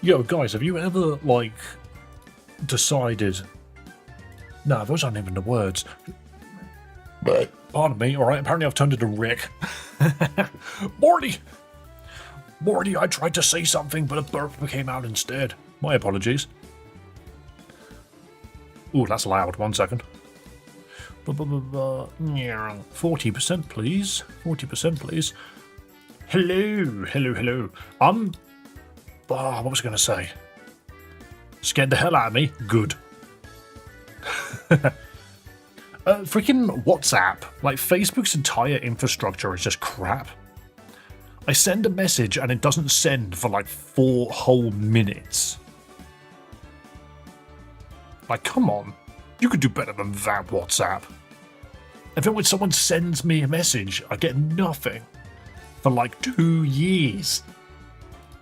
Yo, guys, have you ever, like, decided... Nah, those aren't even the words. But, pardon me, alright, apparently I've turned into Rick. Morty! Morty, I tried to say something, but a burp came out instead. My apologies. Ooh, that's loud. 1 second. 40%, please. 40%, please. Hello, hello, hello. What was I going to say? Scared the hell out of me. Good. Freaking WhatsApp. Like, Facebook's entire infrastructure is just crap. I send a message and it doesn't send for like 4 whole minutes. Like, come on. You could do better than that, WhatsApp. And then when someone sends me a message, I get nothing for like 2 years.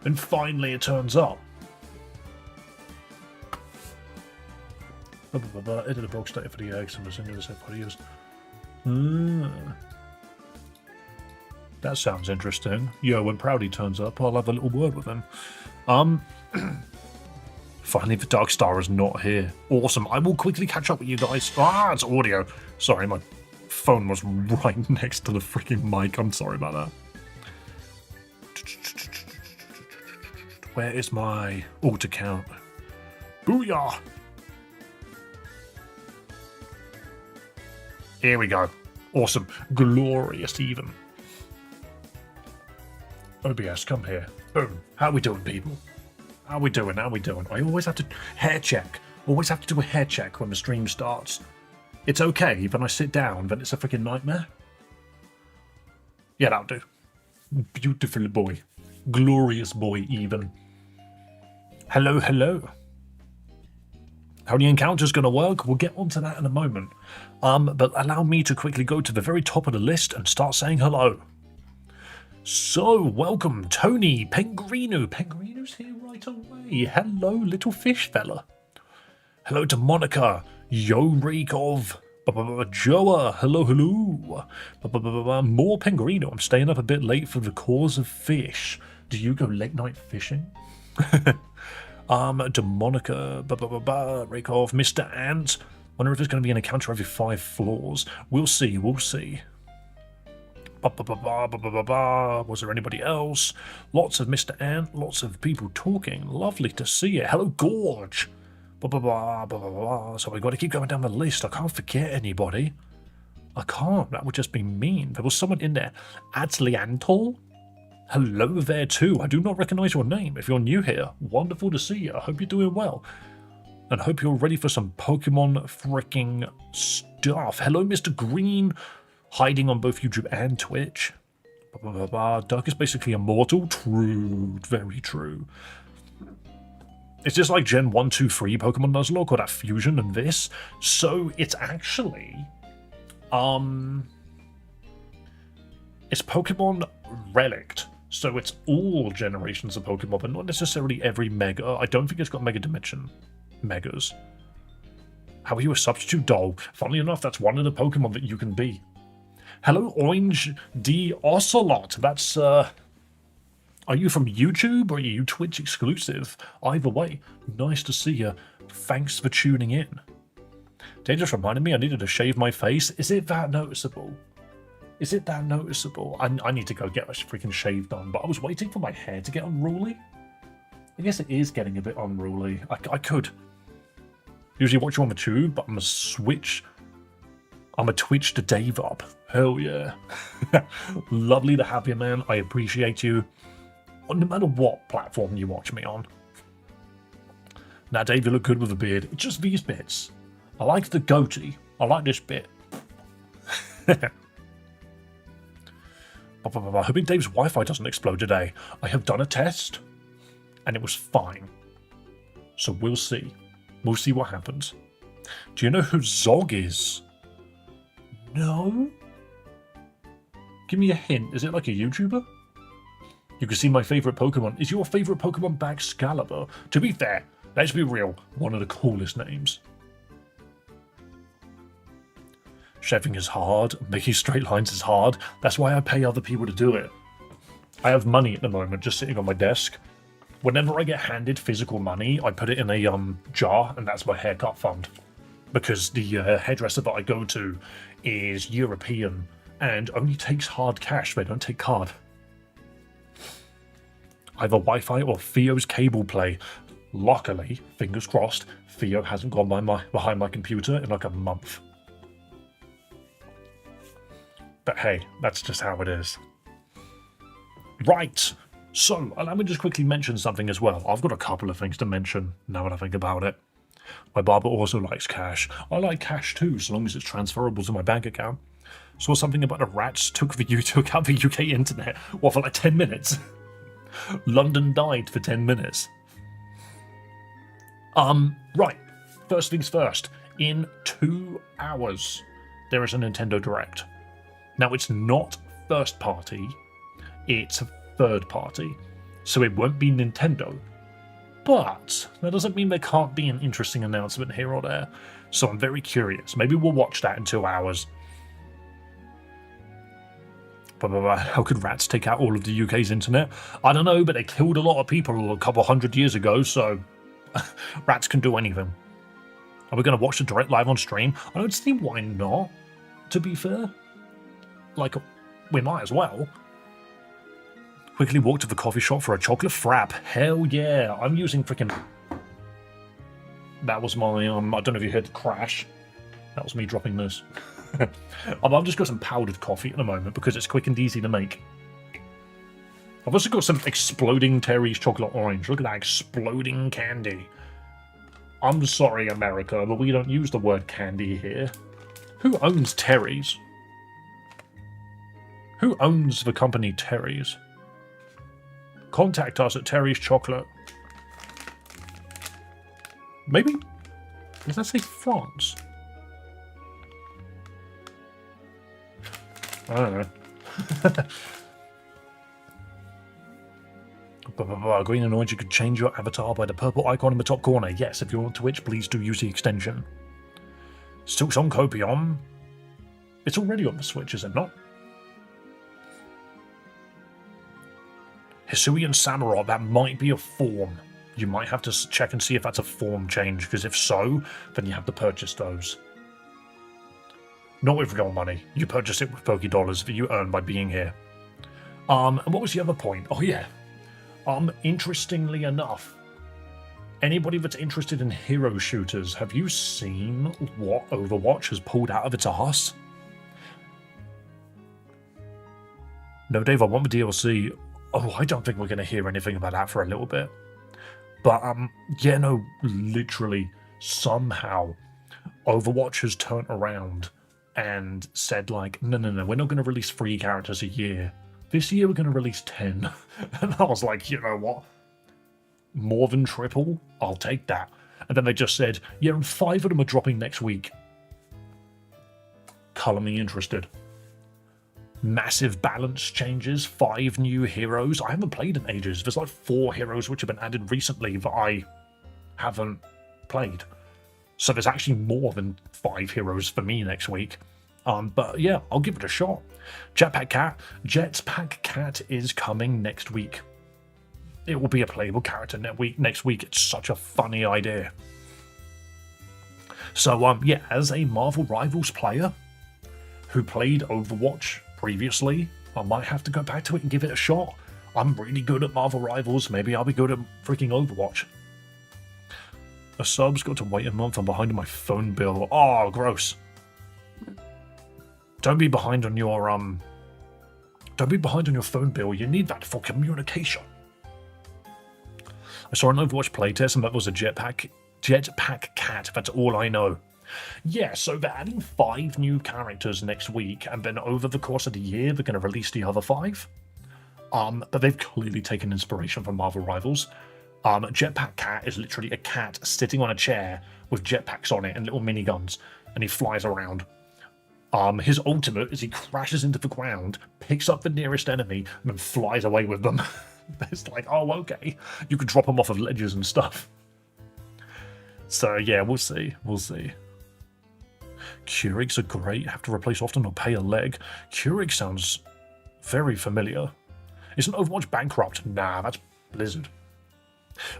And finally it turns up. Edit a box data for the eggs and the singular set videos. That sounds interesting. Yo, when Proudy turns up, I'll have a little word with him. Finally, the Dark Star is not here. Awesome. I will quickly catch up with you guys. Ah, it's audio. Sorry, my phone was right next to the freaking mic. I'm sorry about that. Where is my alt account? Booyah! Here we go. Awesome. Glorious even. OBS, come here. Boom. How we doing, people? How we doing? How we doing? I always have to hair check. Always have to do a hair check when the stream starts. It's okay, when I sit down, then it's a freaking nightmare. Yeah, that'll do. Beautiful boy. Glorious boy, even. Hello, hello. How the encounter's going to work, we'll get onto that in a moment. But allow me to quickly go to the very top of the list and start saying hello. So, welcome, Tony Pengrino. Pengrino's here right away. Hello, little fish fella. Hello to Monica, Yo Rakov, Joa. Hello, hello. More Pengrino. I'm staying up a bit late for the cause of fish. Do you go late night fishing? To Monica, Rakov, Mr. Ant. Wonder if there's going to be an encounter every 5 floors. We'll see, we'll see. Was there anybody else? Lots of Mr. Ant, lots of people talking. Lovely to see you. Hello, Gorge. So we've got to keep going down the list. I can't forget anybody. I can't. That would just be mean. There was someone in there. Adsliantol? Hello there too. I do not recognize your name. If you're new here, wonderful to see you. I hope you're doing well. And hope you're ready for some Pokemon freaking stuff. Hello, Mr. Green. Hiding on both YouTube and Twitch. Duck is basically immortal. True. Very true. It's just like Gen 1, 2, 3 Pokemon Nuzlocke, or that fusion and this. So it's actually... It's Pokemon Relict. So it's all generations of Pokemon, but not necessarily every Mega. I don't think it's got Mega Dimension Megas. How are you a substitute doll? Funnily enough, that's one of the Pokemon that you can be. Hello, Orange D Ocelot. That's, are you from YouTube or are you Twitch exclusive? Either way, nice to see you. Thanks for tuning in. They just reminded me I needed to shave my face. Is it that noticeable? Is it that noticeable? I need to go get my freaking shave done, but I was waiting for my hair to get unruly. I guess it is getting a bit unruly. I could usually watch you on the tube, but I'm a Twitch to Dave up. Hell yeah. Lovely to have you, man. I appreciate you. No matter what platform you watch me on. Now, Dave, you look good with a beard. It's just these bits. I like the goatee. I like this bit. Hoping Dave's Wi-Fi doesn't explode today. I have done a test, and it was fine. So we'll see. We'll see what happens. Do you know who Zog is? No? Give me a hint. Is it like a YouTuber? You can see my favourite Pokemon. Is your favourite Pokemon Excalibur? To be fair, let's be real, one of the coolest names. Shaving is hard. Making straight lines is hard. That's why I pay other people to do it. I have money at the moment just sitting on my desk. Whenever I get handed physical money, I put it in a jar, and that's my haircut fund. Because the hairdresser that I go to is European and only takes hard cash. They don't take card. Either Wi-Fi or Theo's cable play. Luckily, fingers crossed, Theo hasn't gone behind my computer in like a month. But hey, that's just how it is. Right, so let me just quickly mention something as well. I've got a couple of things to mention now that I think about it. My barber also likes cash. I like cash too, so long as it's transferable to my bank account. Saw something about the rats took out the UK internet, what, for like 10 minutes? London died for 10 minutes. Right, first things first. In 2 hours, there is a Nintendo Direct. Now, it's not first party, it's third party, so it won't be Nintendo. But that doesn't mean there can't be an interesting announcement here or there. So I'm very curious. Maybe we'll watch that in 2 hours. How could rats take out all of the UK's internet? I don't know, but they killed a lot of people a couple hundred years ago, so rats can do anything. Are we going to watch the Direct live on stream? I don't see why not, to be fair. Like, we might as well. Quickly walk to the coffee shop for a chocolate frap. Hell yeah. I'm using freaking... That was my, I don't know if you heard the crash. That was me dropping this. I've just got some powdered coffee at the moment because it's quick and easy to make. I've also got some exploding Terry's chocolate orange. Look at that exploding candy. I'm sorry, America, but we don't use the word candy here. Who owns Terry's? Who owns the company Terry's? Contact us at Terry's Chocolate. Maybe? Does that say France? I don't know. Green and orange, you could change your avatar by the purple icon in the top corner. Yes, if you're on Twitch, please do use the extension. Silksong Copion. It's already on the Switch, is it not? Hisuian Samurott, that might be a form. You might have to check and see if that's a form change, because if so, then you have to purchase those. Not with real money. You purchase it with Pokédollars that you earn by being here. And what was the other point? Oh yeah. Interestingly enough, anybody that's interested in hero shooters, have you seen what Overwatch has pulled out of its arse? No, Dave, I want the DLC. Oh, I don't think we're going to hear anything about that for a little bit. But, yeah, no, literally, somehow, Overwatch has turned around and said, like, no, we're not going to release 3 characters a year. This year we're going to release 10. And I was like, you know what? More than triple? I'll take that. And then they just said, yeah, and 5 of them are dropping next week. Colour me interested. Massive balance changes, 5 new heroes. I haven't played in ages. There's like 4 heroes which have been added recently that I haven't played. So there's actually more than 5 heroes for me next week. But yeah, I'll give it a shot. Jetpack Cat is coming next week. It will be a playable character next week. It's such a funny idea. So yeah, as a Marvel Rivals player who played Overwatch previously, I might have to go back to it and give it a shot. I'm really good at Marvel Rivals. Maybe I'll be good at freaking Overwatch. A sub's got to wait a month. I'm behind on my phone bill. Oh, gross. Don't be behind on your phone bill. You need that for communication. I saw an Overwatch playtest and that was a Jetpack Cat. That's all I know. Yeah, so they're adding 5 new characters next week, and then over the course of the year, they're going to release the other 5. But they've clearly taken inspiration from Marvel Rivals. Jetpack Cat is literally a cat sitting on a chair with jetpacks on it and little miniguns, and he flies around. His ultimate is he crashes into the ground, picks up the nearest enemy, and then flies away with them. It's like, oh, okay. You could drop them off of ledges and stuff. So, yeah, we'll see. Keurigs are great. Have to replace often or pay a leg. Keurig sounds very familiar. Isn't Overwatch bankrupt? Nah, that's Blizzard.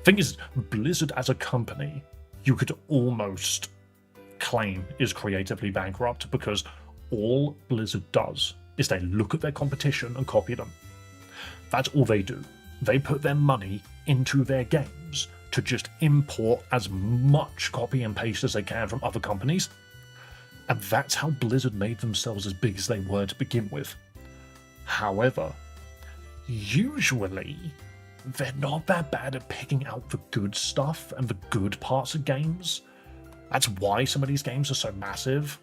Thing is, Blizzard as a company, you could almost claim is creatively bankrupt because all Blizzard does is they look at their competition and copy them. That's all they do. They put their money into their games to just import as much copy and paste as they can from other companies. And that's how Blizzard made themselves as big as they were to begin with. However, usually they're not that bad at picking out the good stuff and the good parts of games. That's why some of these games are so massive.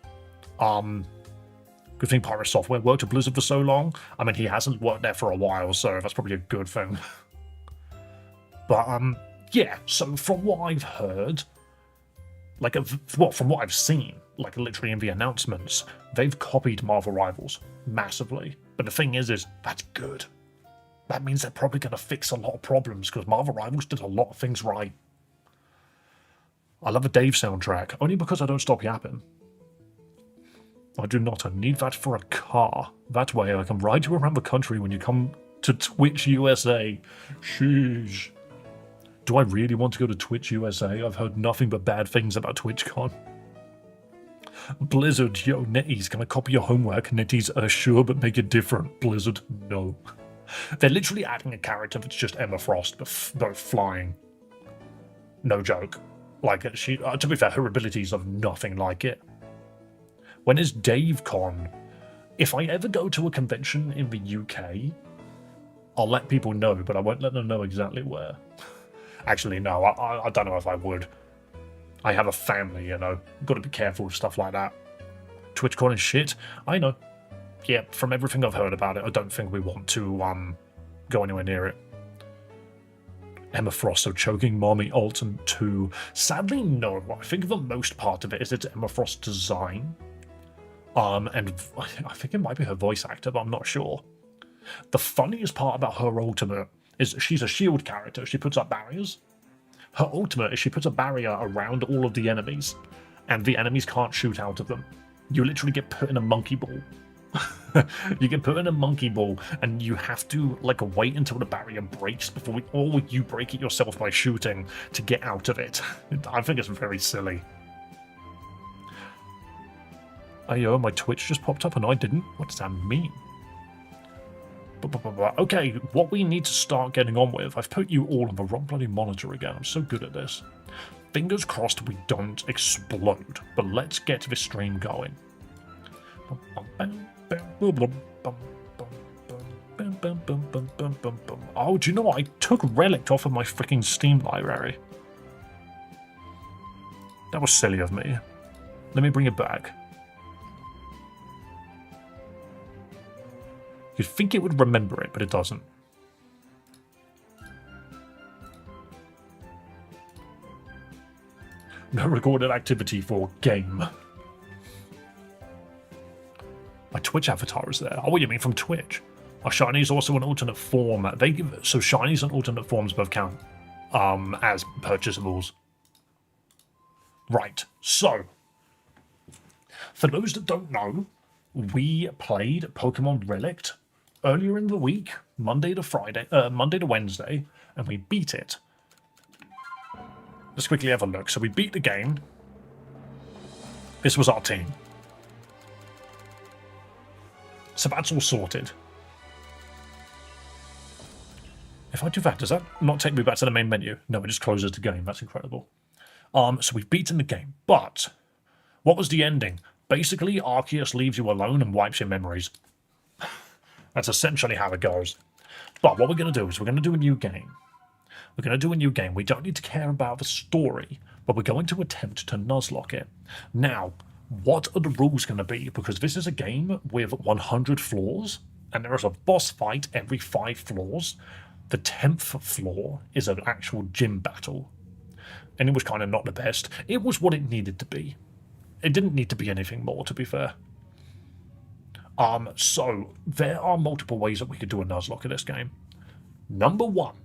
Good thing Pirate Software worked at Blizzard for so long. I mean, he hasn't worked there for a while, so that's probably a good thing. But, yeah, so from what I've heard, from what I've seen, like literally in the announcements, they've copied Marvel Rivals massively. But the thing is that's good. That means they're probably going to fix a lot of problems, because Marvel Rivals did a lot of things right. I love the Dave soundtrack, only because I don't stop yapping. I do not. I need that for a car. That way I can ride you around the country when you come to Twitch USA. Sheesh. Do I really want to go to Twitch USA? I've heard nothing but bad things about TwitchCon. Blizzard, yo, Nettie's gonna copy your homework. Nettie's, sure, but make it different. Blizzard, no. They're literally adding a character that's just Emma Frost, but flying. No joke. Like, she, to be fair, her abilities are nothing like it. When is DaveCon? If I ever go to a convention in the UK, I'll let people know, but I won't let them know exactly where. Actually, no, I don't know if I would. I have a family, you know. Got to be careful with stuff like that. TwitchCon is shit. I know. Yeah, from everything I've heard about it, I don't think we want to go anywhere near it. Emma Frost, so choking Mommy Alton 2. Sadly, no. I think the most part of it is it's Emma Frost's design. And I think it might be her voice actor, but I'm not sure. The funniest part about her ultimate is she's a shield character. She puts up barriers. Her ultimate is she puts a barrier around all of the enemies, and the enemies can't shoot out of them. You literally get put in a monkey ball. You get put in a monkey ball, and you have to like wait until the barrier breaks or you break it yourself by shooting to get out of it. I think it's very silly. Ayo, my Twitch just popped up and I didn't. What does that mean? Okay, what we need to start getting on with. I've put you all on the wrong bloody monitor again. I'm so good at this. Fingers crossed we don't explode, but let's get this stream going. Oh, do you know what? I took Relict off of my freaking Steam library. That was silly of me. Let me bring it back. You'd think it would remember it, but it doesn't. No recorded activity for game. My Twitch avatar is there. Oh, what do you mean from Twitch? Oh, Shiny is also an alternate form. So Shinies and alternate forms both count as purchasables. Right. So, for those that don't know, we played Pokemon Relict earlier in the week, Monday to Wednesday, and we beat it. Let's quickly have a look. So we beat the game. This was our team. So that's all sorted. If I do that, does that not take me back to the main menu? No, it just closes the game. That's incredible. So we've beaten the game, but what was the ending? Basically, Arceus leaves you alone and wipes your memories. That's essentially how it goes. But what we're going to do is we're going to do a new game. We're going to do a new game. We don't need to care about the story, but we're going to attempt to Nuzlocke it. Now, what are the rules going to be? Because this is a game with 100 floors, and there is a boss fight every 5 floors. The 10th floor is an actual gym battle. And it was kind of not the best. It was what it needed to be. It didn't need to be anything more, to be fair. So there are multiple ways that we could do a Nuzlocke in this game. Number 1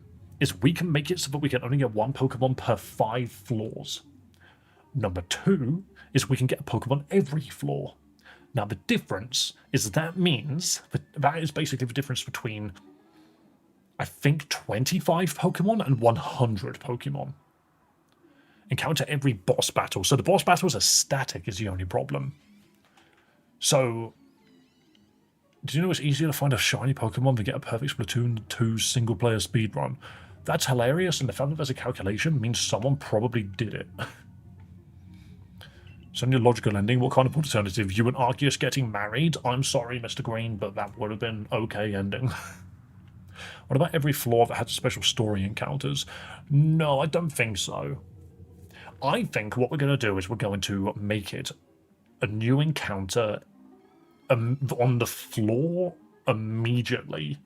is we can make it so that we can only get 1 Pokemon per 5 floors. Number 2 is we can get a Pokemon every floor. Now the difference is that means that is basically the difference between I think 25 Pokemon and 100 Pokemon. Encounter every boss battle. So the boss battles are static is the only problem. So, do you know it's easier to find a shiny Pokemon than get a perfect Splatoon 2 single-player speedrun? That's hilarious, and the fact that there's a calculation means someone probably did it. So in your logical ending, what kind of alternative? You and Arceus getting married? I'm sorry, Mr. Green, but that would have been okay ending. What about every floor that had special story encounters? No, I don't think so. I think what we're going to do is we're going to make it a new encounter on the floor immediately.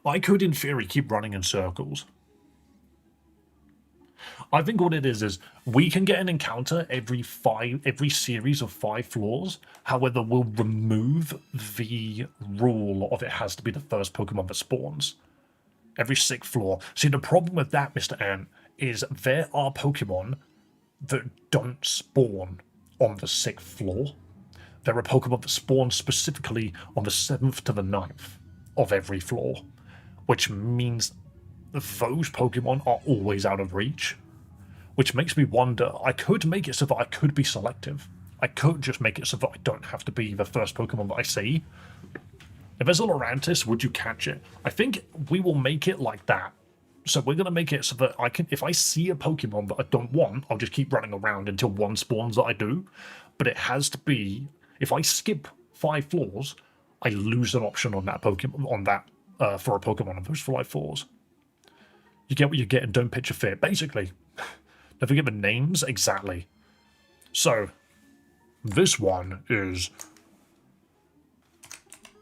I could, in theory, keep running in circles. I think what it is we can get an encounter every series of 5 floors. However, we'll remove the rule of it has to be the first Pokemon that spawns. Every 6th floor. See, the problem with that, Mr. Ant, is there are Pokemon that don't spawn on the 6th floor. There are Pokemon that spawn specifically on the 7th to the 9th of every floor, which means those Pokemon are always out of reach, which makes me wonder, I could make it so that I could be selective. I could just make it so that I don't have to be the first Pokemon that I see. If there's a Lurantis, would you catch it? I think we will make it like that. So we're going to make it so that I can, if I see a Pokemon that I don't want, I'll just keep running around until one spawns that I do. But it has to be, if I skip 5 floors, I lose an option on that Pokemon, for a Pokemon on those 5 floors. You get what you get and don't pitch a fit, basically. Don't forget the names, exactly. So, this one is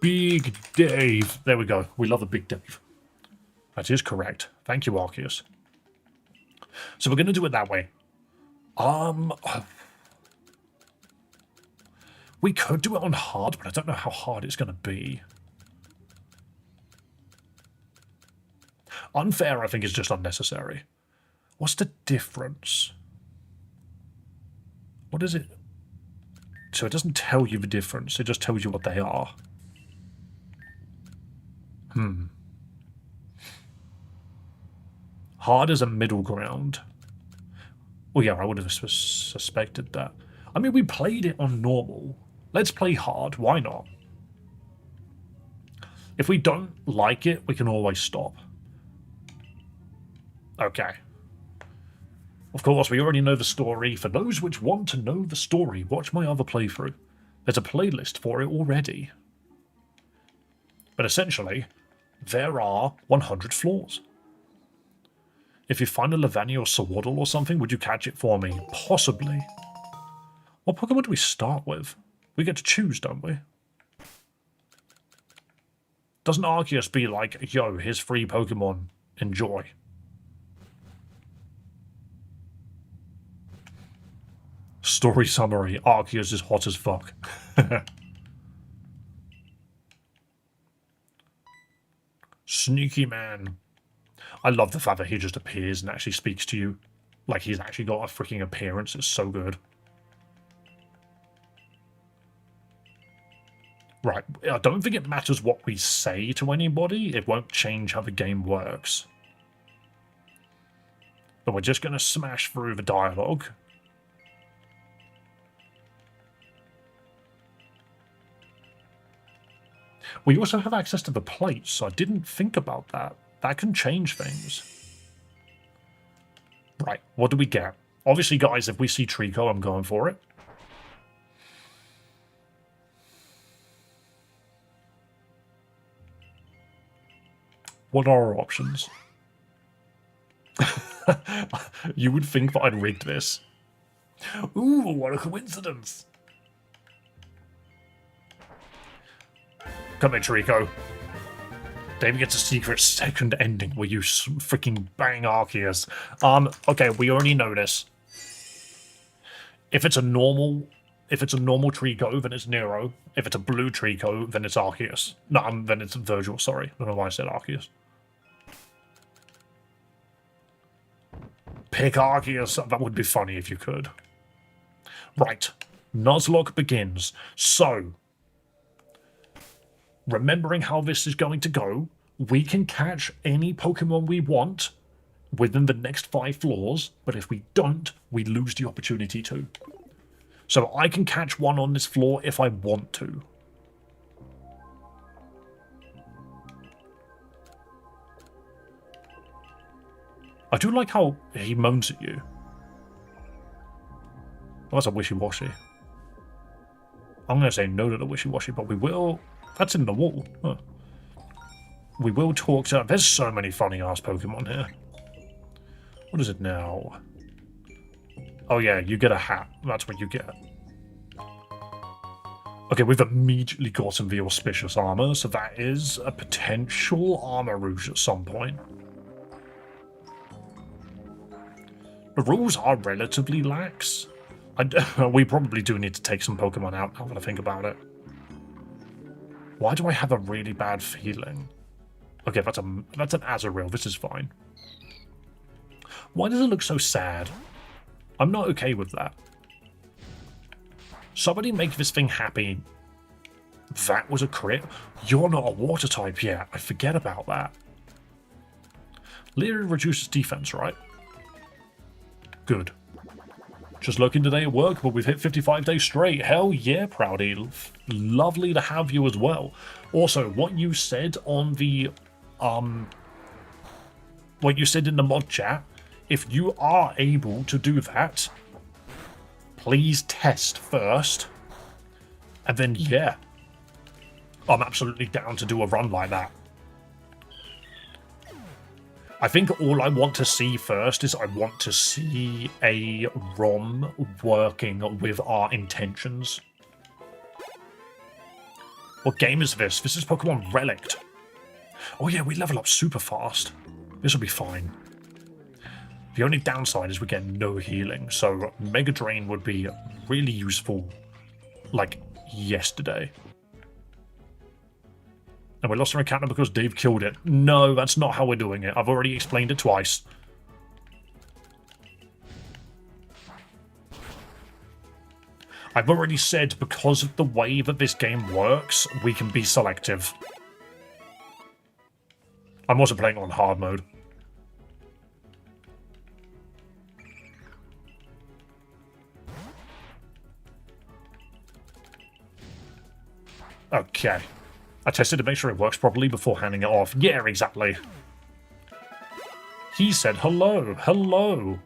Big Dave. There we go. We love a Big Dave. That is correct. Thank you, Arceus. So we're going to do it that way. We could do it on hard, but I don't know how hard it's going to be. Unfair, I think, is just unnecessary. What's the difference? What is it? So it doesn't tell you the difference. It just tells you what they are. Hard is a middle ground. Well, yeah, I would have suspected that. I mean, we played it on normal. Let's play hard. Why not? If we don't like it, we can always stop. Okay. Of course, we already know the story. For those which want to know the story, watch my other playthrough. There's a playlist for it already. But essentially, there are 100 floors. If you find a Lavania or Sawaddle or something, would you catch it for me? Possibly. What Pokemon do we start with? We get to choose, don't we? Doesn't Arceus be like, yo, here's 3 Pokemon, enjoy? Story summary, Arceus is hot as fuck. Sneaky man. I love the fact that he just appears and actually speaks to you. Like he's actually got a freaking appearance. It's so good. Right, I don't think it matters what we say to anybody. It won't change how the game works. But we're just going to smash through the dialogue. We also have access to the plates, so I didn't think about that. That can change things. Right, what do we get? Obviously, guys, if we see Trico, I'm going for it. What are our options? You would think that I'd rigged this. Ooh, what a coincidence. Come here, Trico. David gets a secret second ending where you freaking bang Arceus. Okay, we already know this. If it's a normal Trico, then it's Nero. If it's a blue Trico, then it's Arceus. No, then it's Virgil, sorry. I don't know why I said Arceus. Pick Arceus. That would be funny if you could. Right. Nuzlocke begins. So, remembering how this is going to go, we can catch any Pokemon we want within the next 5 floors, but if we don't, we lose the opportunity to. So I can catch one on this floor if I want to. I do like how he moans at you. Well, that's a wishy-washy. I'm going to say no to the wishy-washy, but we will... That's in the wall. Huh. We will talk to... There's so many funny-ass Pokemon here. What is it now? Oh yeah, you get a hat. That's what you get. Okay, we've immediately gotten the auspicious armor, so that is a potential armor rouge at some point. The rules are relatively lax. We probably do need to take some Pokemon out now that I think about it. Why do I have a really bad feeling? Okay, that's an Azurill. This is fine. Why does it look so sad? I'm not okay with that. Somebody make this thing happy. That was a crit? You're not a water type yet. I forget about that. Leary reduces defense, right? Good. Just looking today at work, but we've hit 55 days straight. Hell yeah, Proudy. Lovely to have you as well. Also, what you said on the... what you said in the mod chat, if you are able to do that, please test first. And then, yeah. I'm absolutely down to do a run like that. I think all I want to see first is I want to see a ROM working with our intentions. What game is this? This is Pokemon Relict. Oh yeah, we level up super fast. This will be fine. The only downside is we get no healing, so Mega Drain would be really useful, like, yesterday. And we lost our encounter because Dave killed it. No, that's not how we're doing it. I've already explained it twice. I've already said because of the way that this game works, we can be selective. I'm also playing on hard mode. Okay. I tested to make sure it works properly before handing it off. Yeah, exactly. He said hello, hello.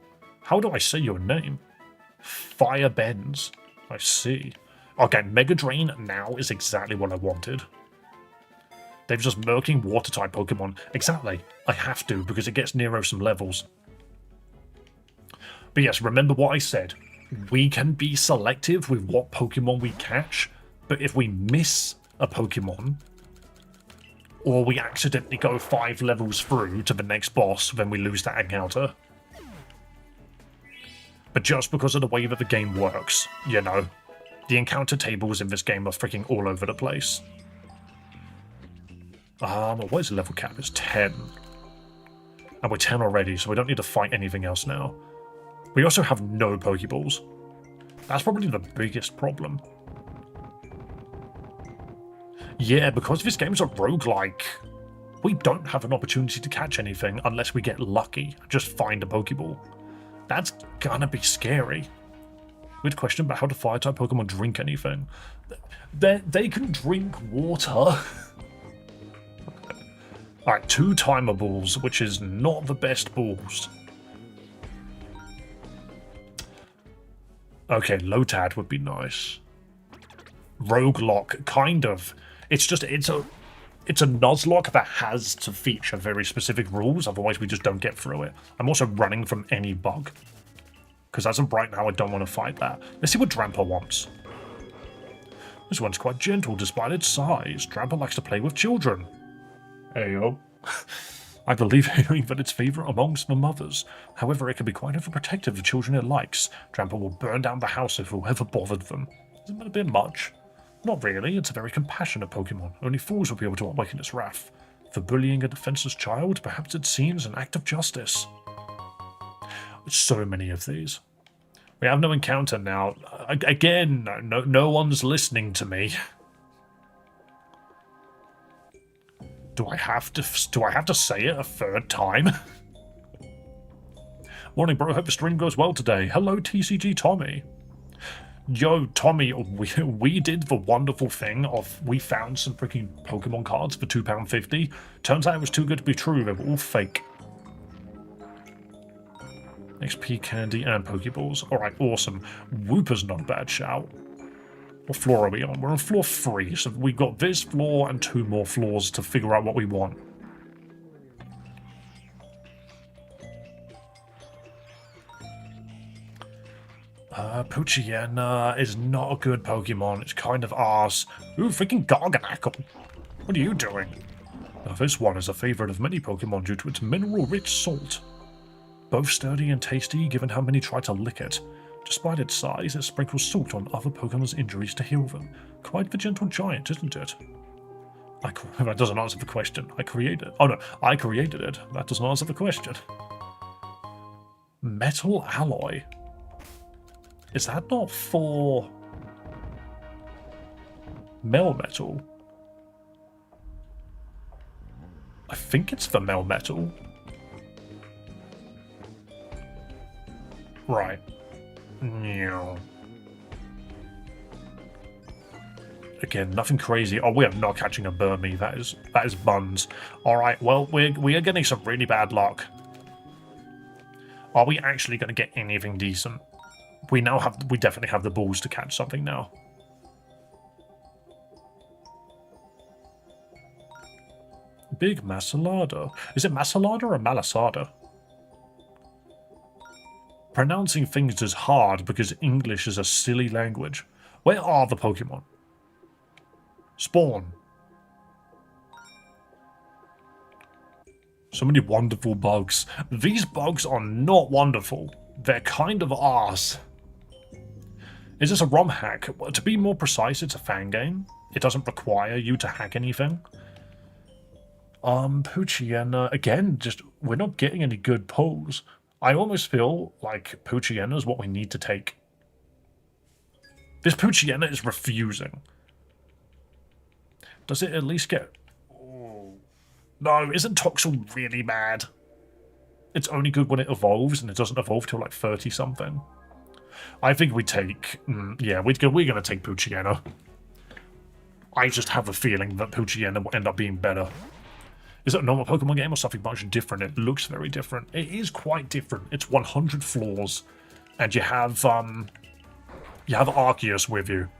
How do I say your name? Fire Bends. I see. Okay, Mega Drain now is exactly what I wanted. They've just murking water-type Pokemon. Exactly. I have to, because it gets Nero some levels. But yes, remember what I said. We can be selective with what Pokemon we catch, but if we miss a Pokemon, or we accidentally go 5 levels through to the next boss, then we lose that encounter. But just because of the way that the game works, you know, the encounter tables in this game are freaking all over the place. What is the level cap? It's 10. And we're 10 already, so we don't need to fight anything else now. We also have no Pokeballs. That's probably the biggest problem. Yeah, because this game's a roguelike, we don't have an opportunity to catch anything unless we get lucky, just find a Pokeball. That's gonna be scary. We'd question about how do fire-type Pokemon drink anything. They can drink water. Alright, 2 timer balls, which is not the best balls. Okay, Lotad would be nice. Roguelock, kind of. It's a Nuzlocke that has to feature very specific rules, otherwise we just don't get through it. I'm also running from any bug. Because as of right now, I don't want to fight that. Let's see what Drampa wants. This one's quite gentle despite its size. Drampa likes to play with children. Heyo. I believe that it's favourite amongst the mothers. However, it can be quite overprotective of children it likes. Drampa will burn down the house if whoever bothered them. Isn't that a bit much? Not really, it's a very compassionate Pokemon. Only fools will be able to awaken its wrath. For bullying a defenseless child, perhaps it seems an act of justice. So many of these. We have no encounter now. Again, no one's listening to me. Do I have to say it a third time? Morning, bro. Hope the stream goes well today. Hello, TCG Tommy. Yo, Tommy, we did the wonderful thing of we found some freaking Pokemon cards for £2.50. Turns out it was too good to be true. They were all fake. XP candy and Pokeballs. Alright, awesome. Wooper's not a bad shout. What floor are we on? We're on floor 3, so we've got this floor and 2 more floors to figure out what we want. Poochyena is not a good Pokemon. It's kind of arse. Ooh, freaking Garganackle. What are you doing? Now, this one is a favourite of many Pokemon due to its mineral-rich salt. Both sturdy and tasty, given how many try to lick it. Despite its size, it sprinkles salt on other Pokemon's injuries to heal them. Quite the gentle giant, isn't it? That doesn't answer the question. I created it. Oh no, I created it. That doesn't answer the question. Metal alloy. Is that not for Melmetal? I think it's for Melmetal. Right. Again, nothing crazy. Oh, we are not catching a Burmy. That is buns. Alright, well, we are getting some really bad luck. Are we actually going to get anything decent? We definitely have the balls to catch something now. Big Masalada. Is it Masalada or Malasada? Pronouncing things is hard because English is a silly language. Where are the Pokemon? Spawn. So many wonderful bugs. These bugs are not wonderful. They're kind of arse. Is this a romhack? Well, to be more precise, it's a fangame. It doesn't require you to hack anything. Poochyena, again, we're not getting any good pulls. I almost feel like Poochyena is what we need to take. This Poochyena is refusing. Does it at least get... Oh. No, isn't Toxel really bad? It's only good when it evolves, and it doesn't evolve till like 30-something. I think we take... yeah, we're going to take Poochyena. I just have a feeling that Poochyena will end up being better. Is it a normal Pokemon game or something much different? It looks very different. It is quite different. It's 100 floors, and you have Arceus with you.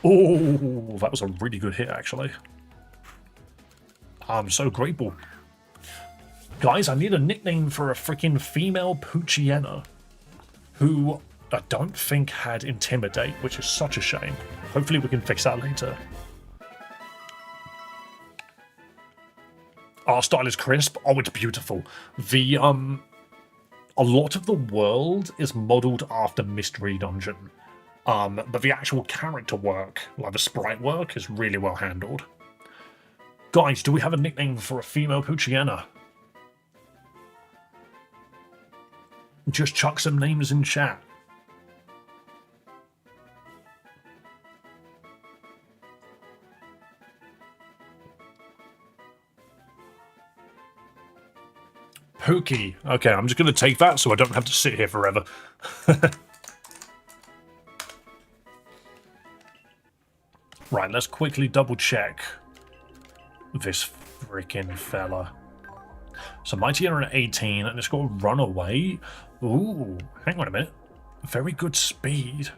Oh, that was a really good hit, actually. I'm so grateful. Guys, I need a nickname for a freaking female Poochyena, who I don't think had Intimidate, which is such a shame. Hopefully we can fix that later. Our style is crisp. Oh, it's beautiful. A lot of the world is modelled after Mystery Dungeon. But the actual character work, like the sprite work, is really well handled. Guys, do we have a nickname for a female Poochyena? Just chuck some names in chat. Pookie. Okay, I'm just going to take that so I don't have to sit here forever. Right, let's quickly double check this freaking fella. So Mightyena at 18, and it's got to run away. Ooh, hang on a minute. Very good speed.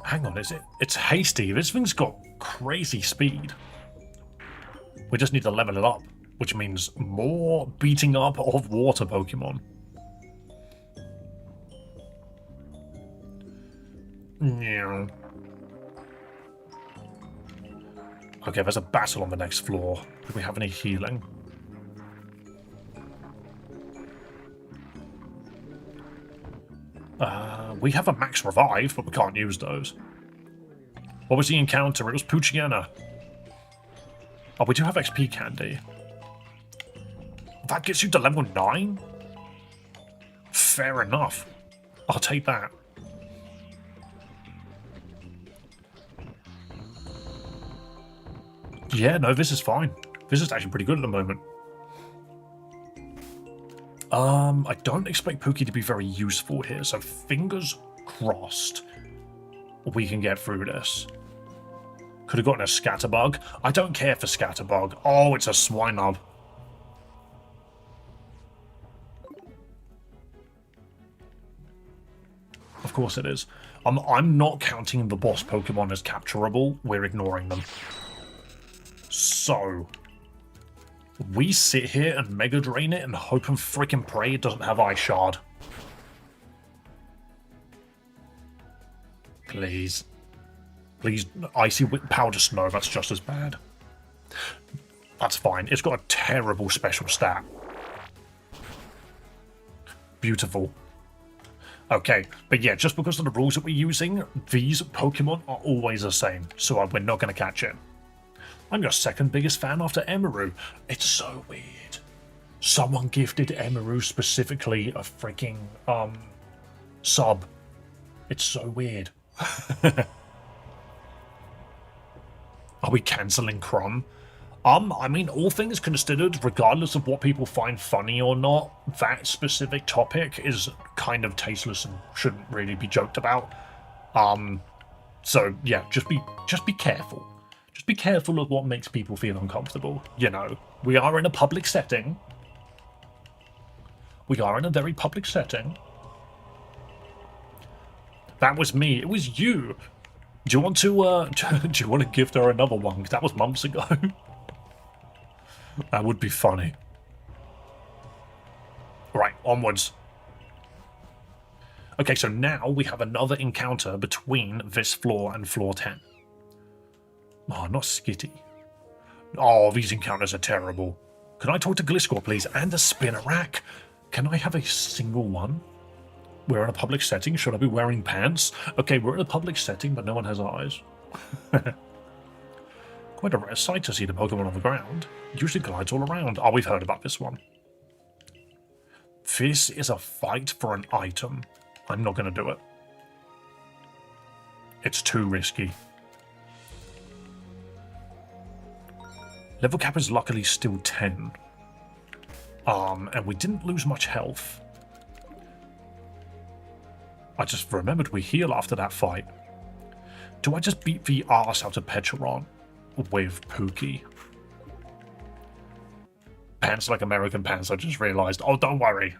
Hang on, it's hasty. This thing's got crazy speed. We just need to level it up, which means more beating up of water Pokemon. Yeah. Okay, there's a battle on the next floor. Do we have any healing? We have a max revive, but we can't use those. What was the encounter? It was Poochyena. Oh, we do have XP candy. That gets you to level 9? Fair enough. I'll take that. Yeah, no, this is fine. This is actually pretty good at the moment. I don't expect Pookie to be very useful here, so fingers crossed we can get through this. Could have gotten a Scatterbug. I don't care for Scatterbug. Oh, it's a Swinub. Of course it is. I'm not counting the boss Pokemon as capturable. We're ignoring them. So, we sit here and Mega Drain it and hope and frickin' pray it doesn't have Ice Shard. Please. Please, Icy Powder Snow, that's just as bad. That's fine. It's got a terrible special stat. Beautiful. Okay, but yeah, just because of the rules that we're using, these Pokemon are always the same, so we're not going to catch it. I'm your second biggest fan after Emaru. It's so weird. Someone gifted Emaru specifically a freaking, sub. It's so weird. Are we cancelling Crumb? I mean, all things considered, regardless of what people find funny or not, that specific topic is kind of tasteless and shouldn't really be joked about. So yeah, just be careful. Just be careful of what makes people feel uncomfortable. You know, we are in a public setting. We are in a very public setting. That was me. It was you. Do you want to do you want to gift her another one? 'Cause that was months ago. That would be funny. Right, onwards. Okay, so now we have another encounter between this floor and floor 10. Oh, not Skitty. Oh, these encounters are terrible. Can I talk to Gliscor, please? And a Spinnerack? Can I have a single one? We're in a public setting. Should I be wearing pants? Okay, we're in a public setting, but no one has eyes. Quite a rare sight to see the Pokemon on the ground. Usually glides all around. Oh, we've heard about this one. This is a fight for an item. I'm not going to do it. It's too risky. Level cap is luckily still 10. And we didn't lose much health. I just remembered we heal after that fight. Do I just beat the arse out of Petron with Pookie? Pants like American pants, I just realised. Oh, don't worry.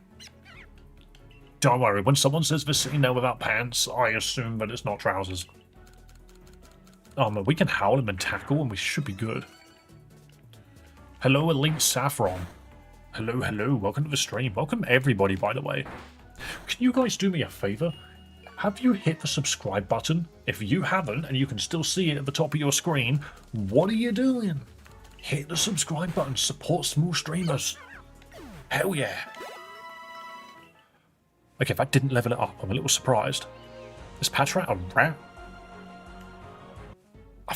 Don't worry. When someone says they're sitting there without pants, I assume that it's not trousers. We can howl him and tackle and we should be good. Hello, Elite Saffron. Hello, hello. Welcome to the stream. Welcome everybody, by the way. Can you guys do me a favour? Have you hit the subscribe button? If you haven't, and you can still see it at the top of your screen, what are you doing? Hit the subscribe button. Support small streamers. Hell yeah. Okay, that didn't level it up. I'm a little surprised. Is Patrat a rat? I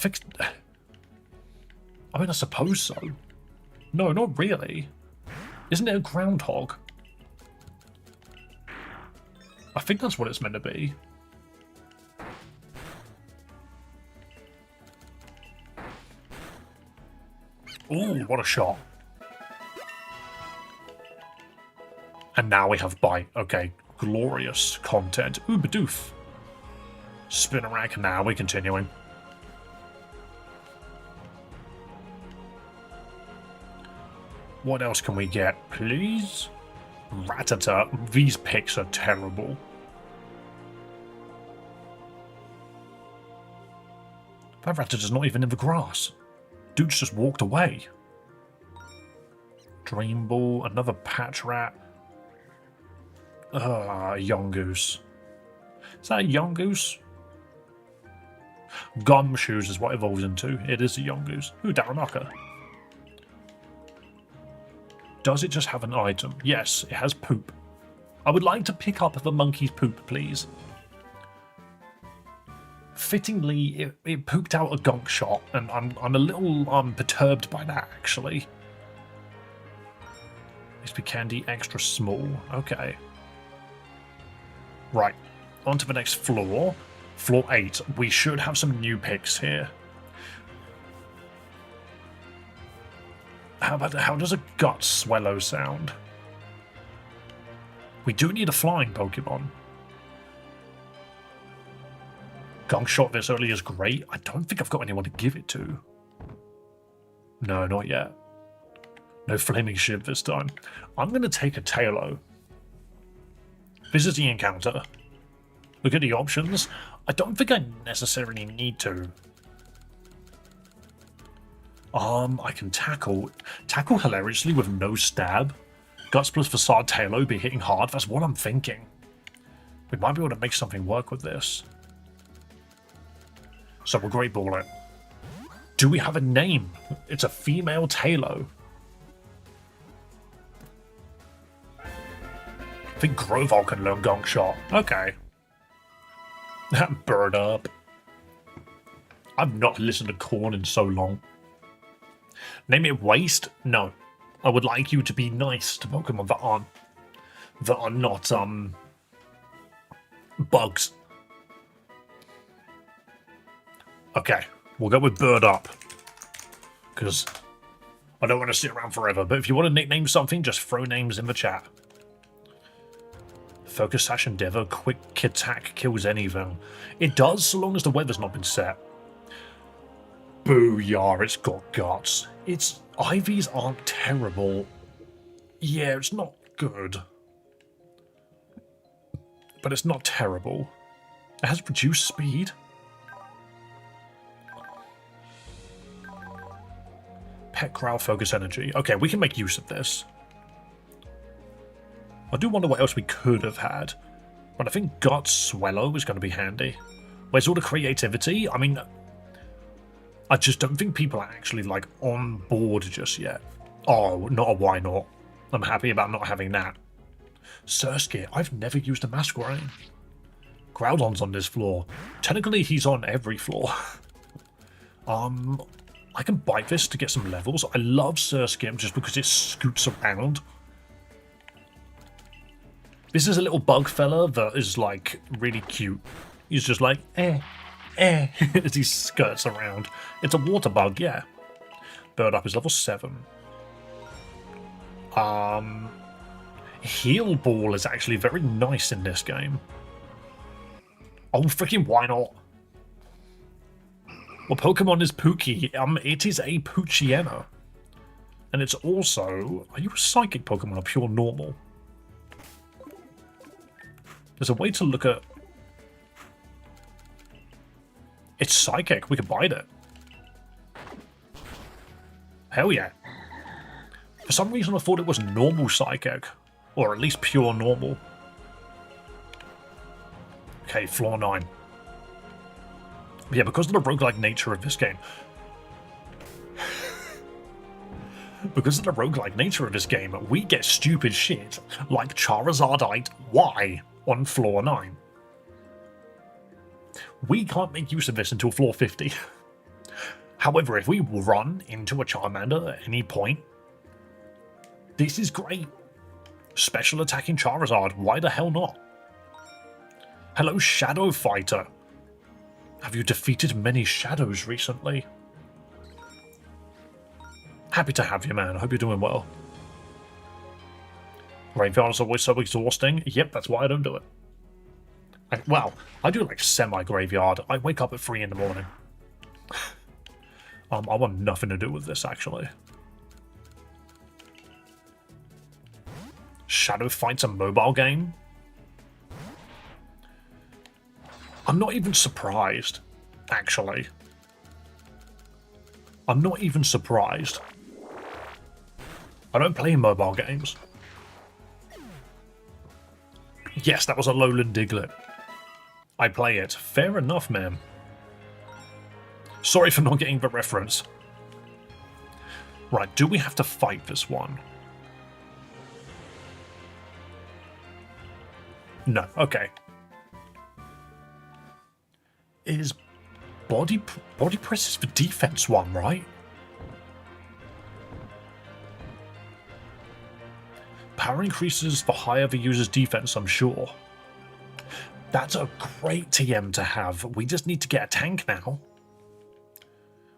mean, I suppose so. No, not really. Isn't it a groundhog? I think that's what it's meant to be. Ooh, what a shot. And now we have Bite. Okay, glorious content. Ooh, Bidoof. Spinnerack. Now we're continuing. What else can we get, please? Rattata. These picks are terrible. That Rattata's not even in the grass. Dude's just walked away. Dream Ball, another Patrat. Yongoose. Is that a Yongoose? Gumshoes is what it evolves into. It is a Yongoose. Ooh, Darumaka. Does it just have an item? Yes, it has poop. I would like to pick up the monkey's poop, please. Fittingly, it pooped out a gunk shot, and I'm a little perturbed by that, actually. XP Candy extra small. Okay. Right, on to the next floor. Floor 8. We should have some new picks here. How does a gut swallow sound? We do need a flying Pokemon. Gong Shot this early is great. I don't think I've got anyone to give it to. No, not yet. No Flaming Ship this time. I'm going to take a Tailo. This is the encounter. Look at the options. I don't think I necessarily need to. I can tackle hilariously with no stab. Guts plus Facade Tailo be hitting hard. That's what I'm thinking. We might be able to make something work with this. So we'll Great Ball it. Do we have a name? It's a female Tailo. I think Grovol can learn Gong Shot. Okay. Bird up. I've not listened to Corn in so long. Name it Waste? No. I would like you to be nice to Pokemon that are not bugs. Okay, we'll go with Bird Up. Because I don't want to sit around forever, but if you want to nickname something, just throw names in the chat. Focus Sash Endeavor, quick attack kills anything. It does, so long as the weather's not been set. Booyah, it's got guts. Its IVs aren't terrible. Yeah, it's not good. But it's not terrible. It has reduced speed. Pet Growl, Focus Energy. Okay, we can make use of this. I do wonder what else we could have had. But I think Guts Swallow is going to be handy. Where's all the creativity? I mean, I just don't think people are actually, like, on board just yet. Oh, not a why not. I'm happy about not having that. Surskit, I've never used a Masquerain. Groudon's on this floor. Technically, he's on every floor. I can bite this to get some levels. I love Surskit just because it scoots around. This is a little bug fella that is, like, really cute. He's just like, as he skirts around. It's a water bug, yeah. Bird Up is level 7. Heal Ball is actually very nice in this game. Oh, freaking why not? Well, Pokemon is Pookie. It is a Poochyena. And it's also... Are you a Psychic Pokemon or pure normal? There's a way to look at... It's Psychic. We can bite it. Hell yeah. For some reason I thought it was normal Psychic. Or at least pure normal. Okay, floor 9. Yeah, because of the roguelike nature of this game. Because of the roguelike nature of this game, we get stupid shit like Charizardite Y on floor 9. We can't make use of this until floor 50. However, if we run into a Charmander at any point, this is great. Special attacking Charizard, why the hell not? Hello, Shadow Fighter. Have you defeated many shadows recently? Happy to have you, man. I hope you're doing well. Graveyard is always so exhausting. Yep, that's why I don't do it. Well, I do like semi-graveyard. I wake up at 3 in the morning. I want nothing to do with this, actually. Shadow Fight's a mobile game? I'm not even surprised, actually. I'm not even surprised. I don't play mobile games. Yes, that was a Lowland Diglett. I play it. Fair enough, man. Sorry for not getting the reference. Right, do we have to fight this one? No, okay. Is body press is the defense one, right? Power increases the higher the user's defense, I'm sure. That's a great TM to have. We just need to get a tank now.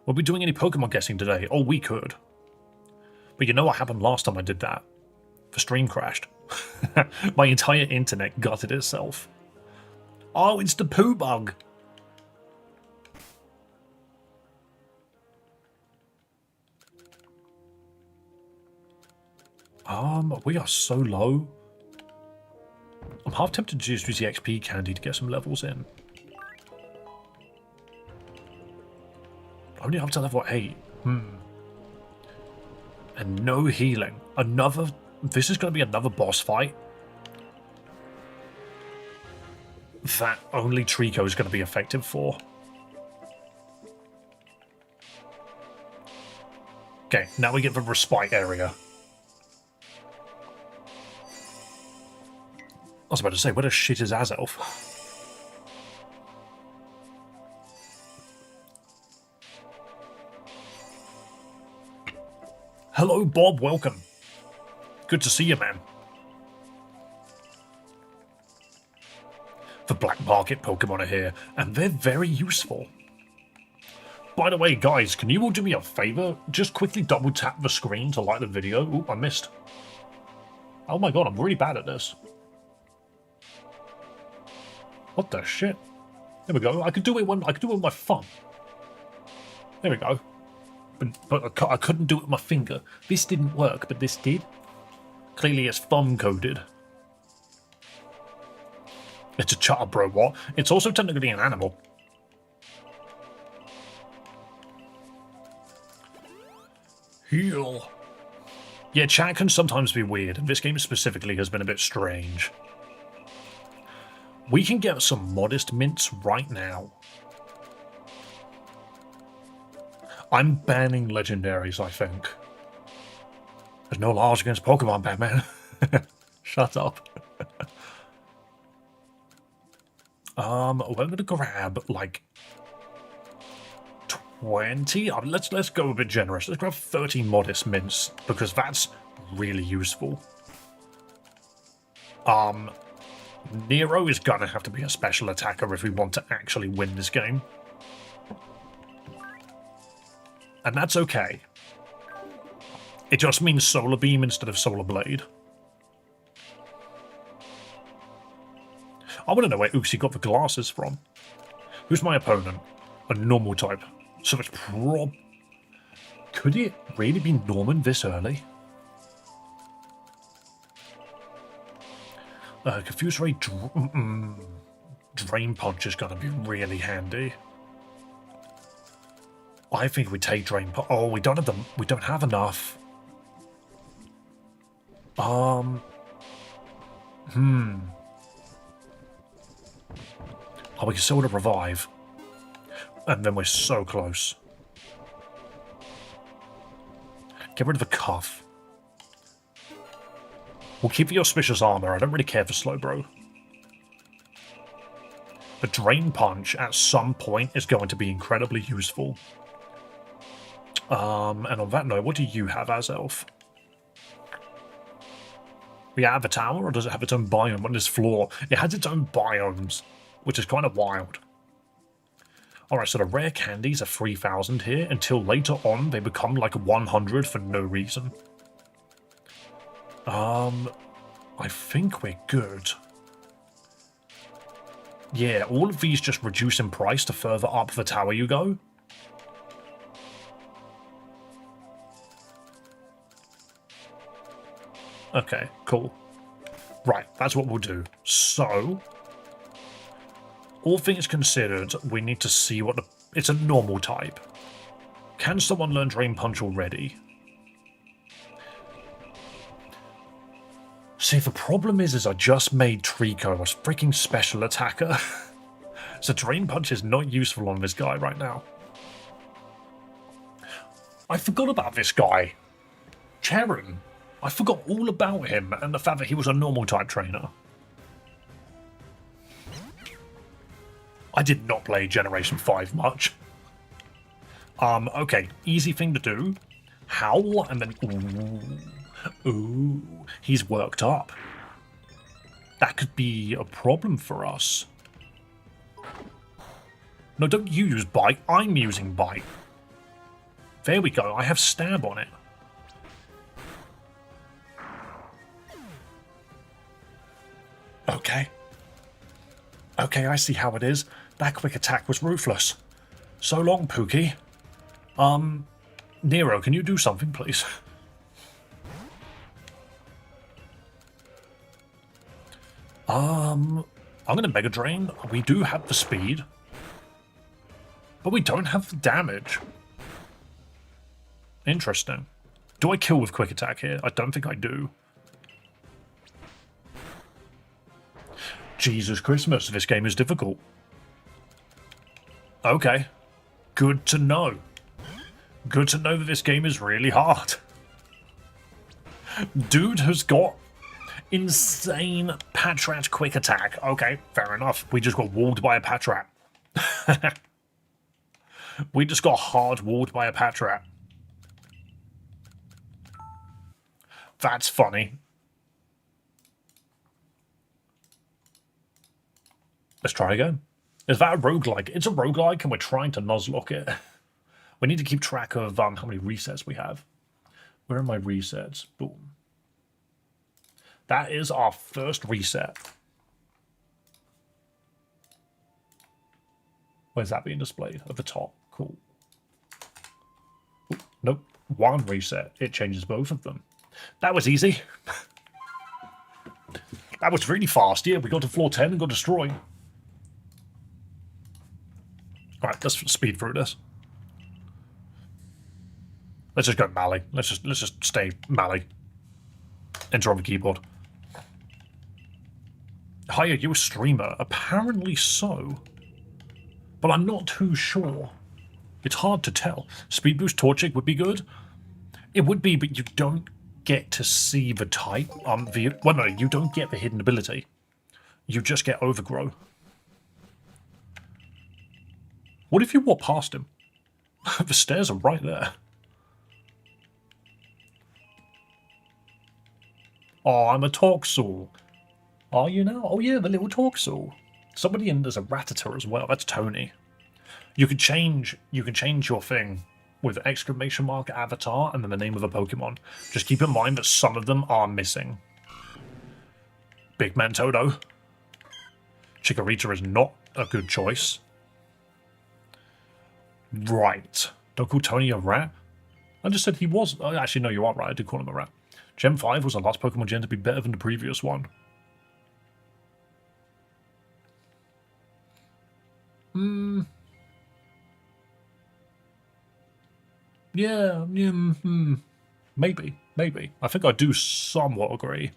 Were we doing any Pokemon guessing today? Oh, we could. But you know what happened last time I did that? The stream crashed. My entire internet gutted itself. Oh, it's the poo bug. We are so low. I'm half tempted to just use the XP candy to get some levels in. Only up to level 8. And no healing. This is going to be another boss fight. That only Trico is going to be effective for. Okay, now we get the respite area. I was about to say, where the shit is Azelf? Hello, Bob. Welcome. Good to see you, man. The black market Pokemon are here, and they're very useful. By the way, guys, can you all do me a favor? Just quickly double tap the screen to like the video. Ooh, I missed. Oh my god, I'm really bad at this. What the shit? There we go. I could do it with my thumb. There we go. But I couldn't do it with my finger. This didn't work, but this did. Clearly it's thumb coded. It's a chutter, bro, what? It's also technically an animal. Heal. Yeah, chat can sometimes be weird, and this game specifically has been a bit strange. We can get some modest mints right now. I'm banning legendaries, I think. There's no laws against Pokemon, Batman. Shut up. We're going to grab, like, 20? Let's go a bit generous. Let's grab 30 modest mints, because that's really useful. Nero is gonna have to be a special attacker if we want to actually win this game. And that's okay. It just means Solar Beam instead of Solar Blade. I want to know where Uxie got the glasses from. Who's my opponent? A normal type. So it's could it really be Norman this early? Confuse Ray Drain Punch is going to be really handy. I think we take Drain Punch. Oh, we don't have enough. Oh, we can sort of revive. And then we're so close. Get rid of the cuff. We'll keep the auspicious armor. I don't really care for Slowbro. The Drain Punch at some point is going to be incredibly useful. And on that note, what do you have, Azelf? We have a tower, or does it have its own biome on this floor? It has its own biomes, which is kind of wild. Alright, so the rare candies are 3,000 here, until later on they become like 100 for no reason. I think we're good. Yeah, all of these just reduce in price the further up the tower you go. Okay, cool. Right, that's what we'll do. So, all things considered, we need to see what it's a normal type. Can someone learn Drain Punch already? See, the problem is I just made Trico a freaking special attacker. So Drain Punch is not useful on this guy right now. I forgot about this guy. Charon. I forgot all about him and the fact that he was a normal type trainer. I did not play Generation 5 much. Okay, easy thing to do. Howl and then ooh, he's worked up. That could be a problem for us. No, don't you use bite. I'm using bite. There we go. I have stab on it. Okay. Okay, I see how it is. That quick attack was ruthless. So long, Pookie. Nero, can you do something, please? I'm gonna Mega Drain. We do have the speed. But we don't have the damage. Interesting. Do I kill with quick attack here? I don't think I do. Jesus Christmas, this game is difficult. Okay. Good to know. Good to know that this game is really hard. Dude has got insane Patrat quick attack. Okay, fair enough. We just got walled by a Patrat. We just got hard walled by a Patrat. That's funny. Let's try again. Is that a roguelike? It's a roguelike and we're trying to Nuzlocke it. We need to keep track of how many resets we have. Where are my resets? Boom. That is our first reset. Where's that being displayed? At the top. Cool. Ooh, nope. One reset. It changes both of them. That was easy. That was really fast. Yeah, we got to floor 10 and got destroyed. Alright, let's speed through this. Let's just go melee. Let's just stay melee. Enter on the keyboard. Hi, are you a streamer? Apparently so. But I'm not too sure. It's hard to tell. Speed boost Torchic would be good. It would be, but you don't get to see the type. Well, no, you don't get the hidden ability. You just get overgrow. What if you walk past him? The stairs are right there. Oh, I'm a Torxel. Are you now? Oh yeah, the little Torxel. Somebody in there's a Rattata as well. That's Tony. You can change your thing with exclamation mark avatar and then the name of a Pokemon. Just keep in mind that some of them are missing. Big Man Todo. Chikorita is not a good choice. Right. Don't call Tony a rat. I just said he was. Actually, no, you are right. I did call him a rat. Gen 5 was the last Pokemon gen to be better than the previous one. Yeah, maybe. I think I do somewhat agree.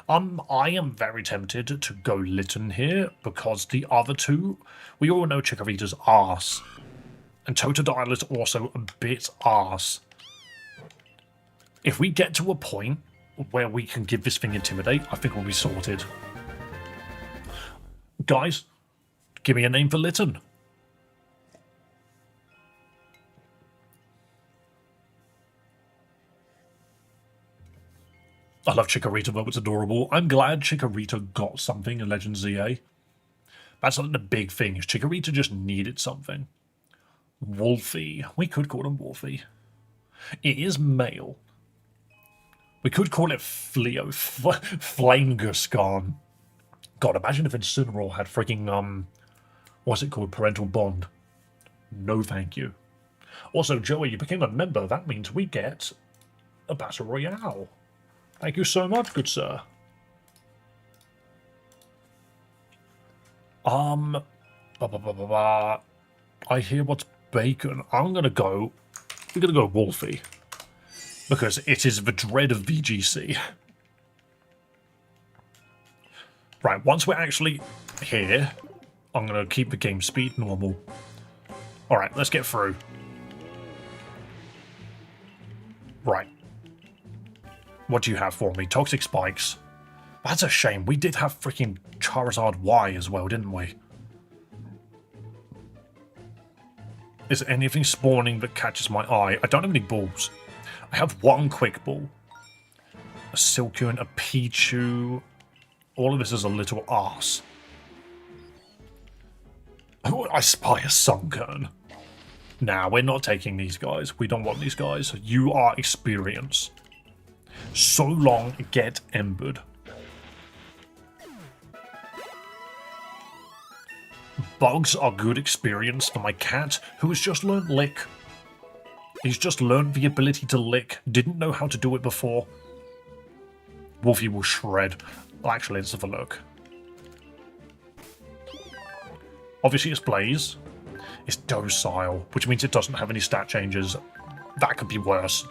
I am very tempted to go Litten here because the other two, we all know Chikorita's arse. And Totodile is also a bit arse. If we get to a point where we can give this thing Intimidate, I think we'll be sorted. Guys, give me a name for Litten. I love Chikorita, though. It's adorable. I'm glad Chikorita got something in Legends ZA. That's not the big thing. Chikorita just needed something. Wolfie. We could call him Wolfie. It is male. We could call it Fleo. Flameguscarn. God, imagine if Incineroar had freaking, what's it called? Parental Bond. No thank you. Also, Joey, you became a member. That means we get a Battle Royale. Thank you so much, good sir. I hear what's bacon. We're gonna go Wolfie. Because it is the dread of VGC. Right, once we're actually here, I'm gonna keep the game speed normal. Alright, let's get through. Right. What do you have for me? Toxic Spikes. That's a shame. We did have freaking Charizard Y as well, didn't we? Is there anything spawning that catches my eye? I don't have any balls. I have one quick ball. A Silcoon, a Pichu. All of this is a little arse. Oh, I spy a Sunkern. Nah, we're not taking these guys. We don't want these guys. You are experience. So long, get embered. Bugs are good experience for my cat, who has just learned lick. He's just learned the ability to lick. Didn't know how to do it before. Wolfie will shred. Well, actually, let's have a look. Obviously, it's Blaze. It's docile, which means it doesn't have any stat changes. That could be worse.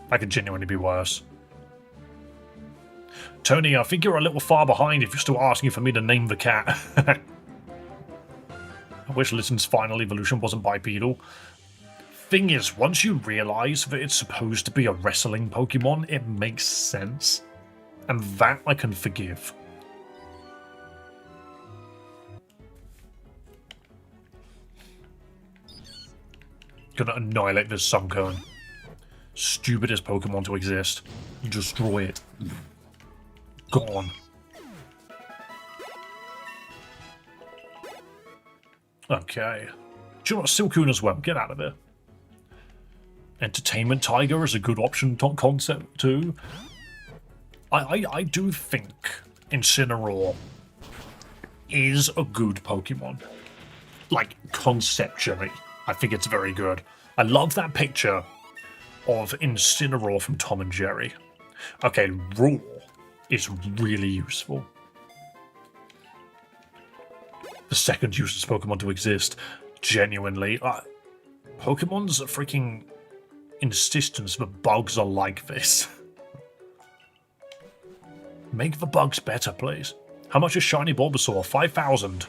That could genuinely be worse. Tony, I think you're a little far behind if you're still asking for me to name the cat. I wish Liston's final evolution wasn't bipedal. Thing is, once you realise that it's supposed to be a wrestling Pokemon, it makes sense. And that I can forgive. Gonna annihilate this Sunkern. Stupidest Pokemon to exist. Destroy it. Gone. Okay. Do you know what? Silcoon as well. Get out of here. Entertainment Tiger is a good option concept too. I do think Incineroar is a good Pokemon. Like, conceptually. I think it's very good. I love that picture of Incineroar from Tom and Jerry. Okay, Raw is really useful. The second useless Pokemon to exist. Genuinely. Pokemon's freaking insistence that bugs are like this. Make the bugs better, please. How much is Shiny Bulbasaur? 5,000.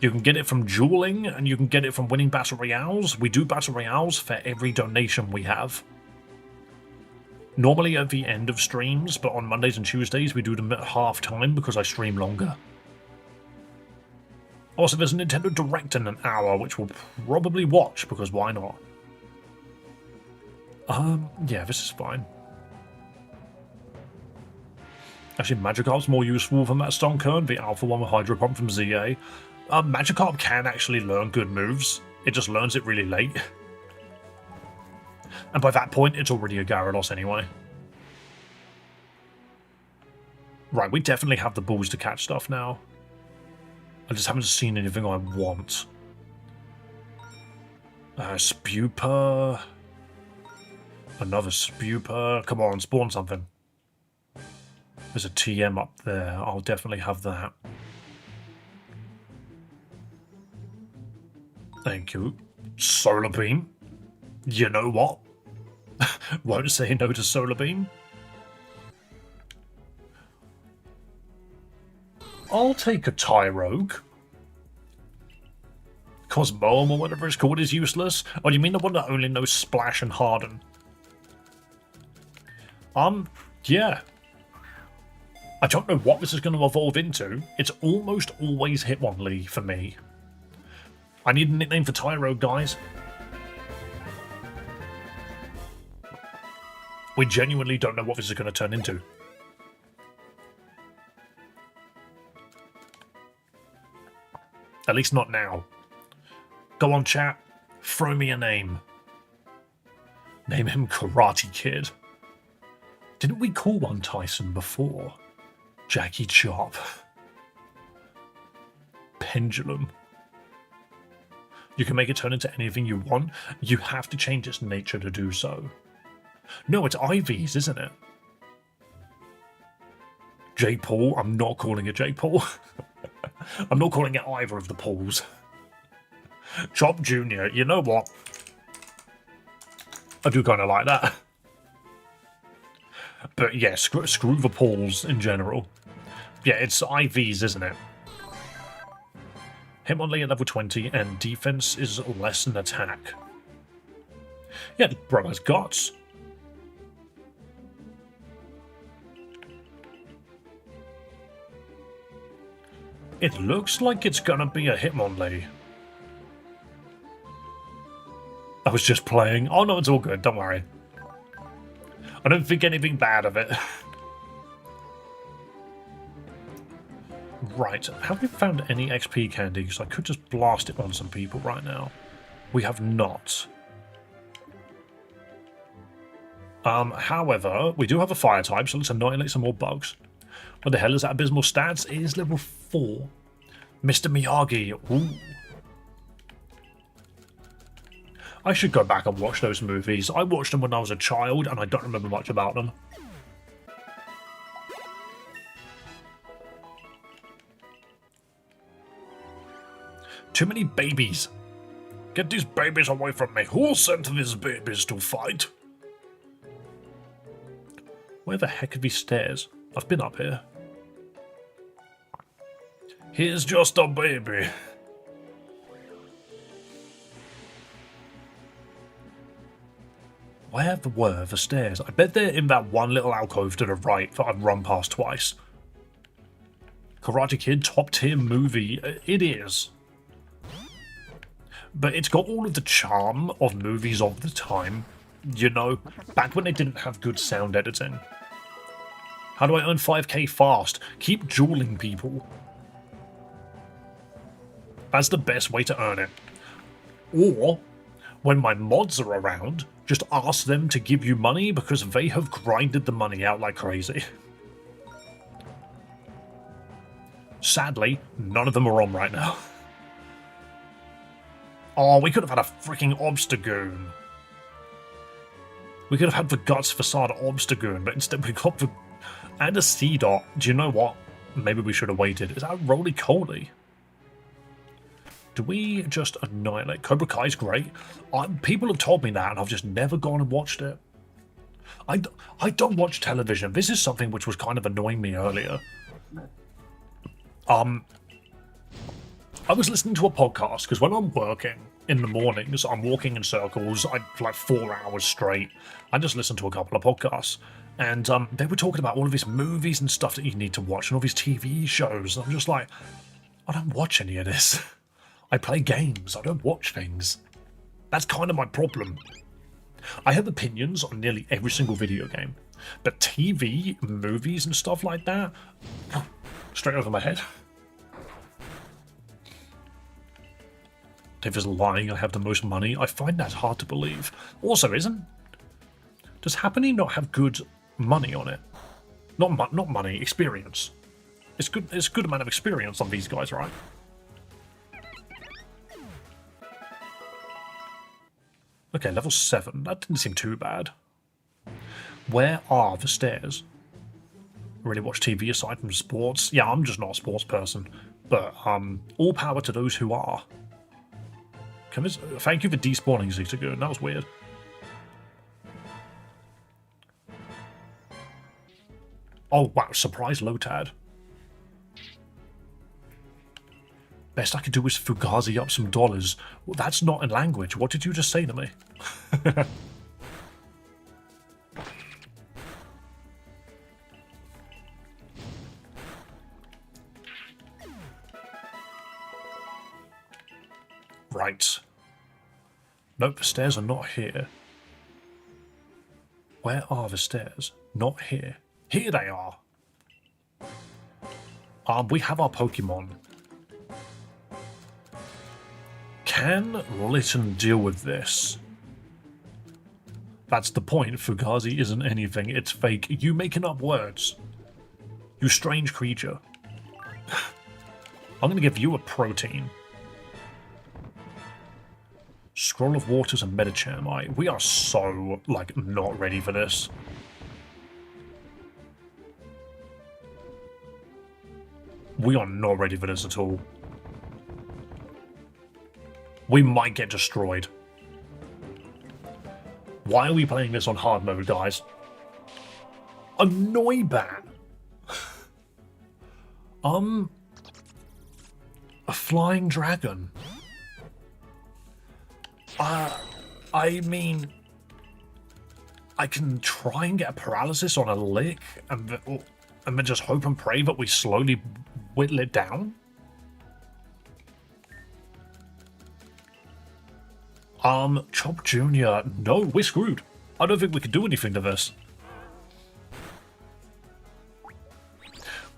You can get it from dueling, and you can get it from winning Battle Royales. We do Battle Royales for every donation we have. Normally at the end of streams, but on Mondays and Tuesdays we do them at half time because I stream longer. Also, there's a Nintendo Direct in an hour, which we'll probably watch, because why not? Yeah, this is fine. Actually, Magikarp's more useful than that Sunkern, the Alpha one with Hydro Pump from ZA. Magikarp can actually learn good moves. It just learns it really late. And by that point, it's already a Gyarados anyway. Right, we definitely have the balls to catch stuff now. I just haven't seen anything I want. Spuper. Another Spuper. Come on, spawn something. There's a TM up there. I'll definitely have that. Thank you. Solar Beam. You know what? Won't say no to Solar Beam. I'll take a Tyrogue. Cosmoem or whatever it's called is useless. Oh, you mean the one that only knows Splash and Harden? Yeah. I don't know what this is going to evolve into. It's almost always Hitmonlee for me. I need a nickname for Tyrogue, guys. We genuinely don't know what this is going to turn into. At least not now. Go on, chat. Throw me a name. Name him Karate Kid. Didn't we call one Tyson before? Jackie Chop. Pendulum. You can make it turn into anything you want. You have to change its nature to do so. No, it's Ivy's, isn't it? J. Paul? I'm not calling it J. Paul. I'm not calling it either of the Pauls. Chop Jr., you know what? I do kind of like that. But yeah, screw the Pauls in general. Yeah, it's IVs, isn't it? Hitmonlee at level 20, and defense is less than attack. Yeah, bro has guts. It looks like it's gonna be a Hitmonlee. I was just playing. Oh no, it's all good, don't worry. I don't think anything bad of it. Right, have we found any XP candy? Because I could just blast it on some people right now. We have not. However, we do have a fire type, so let's annihilate some more bugs. What the hell is that abysmal stats? It is level 4. Mr. Miyagi. Ooh. I should go back and watch those movies. I watched them when I was a child, and I don't remember much about them. Too many babies. Get these babies away from me. Who sent these babies to fight? Where the heck are these stairs? I've been up here. He's just a baby. Where were the stairs? I bet they're in that one little alcove to the right that I've run past twice. Karate Kid, top tier movie. It is. But it's got all of the charm of movies of the time. You know, back when they didn't have good sound editing. How do I earn 5k fast? Keep dueling people. That's the best way to earn it. Or, when my mods are around, just ask them to give you money because they have grinded the money out like crazy. Sadly, none of them are on right now. Oh, we could have had a freaking Obstagoon. We could have had the Guts Facade Obstagoon, but instead we got the... And a C-Dot. Do you know what? Maybe we should have waited. Is that Roly-Coly? Do we just annihilate? Cobra Kai's great. People have told me that, and I've just never gone and watched it. I don't watch television. This is something which was kind of annoying me earlier. I was listening to a podcast, because when I'm working in the mornings, I'm walking in circles, like 4 hours straight. I just listen to a couple of podcasts. And they were talking about all of these movies and stuff that you need to watch, and all these TV shows. And I'm just like, I don't watch any of this. I play games, I don't watch things. That's kind of my problem. I have opinions on nearly every single video game. But TV, movies and stuff like that, straight over my head. Dave is lying, I have the most money. I find that hard to believe. Also, does Happiny not have good money on it? Not money, experience. It's good. It's a good amount of experience on these guys, right? Okay, level 7. That didn't seem too bad. Where are the stairs? Really watch TV aside from sports? Yeah, I'm just not a sports person. But all power to those who are. Thank you for despawning Zigzagoon. That was weird. Oh wow, surprise Lotad. Best I could do is Fugazi up some dollars. Well, that's not in language. What did you just say to me? Right. Nope, the stairs are not here. Where are the stairs? Not here. Here they are. We have our Pokemon. Can Litten deal with this? That's the point. Fugazi isn't anything. It's fake. You making up words. You strange creature. I'm going to give you a protein. Scroll of Waters and Medicham. We are so, like, not ready for this. We are not ready for this at all. We might get destroyed. Why are we playing this on hard mode, guys? A Noibat. A flying dragon. I mean, I can try and get a paralysis on a lick and then just hope and pray that we slowly whittle it down. Chop Jr. No, we're screwed. I don't think we can do anything to this.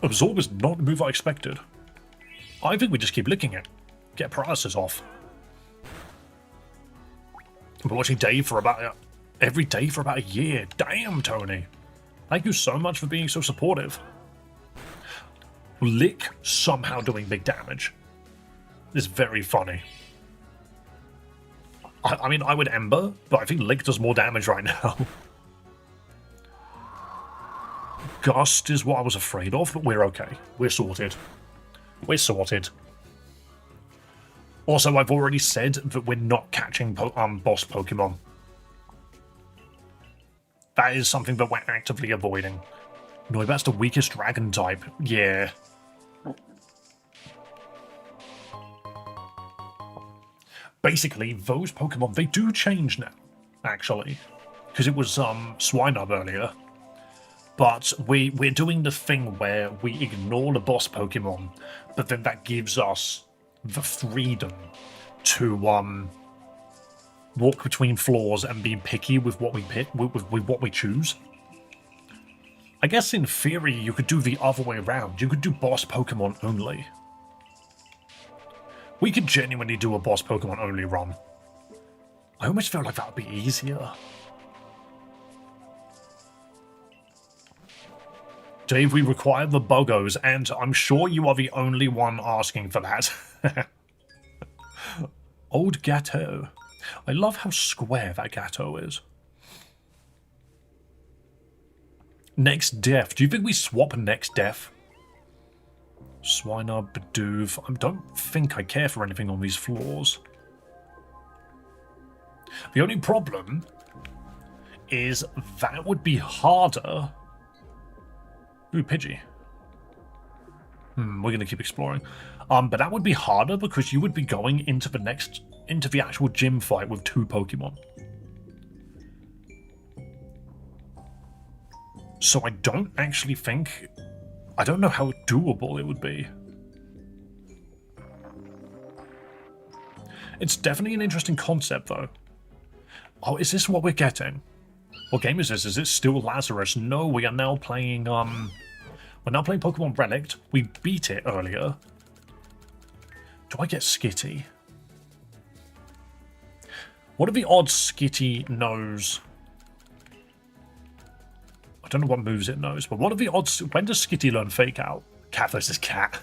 Absorb is not the move I expected. I think we just keep licking it. Get paralysis off. I've been watching Dave for about every day for about a year. Damn, Tony. Thank you so much for being so supportive. Lick somehow doing big damage. It's very funny. I mean, I would Ember, but I think Lick does more damage right now. Gust is what I was afraid of, but we're okay. We're sorted. We're sorted. Also, I've already said that we're not catching boss Pokemon. That is something that we're actively avoiding. Noibat's the weakest dragon type. Yeah. Basically, those Pokemon, they do change now, actually. Because it was Swinub earlier. But we're doing the thing where we ignore the boss Pokemon, but then that gives us the freedom to walk between floors and be picky with what we pick, with what we choose. I guess in theory you could do the other way around. You could do boss Pokemon only. We could genuinely do a boss Pokemon only run. I almost feel like that would be easier. Dave, we require the Buggos, and I'm sure you are the only one asking for that. Old Gateau. I love how square that Gateau is. Next Def. Do you think we swap next Def? Swinub, Bidoof. I don't think I care for anything on these floors. The only problem is that would be harder. Ooh, Pidgey. We're going to keep exploring. But that would be harder because you would be going into the actual gym fight with 2 Pokemon. So I don't actually think... I don't know how doable it would be. It's definitely an interesting concept, though. Oh, is this what we're getting? What game is this? Is it still Lazarus? No, we are now playing, we're now playing Pokemon Relict. We beat it earlier. Do I get Skitty? What are the odds Skitty knows? I don't know what moves it knows, but what are the odds? When does Skitty learn Fake Out? Cat versus cat.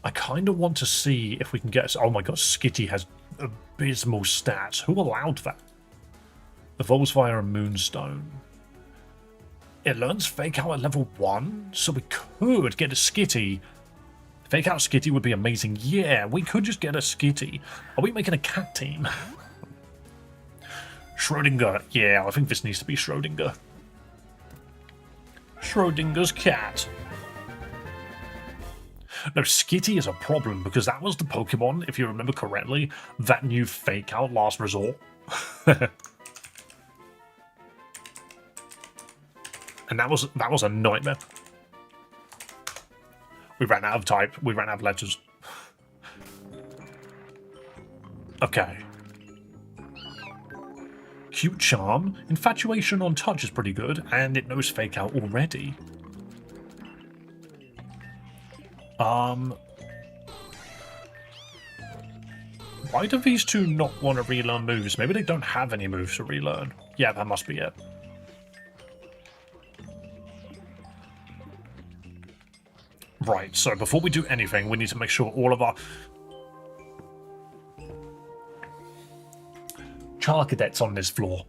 I kind of want to see if we can get... Oh my god, Skitty has abysmal stats. Who allowed that? Evolves Fire and Moonstone. It learns Fake Out at level 1, so we could get a Skitty. Fake Out Skitty would be amazing. Yeah, we could just get a Skitty. Are we making a cat team? Schrodinger. Yeah, I think this needs to be Schrodinger. Schrodinger's cat. No, Skitty is a problem because that was the Pokemon, if you remember correctly, that knew Fake Out Last Resort. And that was a nightmare. We ran out of type. We ran out of letters. Okay. Cute Charm. Infatuation on touch is pretty good, and it knows Fake Out already. Why do these two not want to relearn moves? Maybe they don't have any moves to relearn. Yeah, that must be it. Right, so before we do anything, we need to make sure all of our... Charcadet's on this floor.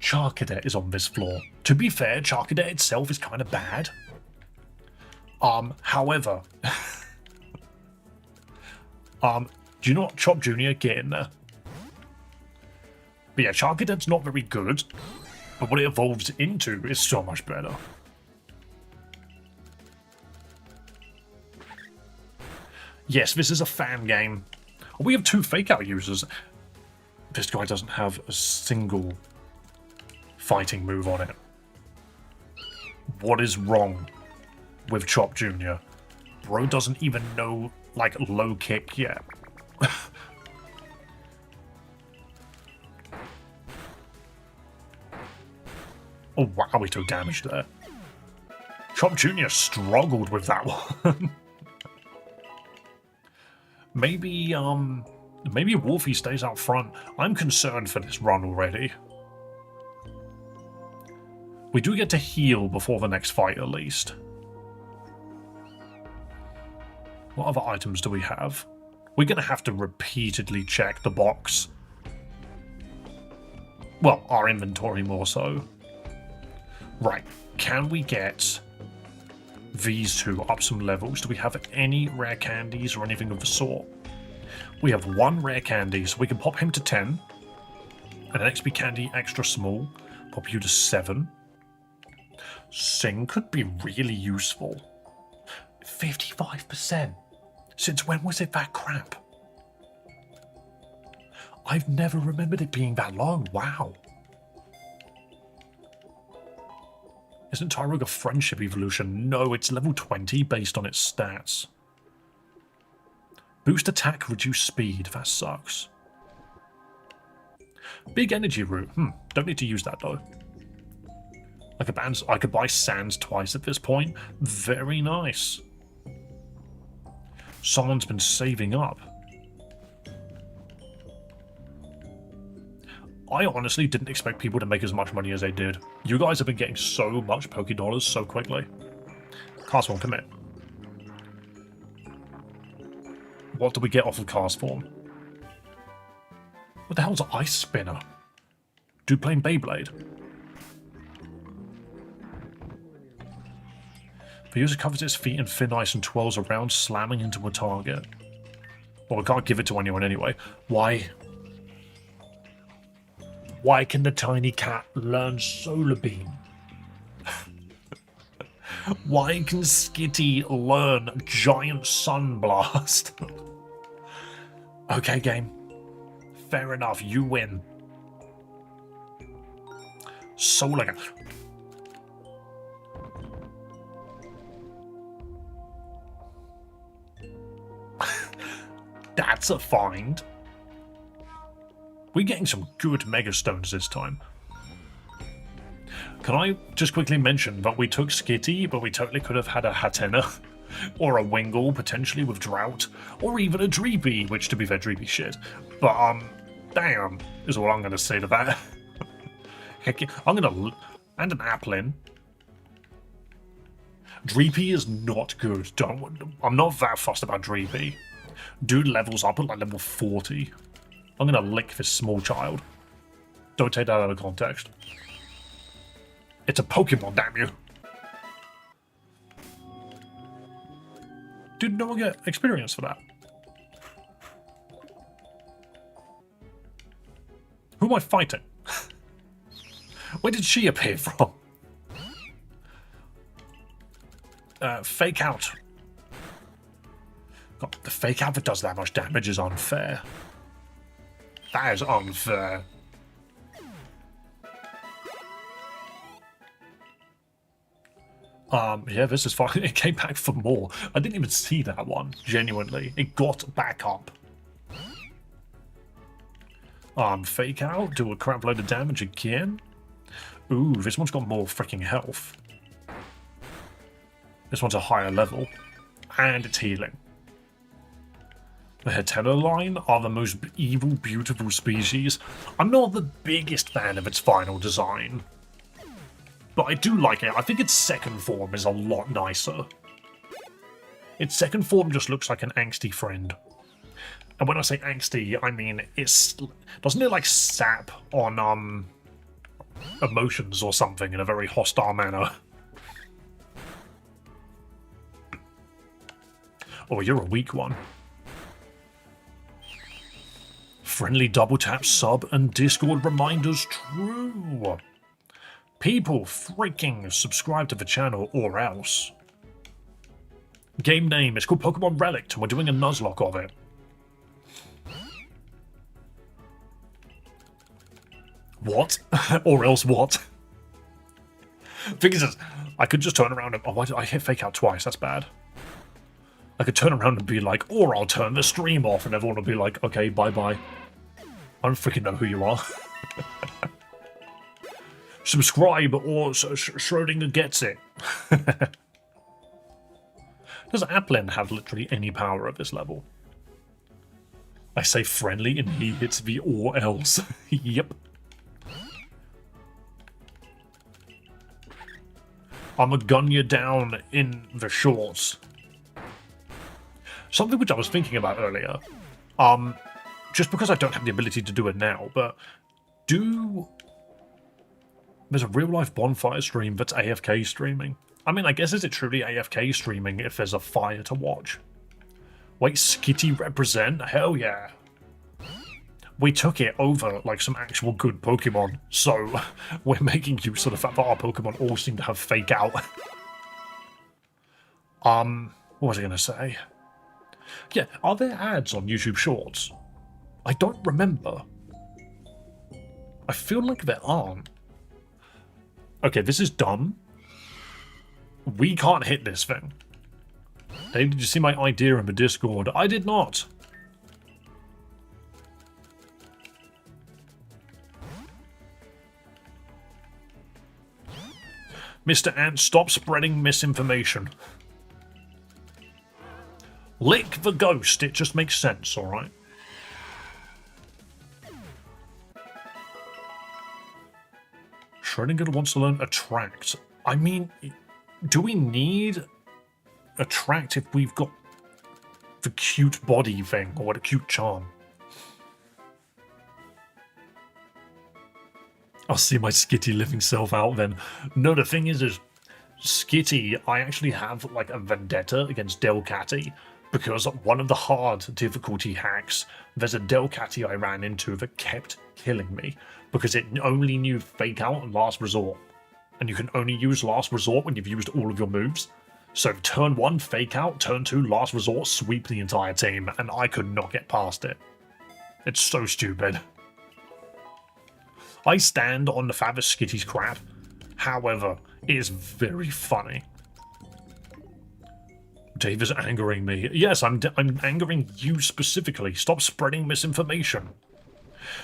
Charcadet is on this floor. To be fair, Charcadet itself is kind of bad. However... do you not Chop Jr. get in there? But yeah, Charcadet's not very good, but what it evolves into is so much better. Yes, this is a fan game. We have 2 Fake Out users. This guy doesn't have a single fighting move on it. What is wrong with Chop Jr.? Bro doesn't even know, like, low kick yet. Oh wow, we took damage there. Chomp Jr. struggled with that one. Maybe Wolfie stays out front. I'm concerned for this run already. We do get to heal before the next fight, at least. What other items do we have? We're going to have to repeatedly check the box. Well, our inventory more so. Right, can we get these two up some levels? Do we have any rare candies or anything of the sort? We have one rare candy, so we can pop him to 10. And an XP candy extra small. Pop you to 7. Sing could be really useful. 55%. Since when was it that crap? I've never remembered it being that low. Wow. Isn't Tyrog a friendship evolution? No, it's level 20 based on its stats. Boost attack, reduce speed. That sucks. Big energy root. Don't need to use that though. I could buy sands twice at this point. Very nice. Someone's been saving up. I honestly didn't expect people to make as much money as they did. You guys have been getting so much Poké Dollars so quickly. Cast Form, commit. What do we get off of Cast Form? What the hell's an Ice Spinner? Duplain Beyblade. The user covers its feet in thin ice and twirls around, slamming into a target. Well, we can't give it to anyone anyway. Why? Why can the tiny cat learn Solar Beam? Why can Skitty learn Giant Sunblast? Okay, game. Fair enough, you win. Solar Cat. That's a find. We're getting some good Mega Stones this time. Can I just quickly mention that we took Skitty, but we totally could have had a Hatenna, or a Wingull, potentially with Drought, or even a Dreepy, which to be fair, Dreepy shit. But, damn, is all I'm going to say to that. Heck yeah, I'm going to... and an Applin. Dreepy is not good. I'm not that fussed about Dreepy. Dude levels up at like level 40. I'm going to lick this small child. Don't take that out of context. It's a Pokemon, damn you. Did no one get experience for that? Who am I fighting? Where did she appear from? Fake out. God, the fake out that does that much damage is unfair. That is unfair. Yeah, this is fine. It came back for more. I didn't even see that one, genuinely. It got back up. Fake out, do a crap load of damage again. Ooh, this one's got more freaking health. This one's a higher level. And it's healing. The Hatenna line are the most evil, beautiful species. I'm not the biggest fan of its final design. But I do like it. I think its second form is a lot nicer. Its second form just looks like an angsty friend. And when I say angsty, I mean doesn't it like sap on emotions or something in a very hostile manner? Oh, you're a weak one. Friendly double tap, sub, and Discord reminders true. People freaking subscribe to the channel or else. Game name is called Pokemon Relict and we're doing a Nuzlocke of it. What? Or else what? Thing is, I could just turn around and... Oh, why did I hit fake out twice? That's bad. I could turn around and be like, or I'll turn the stream off and everyone will be like, okay, bye-bye. I don't freaking know who you are. Subscribe or Schrodinger gets it. Does Applin have literally any power at this level? I say friendly and he hits the or else. Yep. I'ma gun you down in the shorts. Something which I was thinking about earlier. Just because I don't have the ability to do it now, but there's a real life bonfire stream that's AFK streaming. I mean, I guess is it truly AFK streaming if there's a fire to watch? Wait, Skitty represent? Hell yeah. We took it over like some actual good Pokemon, so we're making use of the fact that our Pokemon all seem to have fake out. What was I gonna say? Yeah, are there ads on YouTube Shorts? I don't remember. I feel like there aren't. Okay, this is dumb. We can't hit this thing. Dave, did you see my idea in the Discord? I did not. Mr. Ant, stop spreading misinformation. Lick the ghost, it just makes sense, alright? Schrödinger wants to learn Attract. I mean, do we need Attract if we've got the cute body thing, or what a cute charm? I'll see my Skitty living self out then. No, the thing is Skitty, I actually have like a vendetta against Delcatty because one of the hard difficulty hacks, there's a Delcatty I ran into that kept killing me because it only knew Fake Out and Last Resort. And you can only use Last Resort when you've used all of your moves. So turn 1, Fake Out, turn 2, Last Resort, sweep the entire team, and I could not get past it. It's so stupid. I stand on the fact that Skitty's crap. However, it is very funny. Dave is angering me. Yes, I'm angering you specifically. Stop spreading misinformation.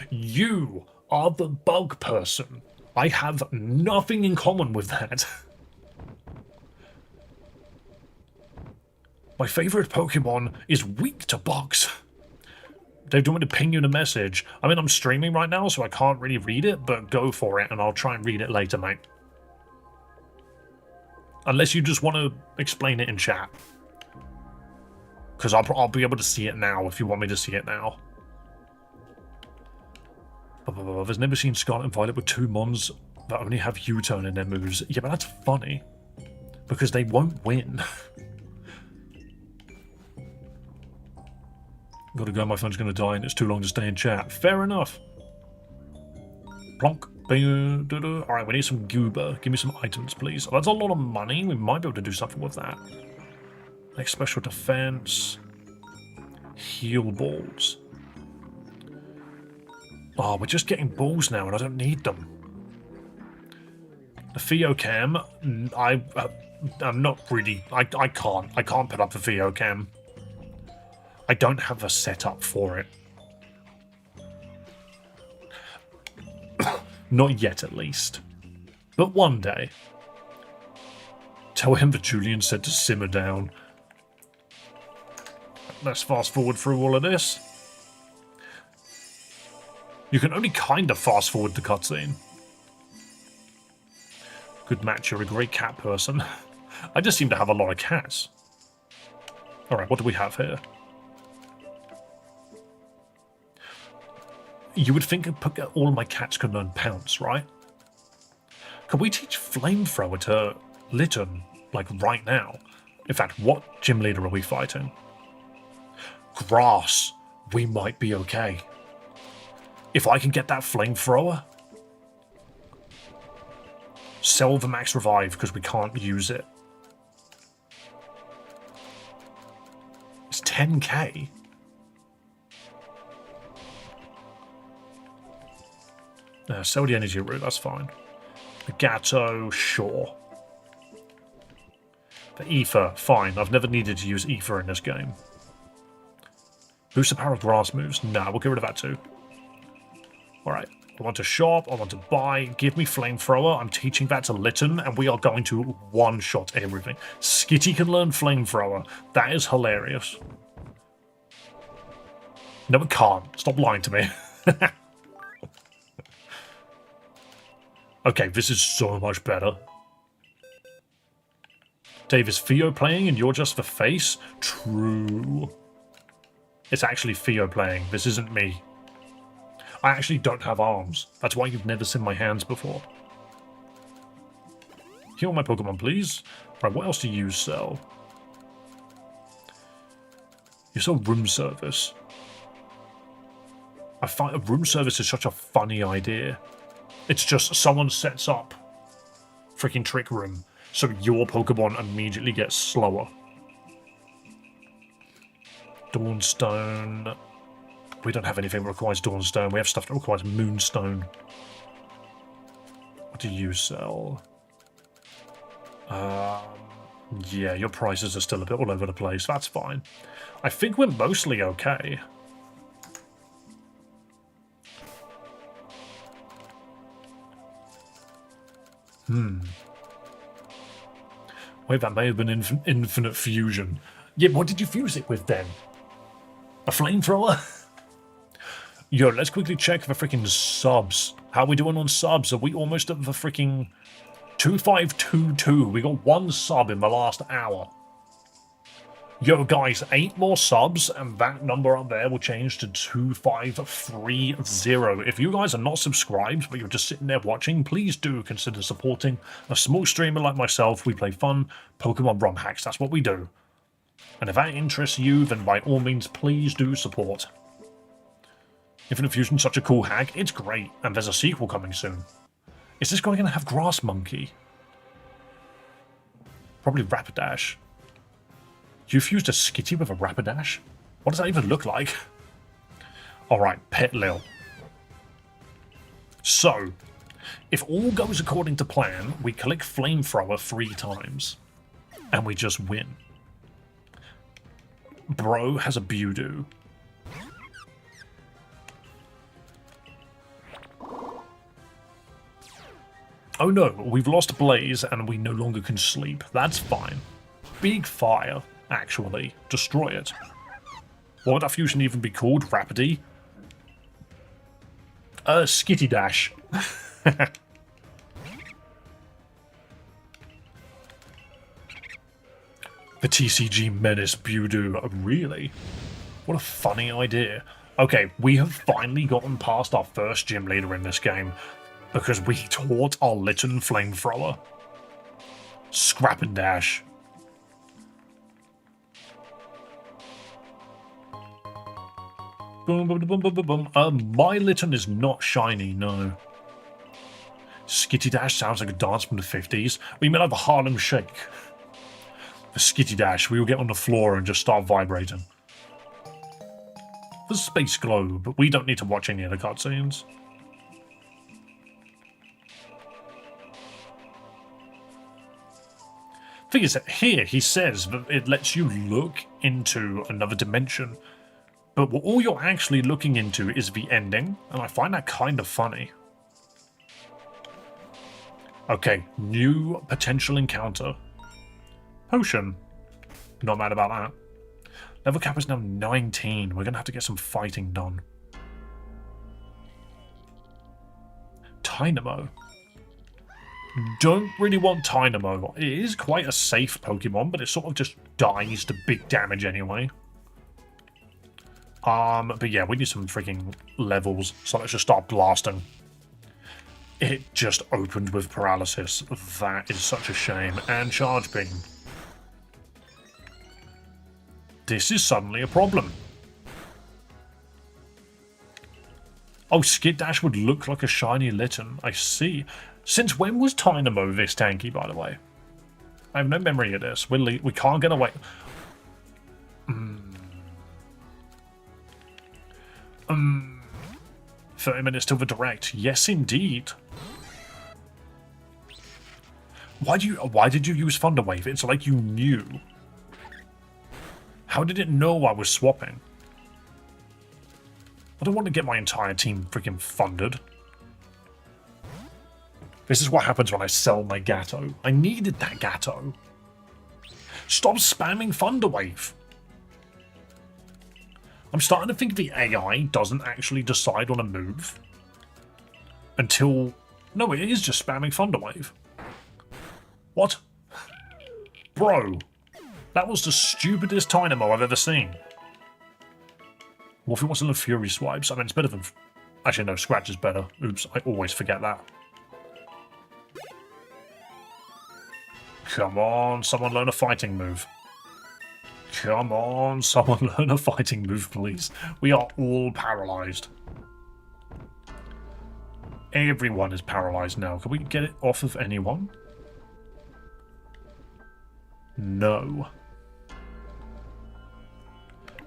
You are the bug person. I have nothing in common with that. My favourite Pokemon is weak to bugs. Dave, do you want me to ping you in a message? I mean, I'm streaming right now, so I can't really read it, but go for it, and I'll try and read it later, mate. Unless you just want to explain it in chat. Because I'll be able to see it now if you want me to see it now. There's never seen Scarlet and Violet with 2 Mons that only have U-turn in their moves. Yeah, but that's funny. Because they won't win. Gotta go, my phone's gonna die and it's too long to stay in chat. Fair enough. Plonk. Alright, we need some goober. Give me some items, please. Oh, that's a lot of money. We might be able to do something with that. Like special defense. Heal balls. Oh, we're just getting balls now and I don't need them. The Theocam, I'm not really... I can't put up the Theocam. I don't have a setup for it. Not yet, at least. But one day. Tell him that Julian said to simmer down. Let's fast forward through all of this. You can only kind of fast forward the cutscene. Good match, you're a great cat person. I just seem to have a lot of cats. Alright, what do we have here? You would think all my cats could learn Pounce, right? Can we teach Flamethrower to Litten, like right now? In fact, what gym leader are we fighting? Grass. We might be okay. If I can get that Flamethrower, sell the Max Revive because we can't use it. It's 10k. Sell the energy route, that's fine. The Gato, sure. The Ether, fine. I've never needed to use Ether in this game. Boost the power of grass moves. Nah, we'll get rid of that too. Alright. I want to shop, I want to buy, give me flamethrower, I'm teaching that to Litten, and we are going to one-shot everything. Skitty can learn flamethrower. That is hilarious. No, it can't. Stop lying to me. Okay, this is so much better. Dave, is Theo playing and you're just the face? True. It's actually Theo playing. This isn't me. I actually don't have arms. That's why you've never seen my hands before. Heal my Pokemon, please. Right, what else do you sell? You sell room service. I find a room service is such a funny idea. It's just someone sets up freaking Trick Room, so your Pokemon immediately gets slower. Dawnstone. We don't have anything that requires Dawnstone. We have stuff that requires Moonstone. What do you sell? Yeah, your prices are still a bit all over the place. That's fine. I think we're mostly okay. Wait, that may have been infinite fusion. Yeah, what did you fuse it with then? A flamethrower? Yo, let's quickly check the freaking subs. How are we doing on subs? Are we almost at the freaking 2522? We got 1 sub in the last hour. Yo, guys, 8 more subs, and that number up there will change to 2530. If you guys are not subscribed, but you're just sitting there watching, please do consider supporting a small streamer like myself. We play fun Pokemon romhacks. That's what we do. And if that interests you, then by all means, please do support. Infinite Fusion's such a cool hack. It's great, and there's a sequel coming soon. Is this guy going to have Grass Monkey? Probably Rapidash. You fused a Skitty with a Rapidash? What does that even look like? Alright, Pet Lil. So, if all goes according to plan, we collect Flamethrower 3 times. And we just win. Bro has a Bewdoo. Oh no, we've lost Blaze and we no longer can sleep. That's fine. Big Fire, actually. Destroy it. What would that fusion even be called? Rapidy? Skitty Dash. The TCG Menace Bewdoo. Really? What a funny idea. Okay, we have finally gotten past our first gym leader in this game because we taught our Litten Flamethrower. Scrap and Dash. Boom, boom, boom, boom, boom, boom. My Litten is not shiny, no. Skitty Dash sounds like a dance from the 50s. We mean like the Harlem Shake. The Skitty Dash, we will get on the floor and just start vibrating. The Space Globe, we don't need to watch any of the cutscenes. Thing is, here he says that it lets you look into another dimension, but what all you're actually looking into is the ending, and I find that kind of funny. Okay, new potential encounter. Potion. Not mad about that. Level cap is now 19. We're going to have to get some fighting done. Tynamo. Don't really want Tynamo. It is quite a safe Pokemon, but it sort of just dies to big damage anyway. But yeah, we need some freaking levels, so let's just start blasting. It just opened with paralysis. That is such a shame. And Charge Beam. This is suddenly a problem. Oh, Skid Dash would look like a shiny Litten. I see. Since when was Tynamo this tanky, by the way? I have no memory of this. We can't get away. 30 minutes till the direct. Yes, indeed. Why did you use Thunder Wave? It's like you knew. How did it know I was swapping? I don't want to get my entire team freaking thundered. This is what happens when I sell my Gatto. I needed that Gatto. Stop spamming Thunderwave. I'm starting to think the AI doesn't actually decide on a move until... No, it is just spamming Thunderwave. What? Bro, that was the stupidest Dynamo I've ever seen. What if he wants to learn Fury Swipes? I mean, it's better than... Actually, no, Scratch is better. Oops, I always forget that. Come on, someone learn a fighting move. Come on, someone learn a fighting move, please. We are all paralyzed. Everyone is paralyzed now. Can we get it off of anyone? No.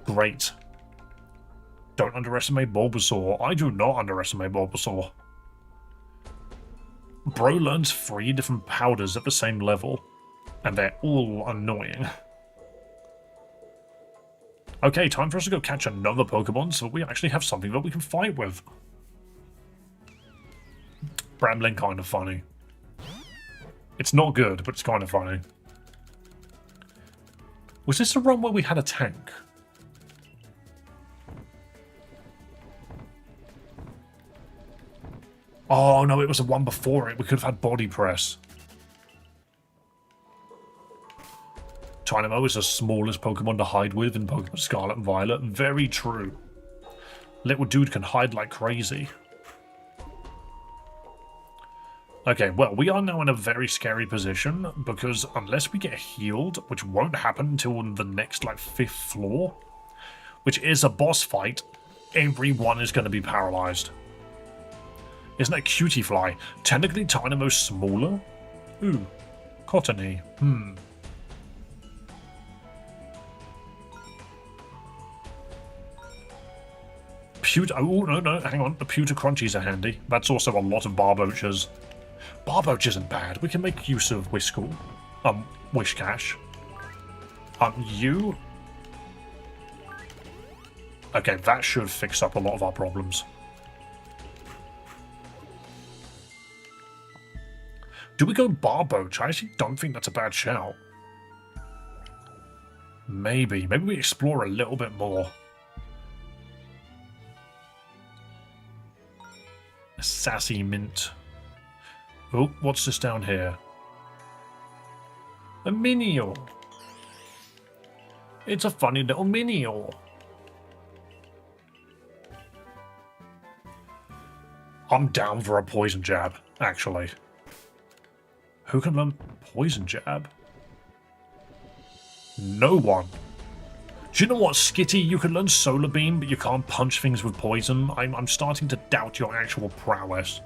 Great. Don't underestimate Bulbasaur. I do not underestimate Bulbasaur. Bro learns 3 different powders at the same level, and they're all annoying. Okay, time for us to go catch another Pokemon so we actually have something that we can fight with. Brambling kind of funny. It's not good, but it's kind of funny. Was this the run where we had a tank? Oh no, it was the one before it. We could have had Body Press. Dynamo is the smallest Pokemon to hide with in Pokemon Scarlet and Violet. Very true. Little dude can hide like crazy. Okay, well, we are now in a very scary position because unless we get healed, which won't happen until the next, like, 5th floor, which is a boss fight, everyone is going to be paralyzed. Isn't that Cutie Fly? Technically, Dynamo's smaller? Ooh, Cottony. Oh, no, hang on. The Pewter Crunchies are handy. That's also a lot of Barboachers. Barboach isn't bad. We can make use of Whistle. Wishcash. You? Okay, that should fix up a lot of our problems. Do we go Barboach? I actually don't think that's a bad shout. Maybe we explore a little bit more. A sassy mint. Oh, what's this down here? A Minior. It's a funny little Minior. I'm down for a Poison Jab, actually. Who can learn Poison Jab? No one. Do you know what, Skitty? You can learn Solar Beam, but you can't punch things with poison. I'm starting to doubt your actual prowess.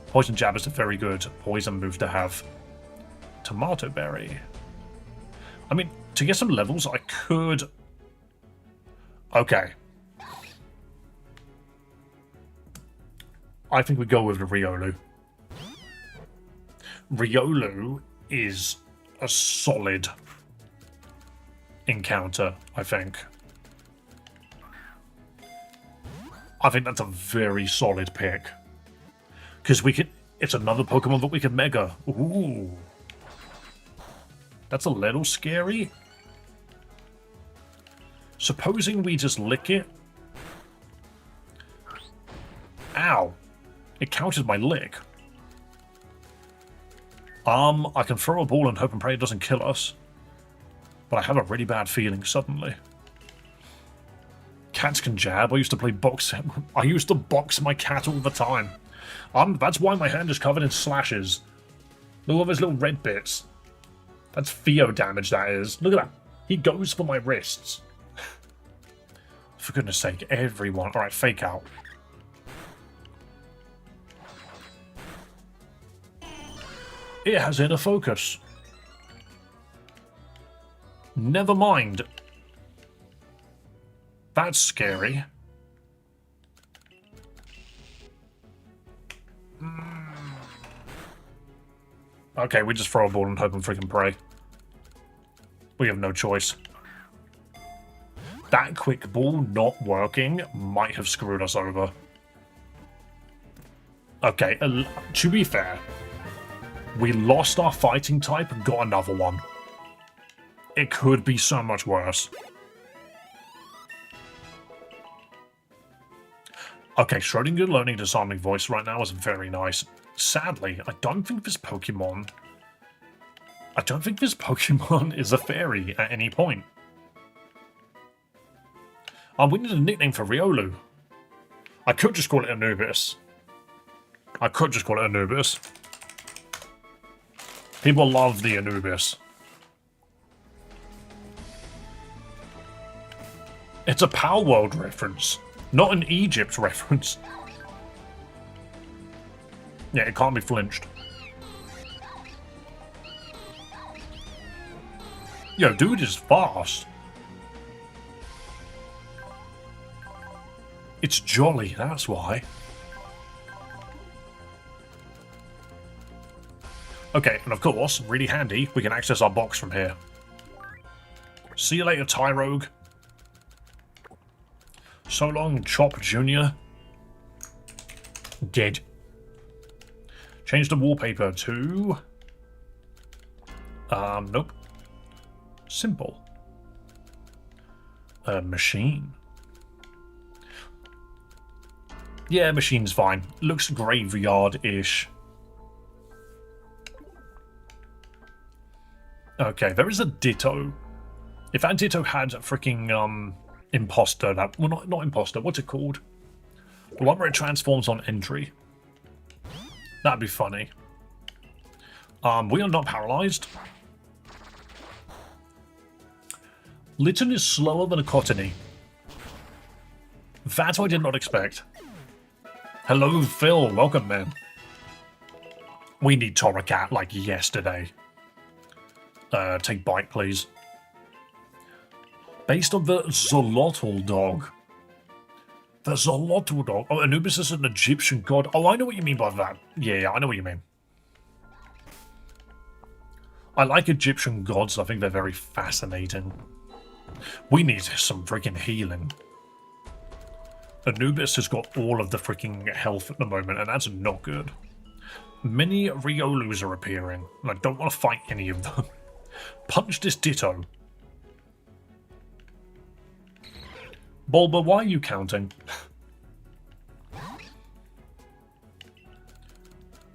Poison Jab is a very good poison move to have. Tomato Berry. I mean, to get some levels, I could... Okay. I think we go with the Riolu. Riolu is a solid encounter, I think. I think that's a very solid pick. Because we could... It's another Pokemon that we could Mega. Ooh. That's a little scary. Supposing we just lick it. Ow. It counted my lick. I can throw a ball and hope and pray it doesn't kill us. But I have a really bad feeling suddenly. Cats can jab. I used to play box. I used to box my cat all the time. That's why my hand is covered in slashes. Look at all those little red bits. That's Theo damage, that is. Look at that. He goes for my wrists. For goodness sake, everyone. Alright, Fake Out. It has inner focus. Never mind. That's scary. Okay, we just throw a ball and hope and freaking pray. We have no choice. That quick ball not working might have screwed us over. Okay, to be fair, we lost our fighting type and got another one. It could be so much worse. Okay, Schrodinger learning disarming voice right now is very nice. Sadly, I don't think this Pokemon is a fairy at any point. We need a nickname for Riolu. I could just call it Anubis. People love the Anubis. It's a Power World reference, not an Egypt reference. Yeah, it can't be flinched. Yo, dude is fast. It's jolly, that's why. Okay, and of course, really handy, we can access our box from here. See you later, Tyrogue. So long, Chop Jr. Dead. Change the wallpaper to... nope. Simple. Machine. Yeah, machine's fine. Looks graveyard-ish. Okay, there is a Ditto. If that Ditto had a freaking, imposter, that... Well, not imposter, what's it called? The one where it transforms on entry. That'd be funny. We are not paralyzed. Litten is slower than a Cottony. That I did not expect. Hello, Phil. Welcome, man. We need Torracat like yesterday. Take bite, please. Based on the Zolotl dog. The Zolotl dog. Oh, Anubis is an Egyptian god. Oh, I know what you mean by that. Yeah, I know what you mean. I like Egyptian gods. I think they're very fascinating. We need some freaking healing. Anubis has got all of the freaking health at the moment, and that's not good. Many Riolus are appearing, and I don't want to fight any of them. Punch this Ditto. Bulba, why are you counting?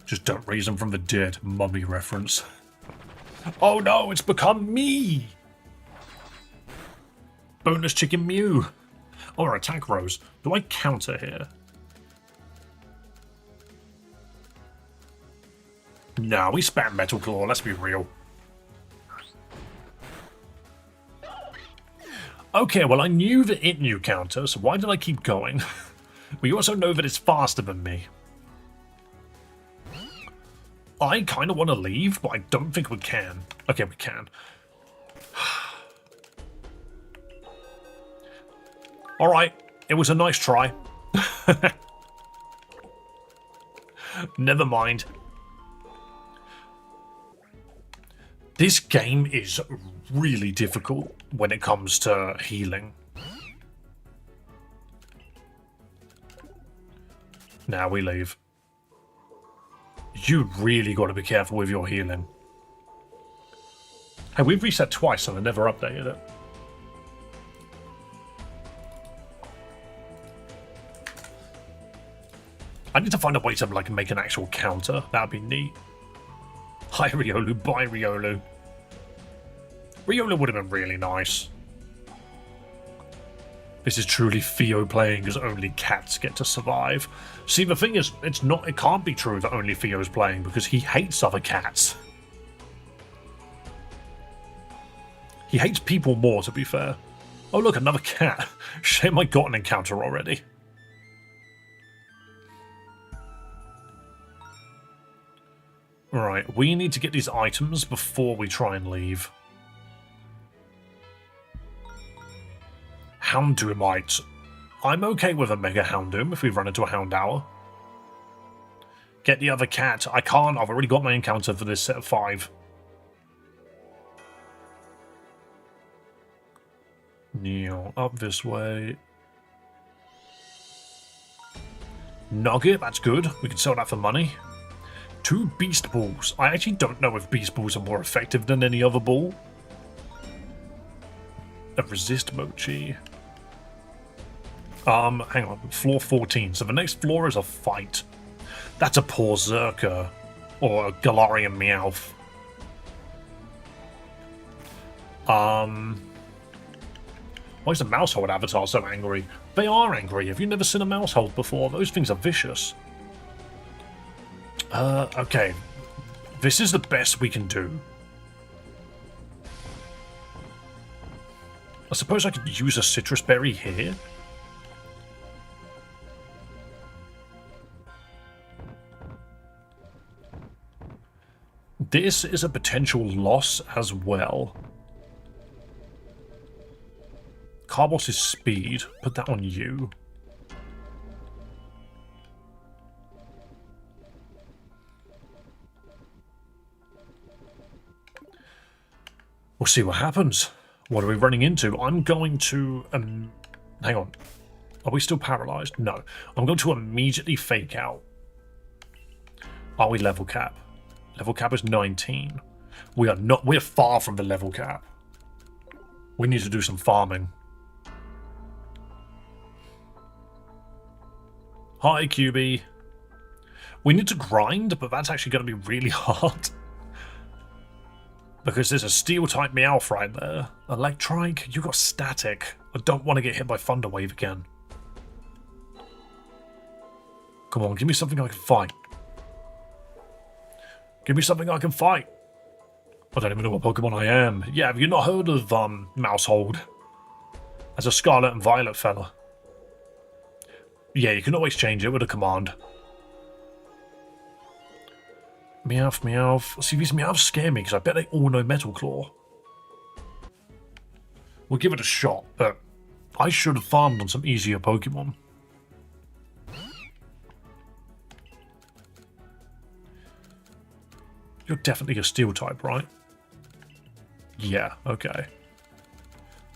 Just don't raise him from the dead, mummy reference. Oh no, it's become me! Bonus Chicken Mew. Or attack Rose. Do I counter here? No, we spam Metal Claw, let's be real. Okay, well I knew that it knew counter, so why did I keep going? We also know that it's faster than me. I kind of want to leave, but I don't think we can. Okay, we can. Alright, it was a nice try. Never mind. This game is really difficult when it comes to healing. Now we leave. You really got to be careful with your healing. Hey, we've reset twice and I never updated it. I need to find a way to like make an actual counter. That'd be neat. Hi Riolu, bye Riolu. Riolu would have been really nice. This is truly Theo playing as only cats get to survive. See, the thing is, it can't be true that only Theo's playing because he hates other cats. He hates people more, to be fair. Oh look, another cat. Shame I got an encounter already. Alright, we need to get these items before we try and leave. Houndoomite. I'm okay with a Mega Houndoom if we run into a Houndour. Get the other cat. I can't. I've already got my encounter for this set of 5. Neo, up this way. Nugget, that's good. We can sell that for money. 2 Beast Balls. I actually don't know if Beast Balls are more effective than any other ball. A Resist Mochi. Hang on. Floor 14. So the next floor is a fight. That's a Porzerker. Or a Galarian Meowth. Why is the Mousehold avatar so angry? They are angry. Have you never seen a Mousehold before? Those things are vicious. Okay. This is the best we can do. I suppose I could use a Citrus Berry here. This is a potential loss as well. Carbos is speed. Put that on you. We'll see what happens. What are we running into? I'm going to... hang on. Are we still paralyzed? No. I'm going to immediately fake out. Are we level cap? Level cap is 19. We are not... We're far from the level cap. We need to do some farming. Hi, QB. We need to grind, but that's actually going to be really hard. Because there's a Steel-type Meowth right there. Electrike, you got Static. I don't want to get hit by Thunder Wave again. Come on, give me something I can fight. Give me something I can fight. I don't even know what Pokemon I am. Yeah, have you not heard of Mousehold? As a Scarlet and Violet fella. Yeah, you can always change it with a command. Meowth, Meowth. See, these Meowths scare me because I bet they all know Metal Claw. We'll give it a shot, but I should have farmed on some easier Pokemon. You're definitely a Steel type, right? Yeah, okay.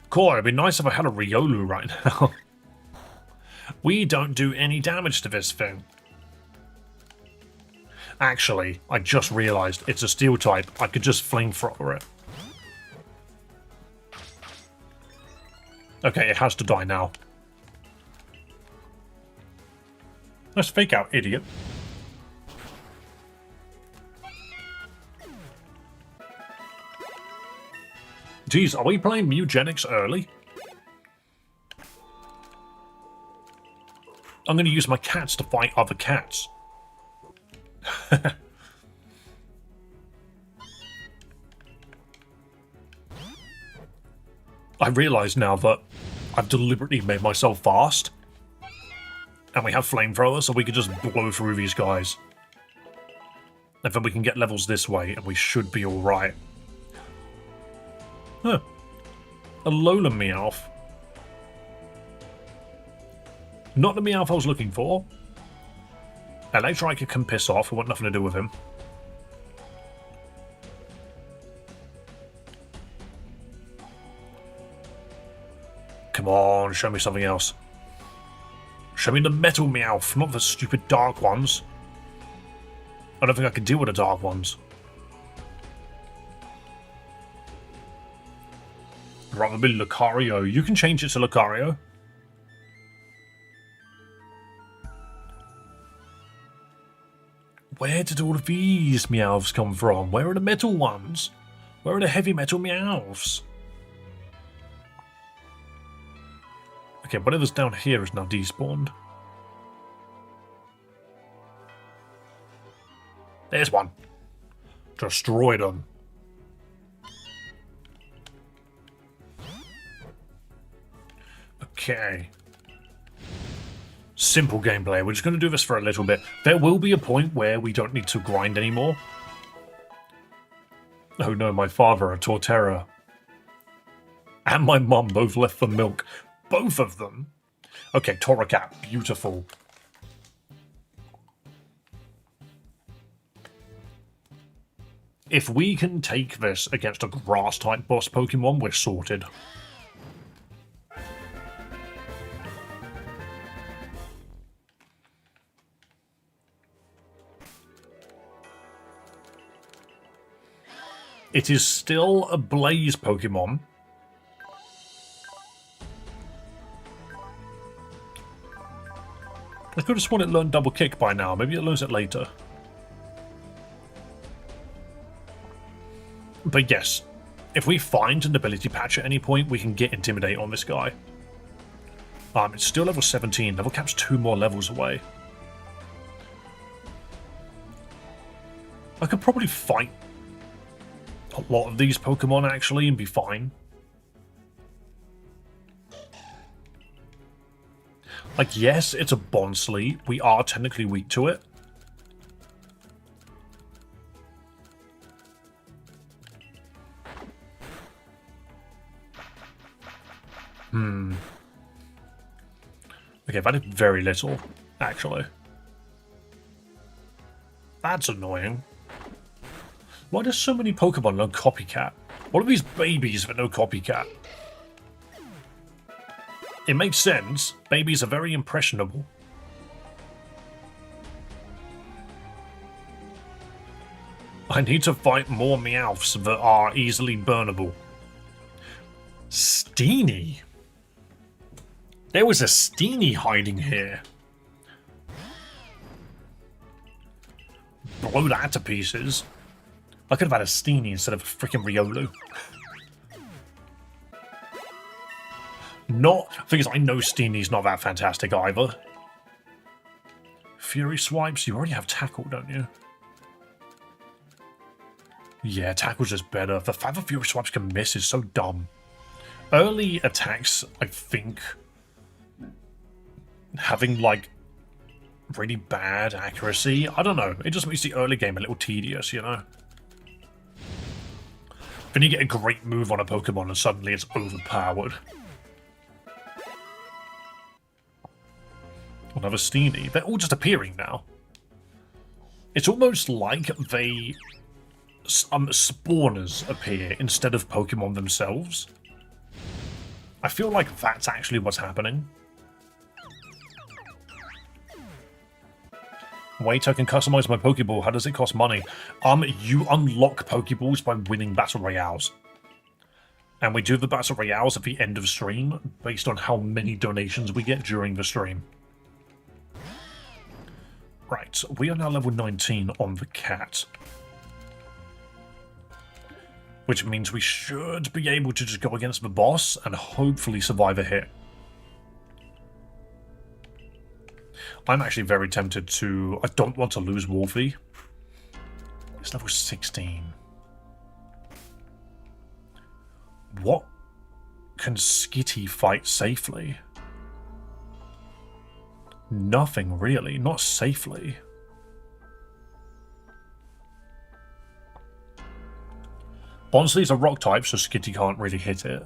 Cool, it'd be nice if I had a Riolu right now. We don't do any damage to this thing. Actually, I just realised it's a Steel type. I could just Flamethrower it. Okay, it has to die now. Let's fake out, idiot. Geez, are we playing Mugenics early? I'm going to use my cats to fight other cats. I realise now that I've deliberately made myself fast. And we have Flamethrower, so we can just blow through these guys. And then we can get levels this way, and we should be alright. Huh. A Alola Meowth. Not the Meowth I was looking for. Electrike can piss off. I want nothing to do with him. Come on, show me something else. Show me the Metal Meowth, not the stupid dark ones. I don't think I can deal with the dark ones. Rather be Lucario. You can change it to Lucario. Where did all of these Meowths come from? Where are the metal ones? Where are the heavy metal Meowths? Okay, whatever's down here is now despawned. There's one. Destroyed them. Okay. Simple gameplay. We're just going to do this for a little bit. There will be a point where we don't need to grind anymore. Oh no, my father, a Torterra. And my mum both left for milk. Both of them. Okay, Torracat, beautiful. If we can take this against a grass-type boss Pokemon, we're sorted. It is still a Blaze Pokemon. I could have sworn it learned Double Kick by now. Maybe it learns it later. But yes, if we find an ability patch at any point, we can get Intimidate on this guy. It's still level 17. Level cap's 2 more levels away. I could probably fight a lot of these Pokemon, actually, and be fine. Like, yes, it's a Bonsly. We are technically weak to it. Okay, that did very little, actually. That's annoying. Why does so many Pokemon learn Copycat? What are these babies that know Copycat? It makes sense. Babies are very impressionable. I need to fight more Meowths that are easily burnable. Steenie? There was a Steenie hiding here. Blow that to pieces. I could have had a Steenie instead of a freaking Riolu. Thing is, I know Steenie's not that fantastic either. Fury Swipes, you already have Tackle, don't you? Yeah, Tackle's just better. The fact that Fury Swipes can miss is so dumb. Early attacks, I think, having, like, really bad accuracy, I don't know. It just makes the early game a little tedious, you know? Then you get a great move on a Pokemon and suddenly it's overpowered. Another Steenie. They're all just appearing now. It's almost like they... spawners appear instead of Pokemon themselves. I feel like that's actually what's happening. Wait, I can customize my Pokeball. How does it cost money? You unlock Pokeballs by winning Battle Royales. And we do the Battle Royales at the end of stream, based on how many donations we get during the stream. Right, we are now level 19 on the cat. Which means we should be able to just go against the boss and hopefully survive a hit. I'm actually very tempted to... I don't want to lose Wolfie. It's level 16. What can Skitty fight safely? Nothing, really. Not safely. Honestly, it's a rock type, so Skitty can't really hit it.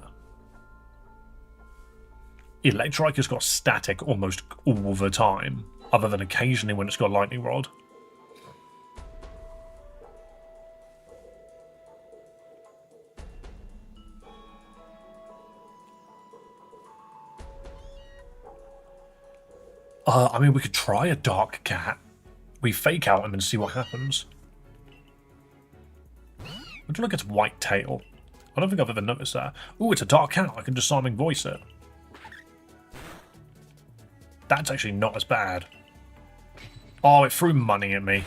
Electrike has got static almost all the time, other than occasionally when it's got Lightning Rod. I mean, we could try a Dark Cat. We fake out him and see what happens. Would you look at White Tail? I don't think I've ever noticed that. Ooh, it's a Dark Cat. I can disarming voice it. That's actually not as bad. Oh, it threw money at me.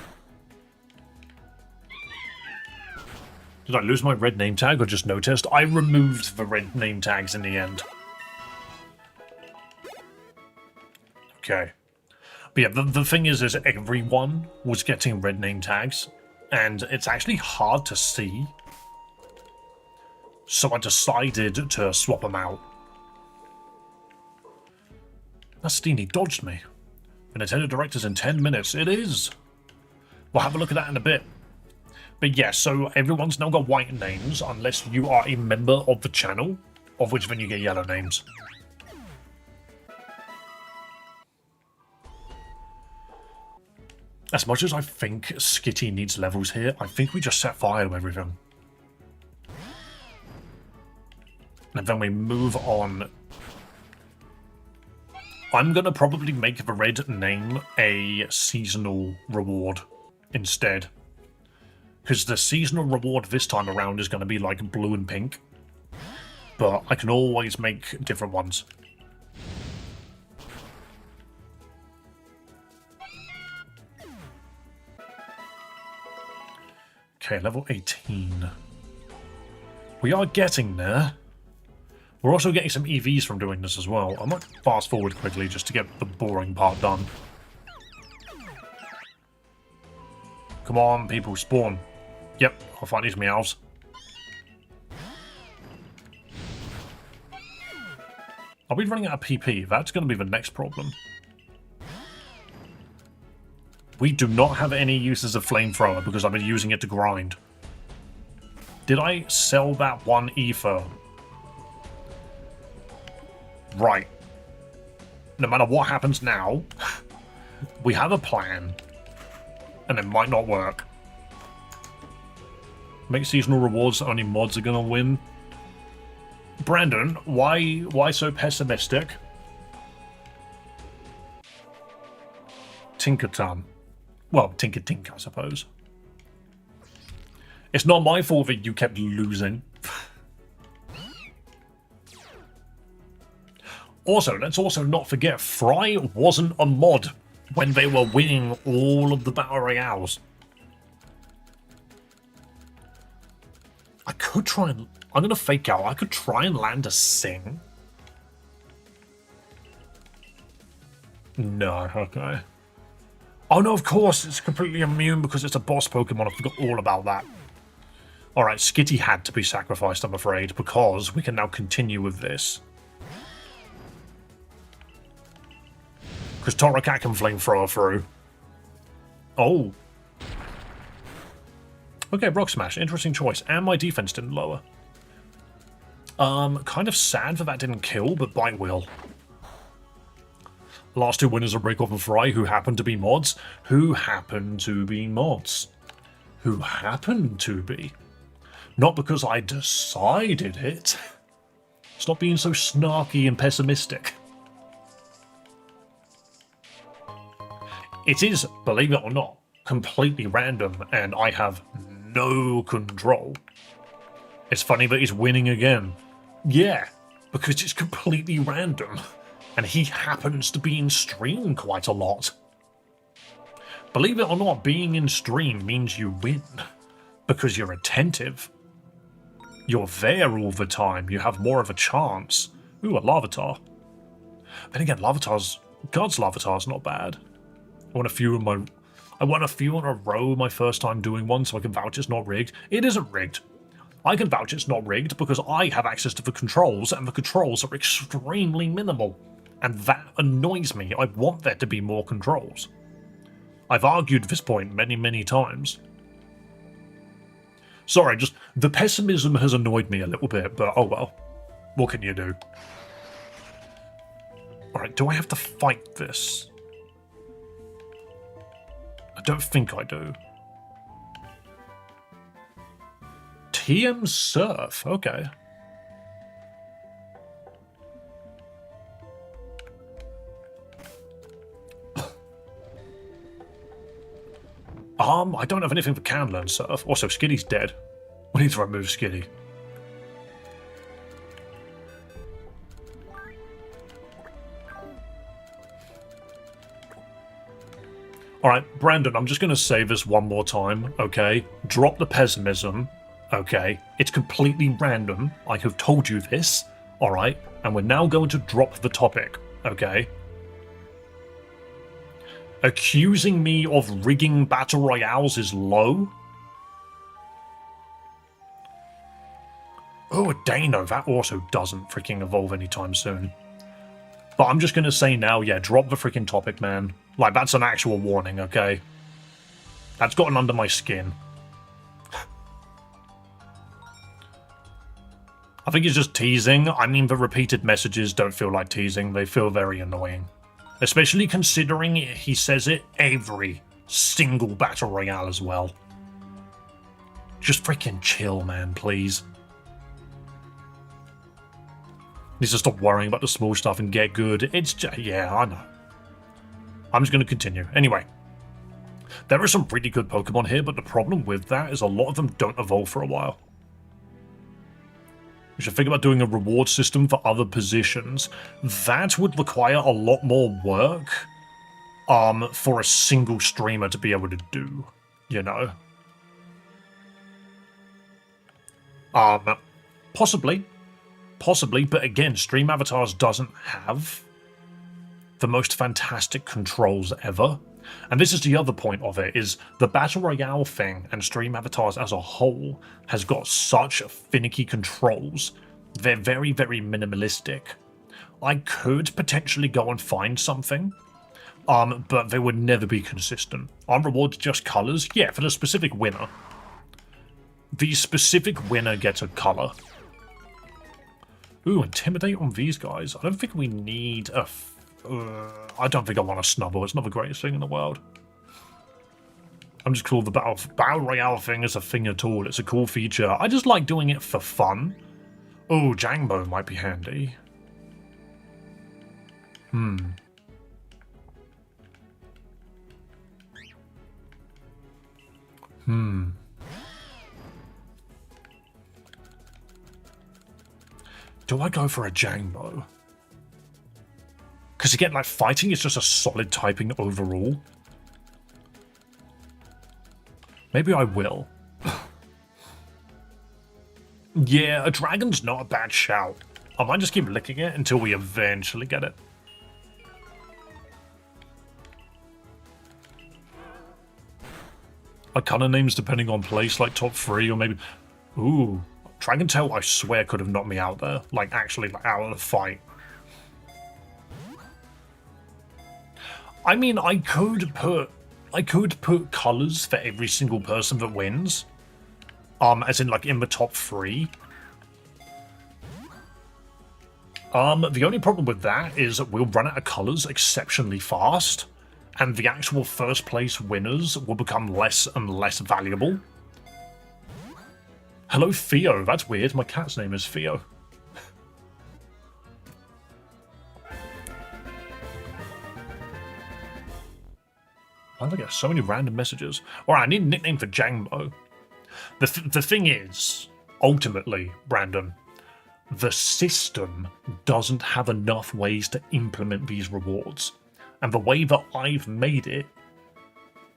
Did I lose my red name tag or just noticed? I removed the red name tags in the end. Okay. But yeah, the thing is everyone was getting red name tags, and it's actually hard to see. So I decided to swap them out. That Steenie dodged me. The Nintendo Direct is in 10 minutes. It is. We'll have a look at that in a bit. But yeah, so everyone's now got white names, unless you are a member of the channel, of which then you get yellow names. As much as I think Skitty needs levels here, I think we just set fire to everything. And then we move on. I'm going to probably make the red name a seasonal reward instead. Because the seasonal reward this time around is going to be like blue and pink. But I can always make different ones. Okay, level 18. We are getting there. We're also getting some EVs from doing this as well. I might fast forward quickly just to get the boring part done. Come on, people, spawn. Yep, I'll fight these meows. Are we running out of PP? That's going to be the next problem. We do not have any uses of flamethrower because I've been using it to grind. Did I sell that one ether? Right. No matter what happens now, we have a plan, and it might not work. Make seasonal rewards so only mods are gonna win. Brandon, why so pessimistic? Tinkerton. Well, Tinker Tink, I suppose. It's not my fault that you kept losing. Also, let's also not forget, Fry wasn't a mod when they were winning all of the Battle Royales. I could try and... I'm going to fake out. I could try and land a Sing. No, okay. Oh no, of course, it's completely immune because it's a boss Pokemon. I forgot all about that. Alright, Skitty had to be sacrificed, I'm afraid, because we can now continue with this. Because Torracat can flamethrower through. Oh. Okay, Rock Smash, interesting choice. And my defense didn't lower. Kind of sad that didn't kill, but Bite will. Last two winners are Breakoff and Fry, who happen to be mods. Who happen to be mods. Who happen to be. Not because I decided it. Stop being so snarky and pessimistic. It is, believe it or not, completely random, and I have no control. It's funny that he's winning again. Yeah, because it's completely random. And he happens to be in stream quite a lot. Believe it or not, being in stream means you win. Because you're attentive. You're there all the time. You have more of a chance. Ooh, a Larvitar. Then again, God's Larvitar's not bad. I won a few in a row my first time doing one, so I can vouch it's not rigged. It isn't rigged. I can vouch it's not rigged because I have access to the controls, and the controls are extremely minimal. And that annoys me. I want there to be more controls. I've argued this point many, many times. Sorry, just the pessimism has annoyed me a little bit, but oh well. What can you do? Alright, do I have to fight this? I don't think I do. TM Surf, okay. I don't have anything for Can Learn Surf. Also, Skitty's dead. We need to remove Skitty. Alright, Brandon, I'm just going to say this one more time, okay? Drop the pessimism, okay? It's completely random. I have told you this, alright? And we're now going to drop the topic, okay? Accusing me of rigging battle royales is low. Oh, a Dano, that also doesn't freaking evolve anytime soon. But I'm just going to say now, yeah, drop the freaking topic, man. Like, that's an actual warning, okay? That's gotten under my skin. I think he's just teasing. I mean, the repeated messages don't feel like teasing. They feel very annoying. Especially considering he says it every single battle royale as well. Just freaking chill, man, please. Needs to stop worrying about the small stuff and get good. It's just, yeah, I know. I'm just going to continue. Anyway. There are some really good Pokemon here, but the problem with that is a lot of them don't evolve for a while. We should think about doing a reward system for other positions. That would require a lot more work for a single streamer to be able to do, you know? Possibly, but again, Stream Avatars doesn't have the most fantastic controls ever. And this is the other point of it, is the Battle Royale thing and Stream Avatars as a whole has got such finicky controls. They're very, very minimalistic. I could potentially go and find something, but they would never be consistent. Are rewards just colours? Yeah, for the specific winner. The specific winner gets a colour. Ooh, intimidate on these guys. I don't think we need a... I don't think I want a snubble. It's not the greatest thing in the world. I'm just cool. The Battle Royale thing is a thing at all. It's a cool feature. I just like doing it for fun. Oh, Jangbo might be handy. Do I go for a Jangbo? Because again, like, fighting is just a solid typing overall. Maybe I will. Yeah, a dragon's not a bad shout. I might just keep licking it until we eventually get it. Like color names depending on place, like top 3 or maybe... Ooh, Dragon Tail I swear could have knocked me out there. Like, actually, like, out of the fight. I mean, I could put colors for every single person that wins. As in, like, in the top 3. The only problem with that is we'll run out of colors exceptionally fast, and the actual first place winners will become less and less valuable. Hello, Theo. That's weird. My cat's name is Theo. I get so many random messages. Alright, I need a nickname for Jangbo. The thing is, ultimately, Brandon, the system doesn't have enough ways to implement these rewards. And the way that I've made it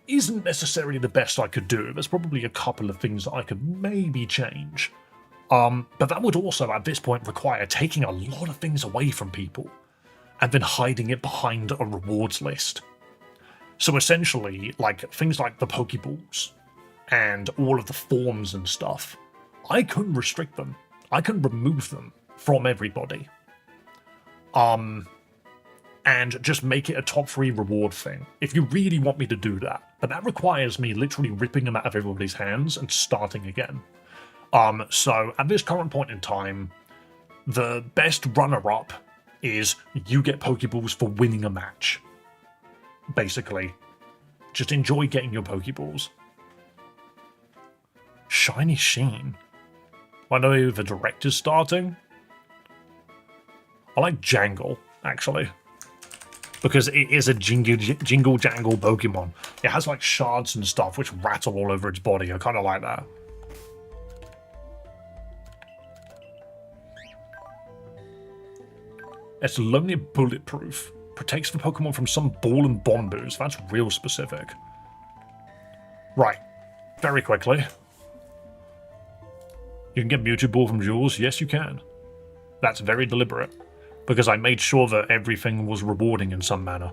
isn't necessarily the best I could do. There's probably a couple of things that I could maybe change. But that would also, at this point, require taking a lot of things away from people and then hiding it behind a rewards list. So essentially, like, things like the Pokeballs and all of the forms and stuff, I couldn't restrict them. I can remove them from everybody. And just make it a top 3 reward thing, if you really want me to do that. But that requires me literally ripping them out of everybody's hands and starting again. So at this current point in time, the best runner-up is you get Pokeballs for winning a match. Basically. Just enjoy getting your Pokeballs. Shiny Sheen. I know the director's starting. I like Jangle, actually. Because it is a jingle jangle Pokemon. It has like shards and stuff which rattle all over its body. I kind of like that. It's lonely bulletproof. Protects the Pokemon from some ball and bomb boost. That's real specific. Right. Very quickly. You can get Mewtwo Ball from Jules. Yes, you can. That's very deliberate. Because I made sure that everything was rewarding in some manner.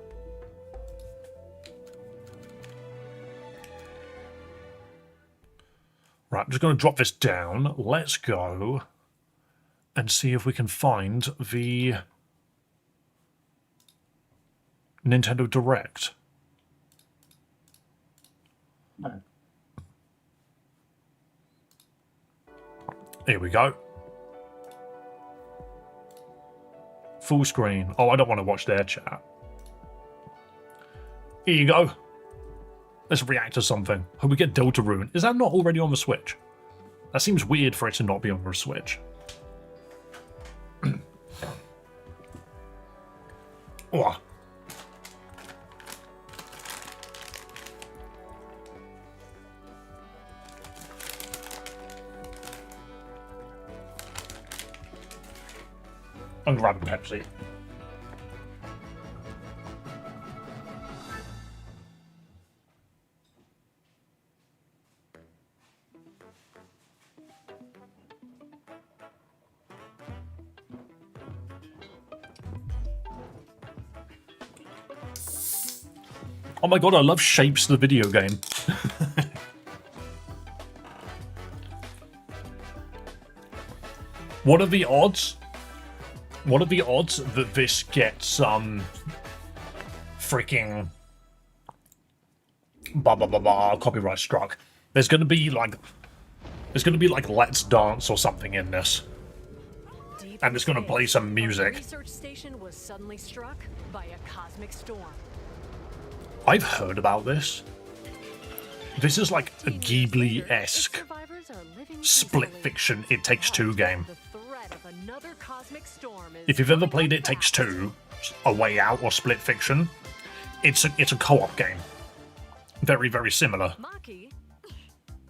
Right, I'm just going to drop this down. Let's go and see if we can find the Nintendo Direct. No. Here we go. Full screen. Oh, I don't want to watch their chat. Here you go. Let's react to something. Hope we get Deltarune. Is that not already on the Switch? That seems weird for it to not be on the Switch. Oh. I'm grabbing Pepsi. Oh my god, I love Shapes, the video game. What are the odds? What are the odds that this gets freaking copyright struck? There's gonna be like Let's Dance or something in this, and it's gonna play some music. Research station was suddenly struck by a cosmic storm. I've heard about this. This is like a Ghibli-esque split fiction It Takes Two game. If you've ever played It Takes Two, A Way Out or Split Fiction, it's a co-op game. Very, very similar. Maki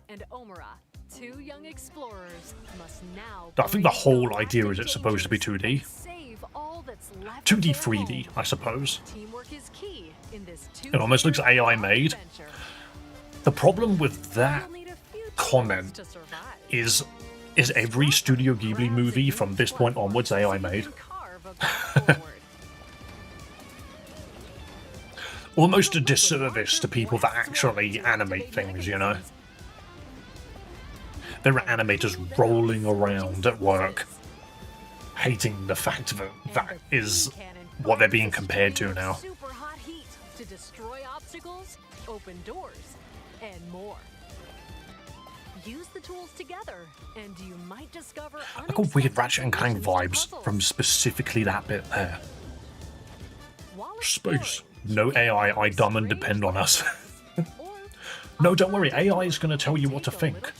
and Omura, two young explorers, must now I think the whole idea is it's supposed to be 2D. 2D, 3D, I suppose. Teamwork is key in this It almost looks AI made. The problem with that comment is every Studio Ghibli movie from this point onwards AI made. Almost a disservice to people that actually animate things, you know? There are animators rolling around at work, hating the fact that that is what they're being compared to now. Super hot heat to destroy obstacles, open doors, and more. Use the tools together, and you might discover I got weird Ratchet and Clank vibes from specifically that bit there. Space. No AI, I dumb and depend on us. No, don't worry, AI is going to tell you what to think.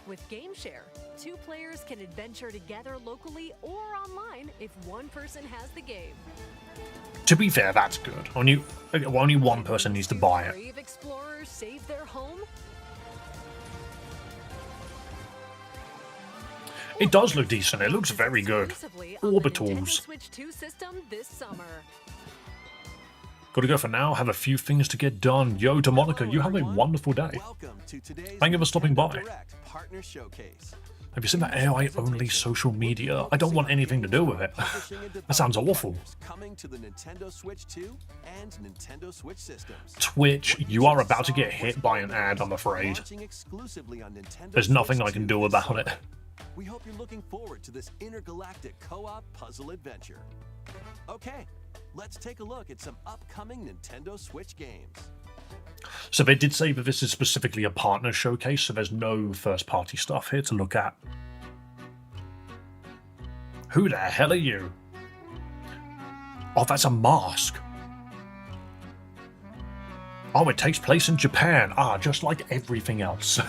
With GameShare, two players can adventure together locally or online if one person has the game. To be fair, that's good. Only one person needs to buy it. Brave explorers save their home. It does look decent. It looks very good. Orbitals. Switch 2 system this summer. Gotta go for now. Have a few things to get done. Yo, Demonica, you have a wonderful day. Thank you for stopping by. Have you seen that AI-only social media? I don't want anything to do with it. That sounds awful. Twitch, you are about to get hit by an ad, I'm afraid. There's nothing I can do about it. We hope you're looking forward to this intergalactic co-op puzzle adventure. Okay, let's take a look at some upcoming Nintendo Switch games. So they did say that this is specifically a partner showcase, so there's no first-party stuff here to look at. Who the hell are you? Oh, that's a mask. Oh, it takes place in Japan. Ah, just like everything else.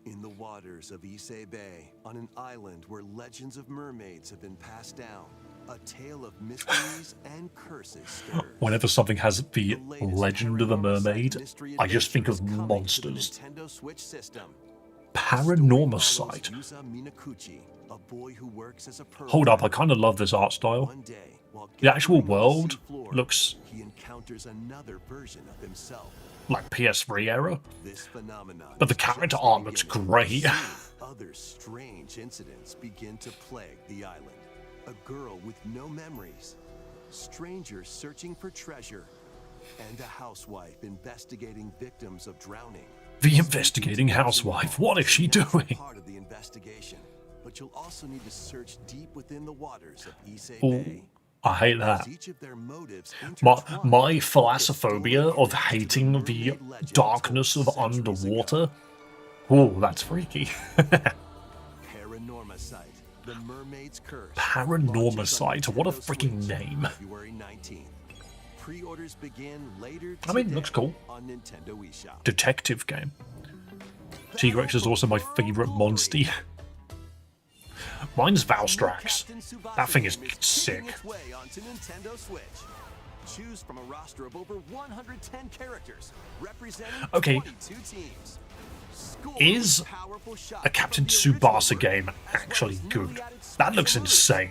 In the waters of Issei Bay, on an island where legends of mermaids have been passed down, a tale of mysteries and curses stirs. Whenever something has the legend of the mermaid, I just think of monsters. Paranormal Sight. Hold up, I kind of love this art style. The actual world looks like PS3 era, but the character art looks great. Other strange incidents begin to plague the island. A girl with no memories, strangers searching for treasure, and a housewife investigating victims of drowning. The investigating housewife, what is she doing? Part of the investigation, but you'll also need to search deep within the waters of Issei Oh, Bay. I hate that. Each of their motives My thalassophobia of hating the darkness of underwater. Oh, that's freaky. Paranormal Sight, The Mermaid's Curse. Paranormal Sight, what a freaking name. February 19th. Pre-orders begin later I mean, it looks cool. on Nintendo eShop. Detective game. T-Rex is also my favorite monster. Mine's Valstrax. That thing is sick. Choose from a roster of over 110 characters representing Okay. 22 teams. Is a Captain Tsubasa game actually good? That looks insane.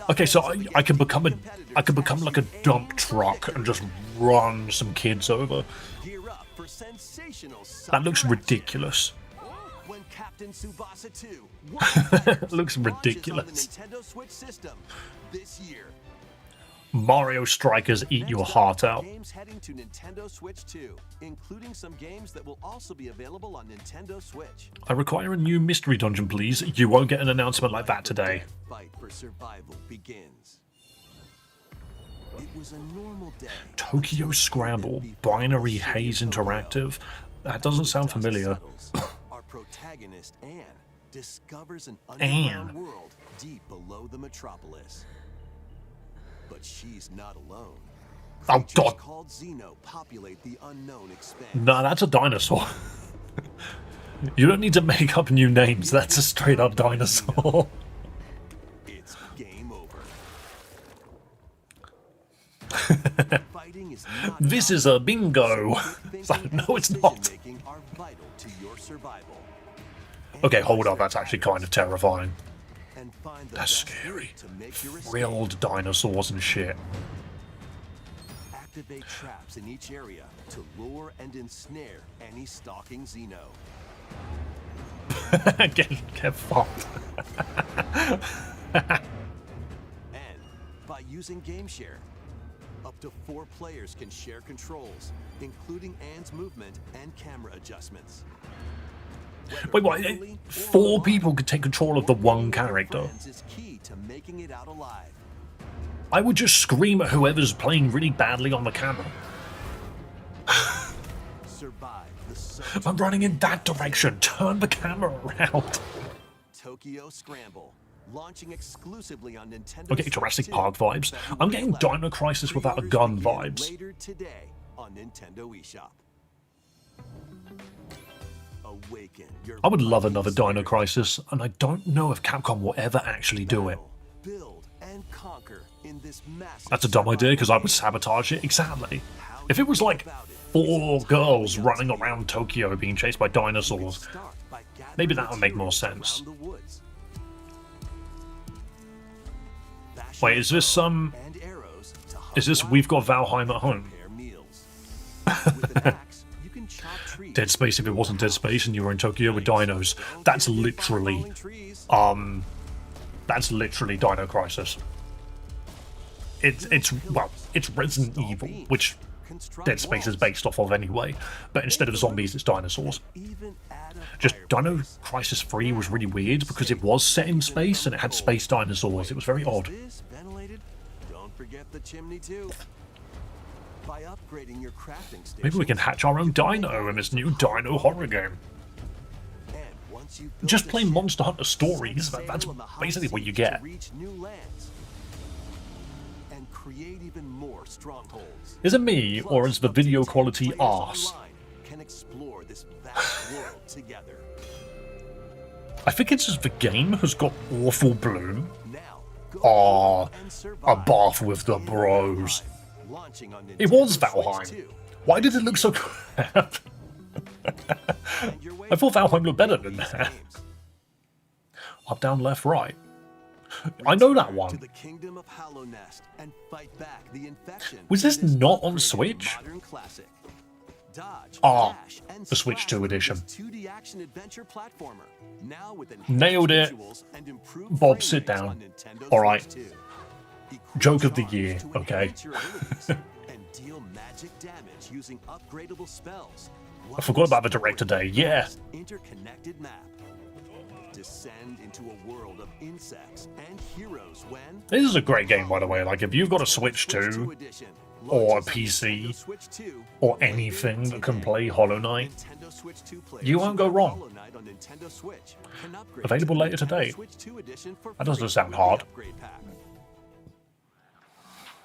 Okay, so I can become like a dump truck and just run some kids over. That looks ridiculous. When Captain Tsubasa 2 looks ridiculous. on the Nintendo Switch system this year. Mario Strikers eat your heart out. Games heading to Nintendo Switch 2, including some games that will also be available on Nintendo Switch. I require a new mystery dungeon, please. You won't get an announcement like that today. Fight for survival begins. It was a normal day. Tokyo Scramble, Binary Haze Interactive. That doesn't sound familiar. Our protagonist, Anne, discovers an underground world deep below the metropolis. But she's not alone. Oh god. Called Xeno populate the unknown expanse. No, that's a dinosaur. You don't need to make up new names. That's a straight up dinosaur. It's game over. Fighting is not This is a bingo. No, it's not. are vital to your survival. Okay, hold on. That's actually kind of terrifying. And find the That's best scary. route to make your escape. Real dinosaurs and shit. Activate traps in each area to lure and ensnare any stalking Xeno. Get fucked. And by using GameShare, up to 4 players can share controls, including Anne's movement and camera adjustments. Wait, what? 4 people could take control of the one character. Is key to making it out alive. I would just scream at whoever's playing really badly on the camera. Survive the search. I'm running in that direction. Turn the camera around. Tokyo Scramble, launching exclusively on Nintendo. Okay, Switch Jurassic 2, Park vibes. I'm getting February Dino Crisis 11th. without a gun Pre-orders begin vibes. Later today on Nintendo eShop. Awaken your I would love fighting another Dino spirit. Crisis, and I don't know if Capcom will ever actually do it. Build and conquer in this massive That's a dumb idea because I would survival sabotage it. Exactly. game. How If you it was go like about it 4 is girls entirely up running to you. around Tokyo being chased by dinosaurs, Start by gathering maybe that would make more materials sense. around the woods. Fashion Wait, is this and arrows to hunt is this wild We've Got Valheim at Home? prepare meals. With an axe, you can chop trees. Dead Space if it wasn't Dead Space and you were in Tokyo with dinos. Don't That's get hit by literally falling trees. Dino Crisis. It's Resident Evil, which Construct Dead Space is walls. based off of anyway, but instead of zombies, it's dinosaurs. Even add a Just Dino fireplace. Crisis 3 was really weird because it was set in space and it had space dinosaurs. It was very odd. Is this ventilated? Don't forget the chimney too. By upgrading your crafting station. Maybe we can hatch our own dino in this new dino horror game. And once you've built Just a play ship, Monster Hunter set Stories. sail That's on the high basically what seas you to get. reach new lands. And create even more strongholds. Is it me, or is the video quality Players arse? online can explore this vast world together. I think it's just the game has got awful bloom. Now, go Aw, and a survive bath with the in bros. Valheim, launching on It was Nintendo Switch Valheim. 2. Why did it look so crap? Find your way I thought Valheim looked better than these that. games. Up, down, left, right. I know that To one. the kingdom of Hallownest and fight back the infection. Was this in not on upgraded Switch? Modern classic. Dodge, Ah, dash, and the Switch 2 splash edition. with this 2D action adventure platformer. Now with enhanced Nailed it. visuals and improved Bob, frame sit rates down. on Nintendo All right. Switch 2. Equip Joke of the charms year, to okay. enhance your abilities and deal magic damage using upgradable spells. I forgot about the Director Day, yeah. Interconnected map. Descend into a world of insects and heroes when This is a great game, by the way. Like, if you've got a Switch 2 edition or a launches on PC, Nintendo Switch 2 or anything that can play Hollow Knight, Nintendo Switch 2 players you won't go who have wrong. Hollow Knight on Nintendo Switch can upgrade Available to later Nintendo today. Switch 2 edition for That doesn't free sound with the hard. upgrade pack.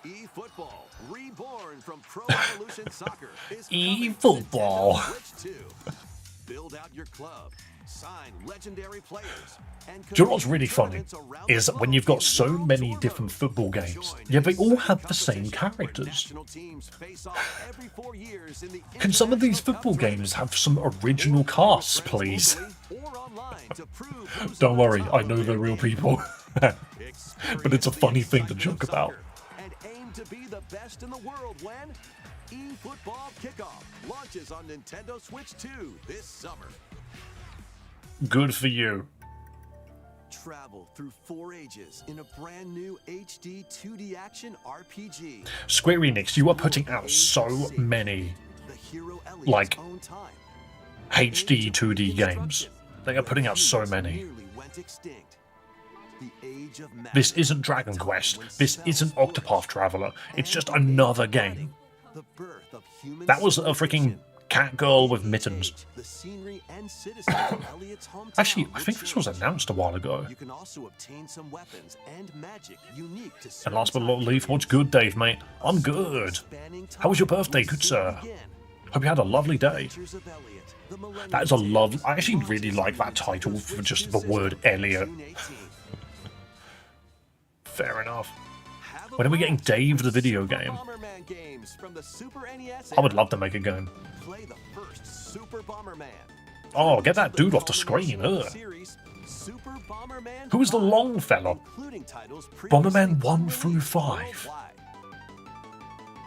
eFootball, reborn from Pro Evolution Soccer, is coming to eFootball. Nintendo Switch 2. Build out your club, sign legendary players, and Do you know what's really funny? Is when you've got so many different football games, yet they all have the same characters. Can some of these football games have some original casts, please? Don't worry, I know they're real people. But it's a funny thing to joke about. And aim to be the best in the world when eFootball Kickoff launches on Nintendo Switch 2 this summer. Good for you. Travel through 4 ages in a brand new HD 2D action RPG. Square Enix, you are putting out so many, The hero Elliot's like, own time. HD 2D games. They are putting out so many. Nearly went extinct. The age of This isn't Dragon Quest. This isn't Octopath Traveler. It's just another game. The birth of human That was a freaking cat girl with mittens. the scenery and citizens of Elliot's hometown. Actually, I think this was announced a while ago. You can also obtain some weapons and magic unique to And last but not least, what's good, Dave, mate? I'm good. How was your birthday, good sir? Hope you had a lovely day. That is a love. I actually really like that title for just the word Elliot. Fair enough. When are we getting Dave the video game? I would love to make a game. Play the first Super Bomberman. Oh, get that dude off the screen. Ugh. Super Bomberman Who is the long fella? including titles Bomberman previously 1 through released 5. worldwide.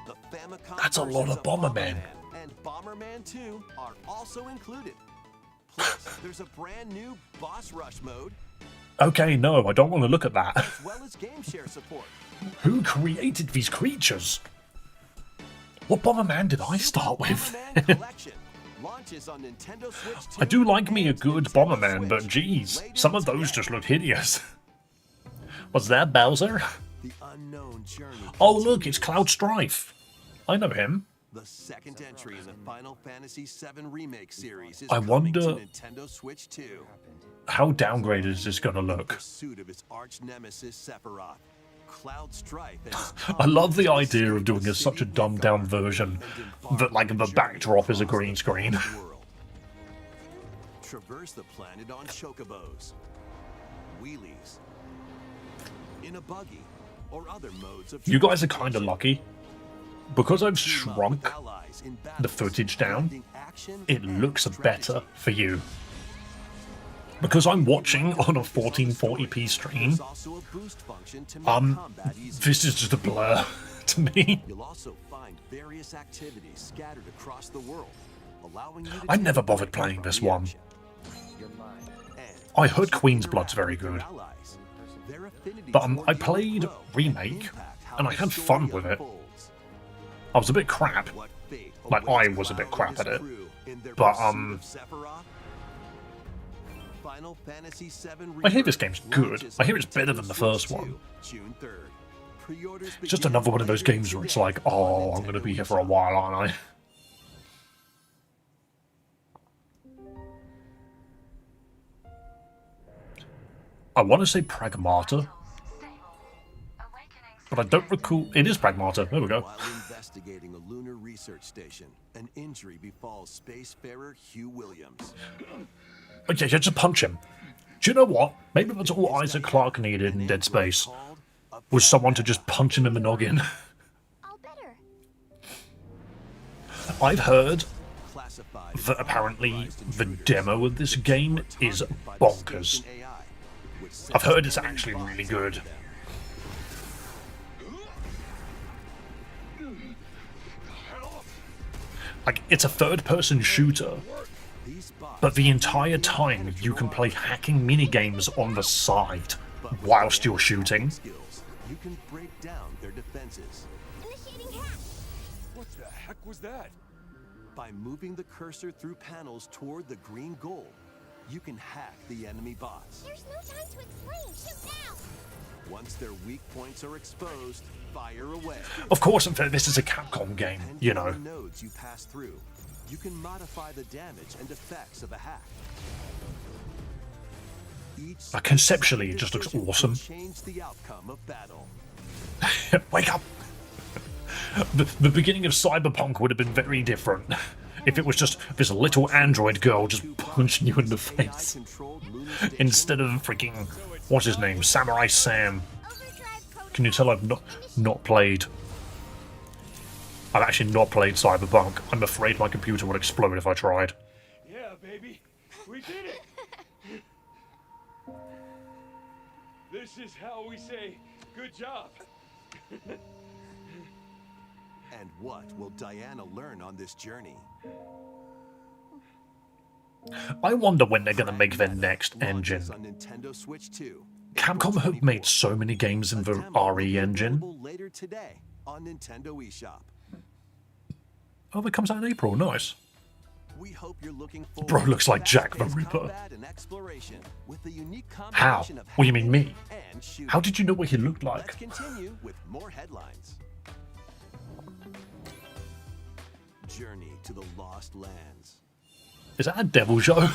The Famicom That's a lot versions of Bomberman. And Bomberman 2 are also included. Plus, there's a brand new boss rush mode, Okay, no, I don't want to look at that. as well as game share support. Who created these creatures? What Bomberman did I start with? Bomberman Collection launches on Nintendo Switch 2 I do like me a and good Nintendo Bomberman, but Switch geez, later some of those today. just look hideous. Was that Bowser? The unknown journey. Oh look, continues. it's Cloud Strife. I know him. The second entry in the Final Fantasy VII Remake series is I coming wonder- to Nintendo Switch 2. How downgraded is this gonna look? Pursuit of his arch nemesis Sephiroth, Cloud Strife and his I love the comrades idea of escape doing the such a city dumbed down Midgar version and embark that like on the a journey backdrop is a across green the screen. world. Traverse the planet on chocobos, wheelies, in a buggy, or other modes of You guys are kind of lucky. Because I've Team up shrunk with allies in the battles, footage down, blending action it and looks strategy. better for you. Because I'm watching on a 1440p stream, There's also a boost function to make combat easier. this is just a blur to me. You'll also find various activities scattered across the world, allowing you to I take never a bothered break playing from this the one. action. And I heard as you Queen's Blood's interact very with your good. allies, their affinity But toward I you will played grow Remake, impact how and I the had story fun with it. unfolds. I was a bit crap. What fate Like, awaits I was a bit Cloud and crap at his it. crew in their But, pursuit of Sephiroth? Final Fantasy VII I hear this Rebirth game's good. launches I hear on it's better Nintendo than the Switch first 2, one. June 3rd. Pre-orders It's just begin another one of those later games where it's today like, on oh, I'm going to Nintendo be here for a eShop. while, aren't I? I want to say Pragmata, but I don't recall. It is Pragmata. There we go. While investigating a lunar research station, an injury befalls spacefarer Hugh Williams. Okay, just punch him. Do you know what? Maybe that's all Isaac Clarke needed in Dead Space, Called a was someone to just punch him in the noggin. All better. I've heard classified that apparently the demo of this game is bonkers. I've heard it's actually really good. Like, it's a third-person shooter, but the entire time you can play hacking minigames on the side whilst you're shooting. You can break down their defenses Initiating hack. What the heck was that? by moving the cursor through panels toward the green goal. You can hack the enemy bots. There's no time to explain. Shoot now. Once their weak points are exposed, fire away. Of course, this is a Capcom game, you know. Depending on the nodes you pass through, you can modify the damage and effects of a hack. Each Conceptually, it just looks decision awesome. can change the outcome of battle. Wake up! The beginning of Cyberpunk would have been very different If it was just this little android girl just punching you in the face. Instead of freaking, what's his name, Samurai Sam. Can you tell I've not played? I've actually not played Cyberpunk. I'm afraid my computer would explode if I tried. Yeah, baby. We did it. This is how we say good job. And what will Diana learn on this journey? I wonder when they're going to make their next engine. On Nintendo Switch 2. Capcom have made so many games in the RE engine. Later today on Nintendo eShop. Oh, it comes out in April. Nice. We hope you're looking forward Bro looks to like Jack the fast-paced Ripper. combat and exploration with the unique How? combination of What do you mean me? hacking and shooting. How did you know what he looked Let's like? continue with more headlines. Journey to the Lost Lands. Is that a devil show?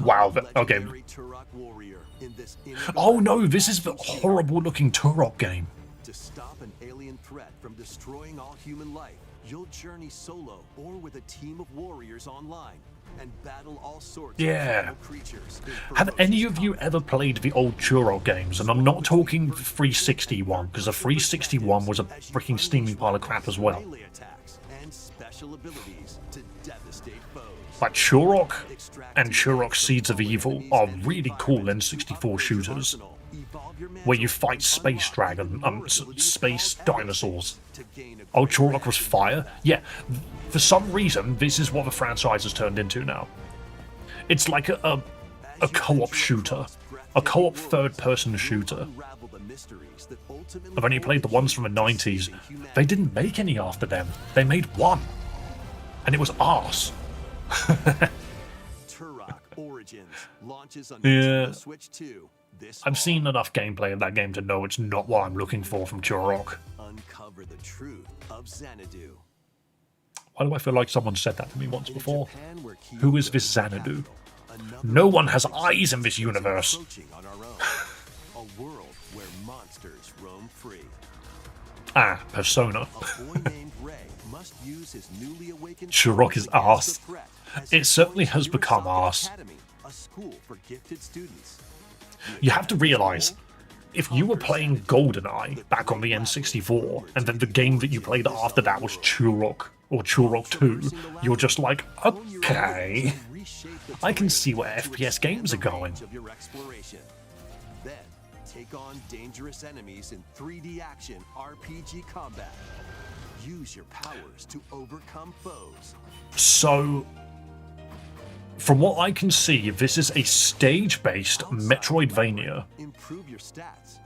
Wow. Okay. Legendary Turok warrior in this Oh no, this is the horrible looking Turok game. To stop an alien threat from destroying all human life, you'll journey solo or with a team of warriors online and battle all sorts of primal creatures. Have any of you ever played the old Turok games? And I'm not talking 360 one, because the 360 one was a freaking steaming pile of crap as well. Melee attacks and special abilities to devastate foes. But Turok and Turok Seeds of Evil are really cool N64 shooters, where you fight space dragon, space dinosaurs. Oh, Turok was fire? Yeah, for some reason, this is what the franchise has turned into now. It's like a co-op shooter, a co-op third-person shooter. I've only played the ones from the 90s. They didn't make any after them. They made one. And it was arse. Turok Origins launches on Yeah. Nintendo Switch 2 this I've fall. seen enough gameplay of that game to know it's not what I'm looking for from Turok. Uncover the truth of Xanadu. Why do I feel like someone said that to me once In before? Japan, where Who is Kyoto this the Xanadu? capital, another No one has world eyes in this is universe. approaching on our own. A world where monsters roam free. Ah, Persona. A boy named Ray must use his newly awakened Turok is powers against arse. the threat as It he certainly joins has become Murasaki arse. Academy, a school for gifted students. You have to realise, if you were playing GoldenEye back on the N64, and then the game that you played after that was Turok, or Turok 2, you're just like, okay, I can see where FPS games are going. Of your exploration. Then take on dangerous enemies in 3D action RPG combat. Use your powers to overcome foes. So, from what I can see, this is a stage-based Metroidvania Improve your stats.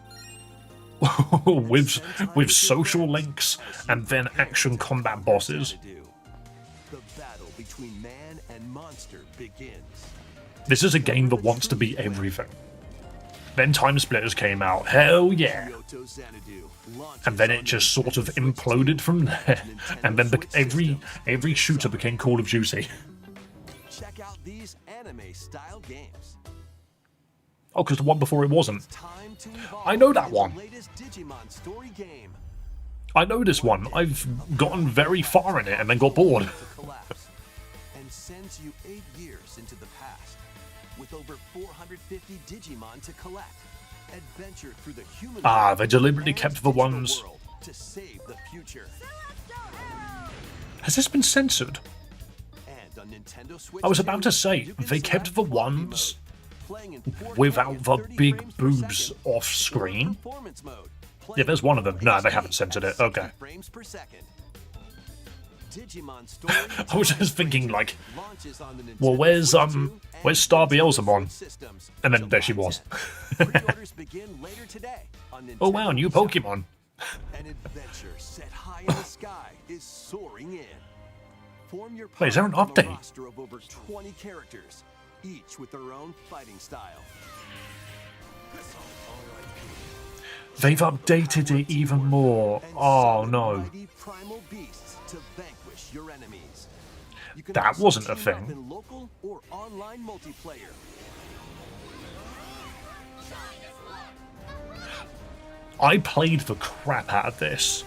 with social links and then action combat bosses. The battle between man and monster begins. This is a game that wants to be everything. Then Time Splitters came out, hell yeah. Kyoto Xanadu launches And then on it just sort of Nintendo Switch imploded 2. from there, and then Nintendo Switch every shooter became Call of Duty. Check out these anime-style games. Oh, because the one before it wasn't. Time to evolve I know that in one. the latest Digimon story game. I know this one. I've gotten very far in it and then got bored. To collapse and sends you 8 years into the past with over 450 Digimon to collect. Adventure through the human Ah, world they deliberately and kept the digital ones. world to save the future. Has this been censored? And on Nintendo Switch I was about 2, to say, you can they kept select the Quality ones Mode, playing in 4K without at the 30 big frames per boobs second, off or screen. Performance Mode, Yeah, there's one of them. No, they HD haven't censored at it. Okay. 60 frames per second. Digimon Story I was just Time thinking, Stranger like, launches on the well, Nintendo where's, Switch 2 where's and Star Nintendo Beelzebub? Switch systems. And then So there she buy was. 10. Pre-orders begin later today on Oh wow, Nintendo new eShop. Pokemon. An adventure set high in the sky is soaring in. Form your Wait, is there an party from a update? roster of over 20 characters, each with their own fighting style. They've updated it even more. And Oh summon no. mighty primal beasts to vanquish your enemies. You can That also wasn't a team up thing. in local or online multiplayer. I played the crap out of this.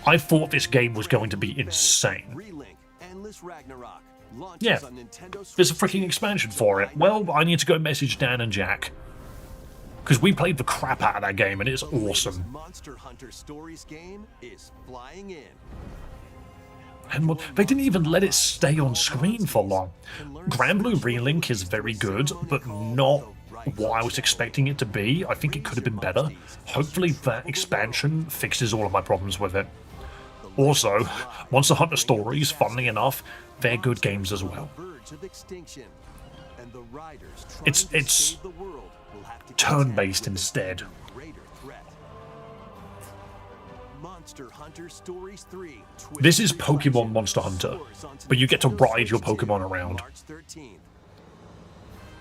I thought this game was going to be insane. Relink Endless Ragnarok launches Yeah, on Nintendo there's a Switch freaking expansion for it. Well, I need to go message Dan and Jack. Because we played the crap out of that game and it's The latest awesome. Monster Hunter Stories game is flying in. And they didn't even let it stay on screen for long. Grand Blue Relink is very good, but not what I was expecting it to be. I think it could have been better. Hopefully that expansion fixes all of my problems with it. Also, Monster Hunter Stories, funnily enough, they're good games as well. It's turn-based instead. Monster Hunter Stories 3. This is Pokemon Monster Hunter, but you get to ride your Pokemon around. March 13th.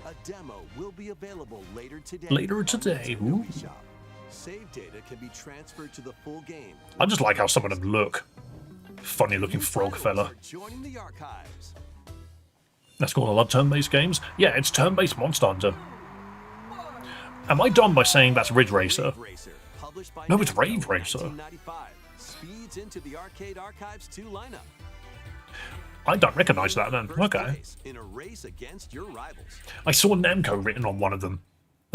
A demo will be available later today. Later today, ooh. Shop. Save data can be transferred to the full game. I just like how some of them look. Funny looking frog fella. Joining the archives. That's cool. I love turn-based games. Yeah, it's turn-based Monster Hunter. Am I dumb by saying that's Ridge Racer? Published by No, it's Namco, Rave Racer. 1995. Speeds into the Arcade Archives 2 lineup. I don't recognize that then. First Okay. place in a race against your rivals. I saw Namco written on one of them.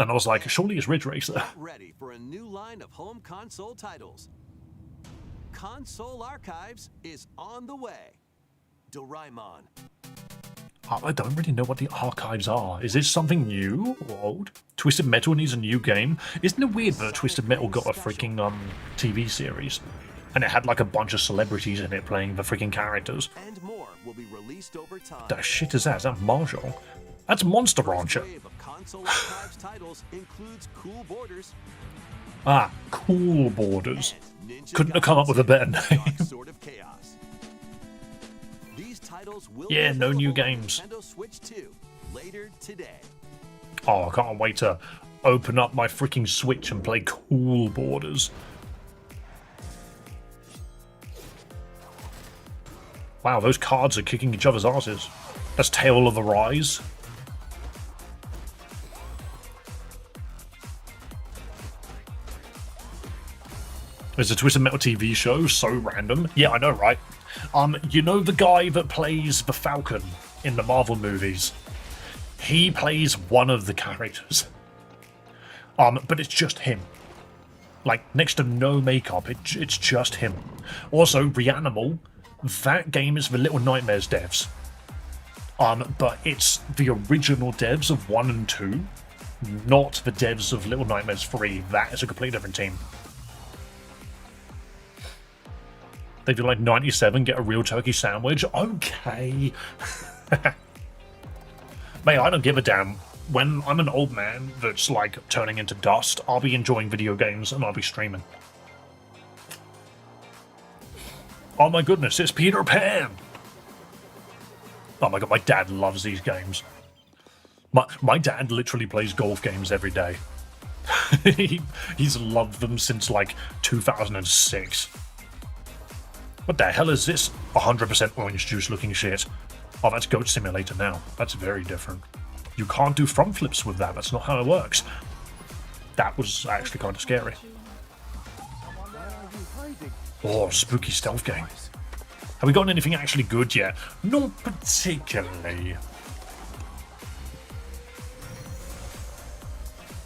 And I was like, surely it's Ridge Racer. Get ready for a new line of home console titles. Console Archives is on the way. Doraemon. I don't really know what the archives are. Is this something new or old? Twisted Metal needs a new game. Isn't it weird that Twisted Metal got a freaking TV series? And it had like a bunch of celebrities in it playing the freaking characters. And more will be released over time. The shit is that? Is that Marshall? That's Monster Rancher. Wave of Console Archives titles includes Cool Borders Ah, Cool Borders. and Ninja Couldn't have come up with a better Gaiden: name. Dark Sword of Chaos. These titles will Yeah, be no new available on games. Nintendo Switch 2 later today. Oh, I can't wait to open up my freaking Switch and play Cool Borders. Wow, those cards are kicking each other's asses. That's Tale of Arise. There's a Twisted Metal TV show, so random. Yeah, I know, right? You know the guy that plays the Falcon in the Marvel movies? He plays one of the characters. But it's just him. Like, next to no makeup, it's just him. Also, Reanimal, that game is the Little Nightmares devs. But it's the original devs of 1 and 2, not the devs of Little Nightmares 3. That is a completely different team. They do like 97, get a real turkey sandwich. Okay. Mate, I don't give a damn. When I'm an old man that's like turning into dust, I'll be enjoying video games and I'll be streaming. Oh my goodness, it's Peter Pan! Oh my god, my dad loves these games. My dad literally plays golf games every day. He's loved them since like 2006. What the hell is this 100% orange juice looking shit? Oh, that's Goat Simulator now. That's very different. You can't do front flips with that. That's not how it works. That was actually kind of scary. Oh, spooky stealth game. Have we gotten anything actually good yet? Not particularly.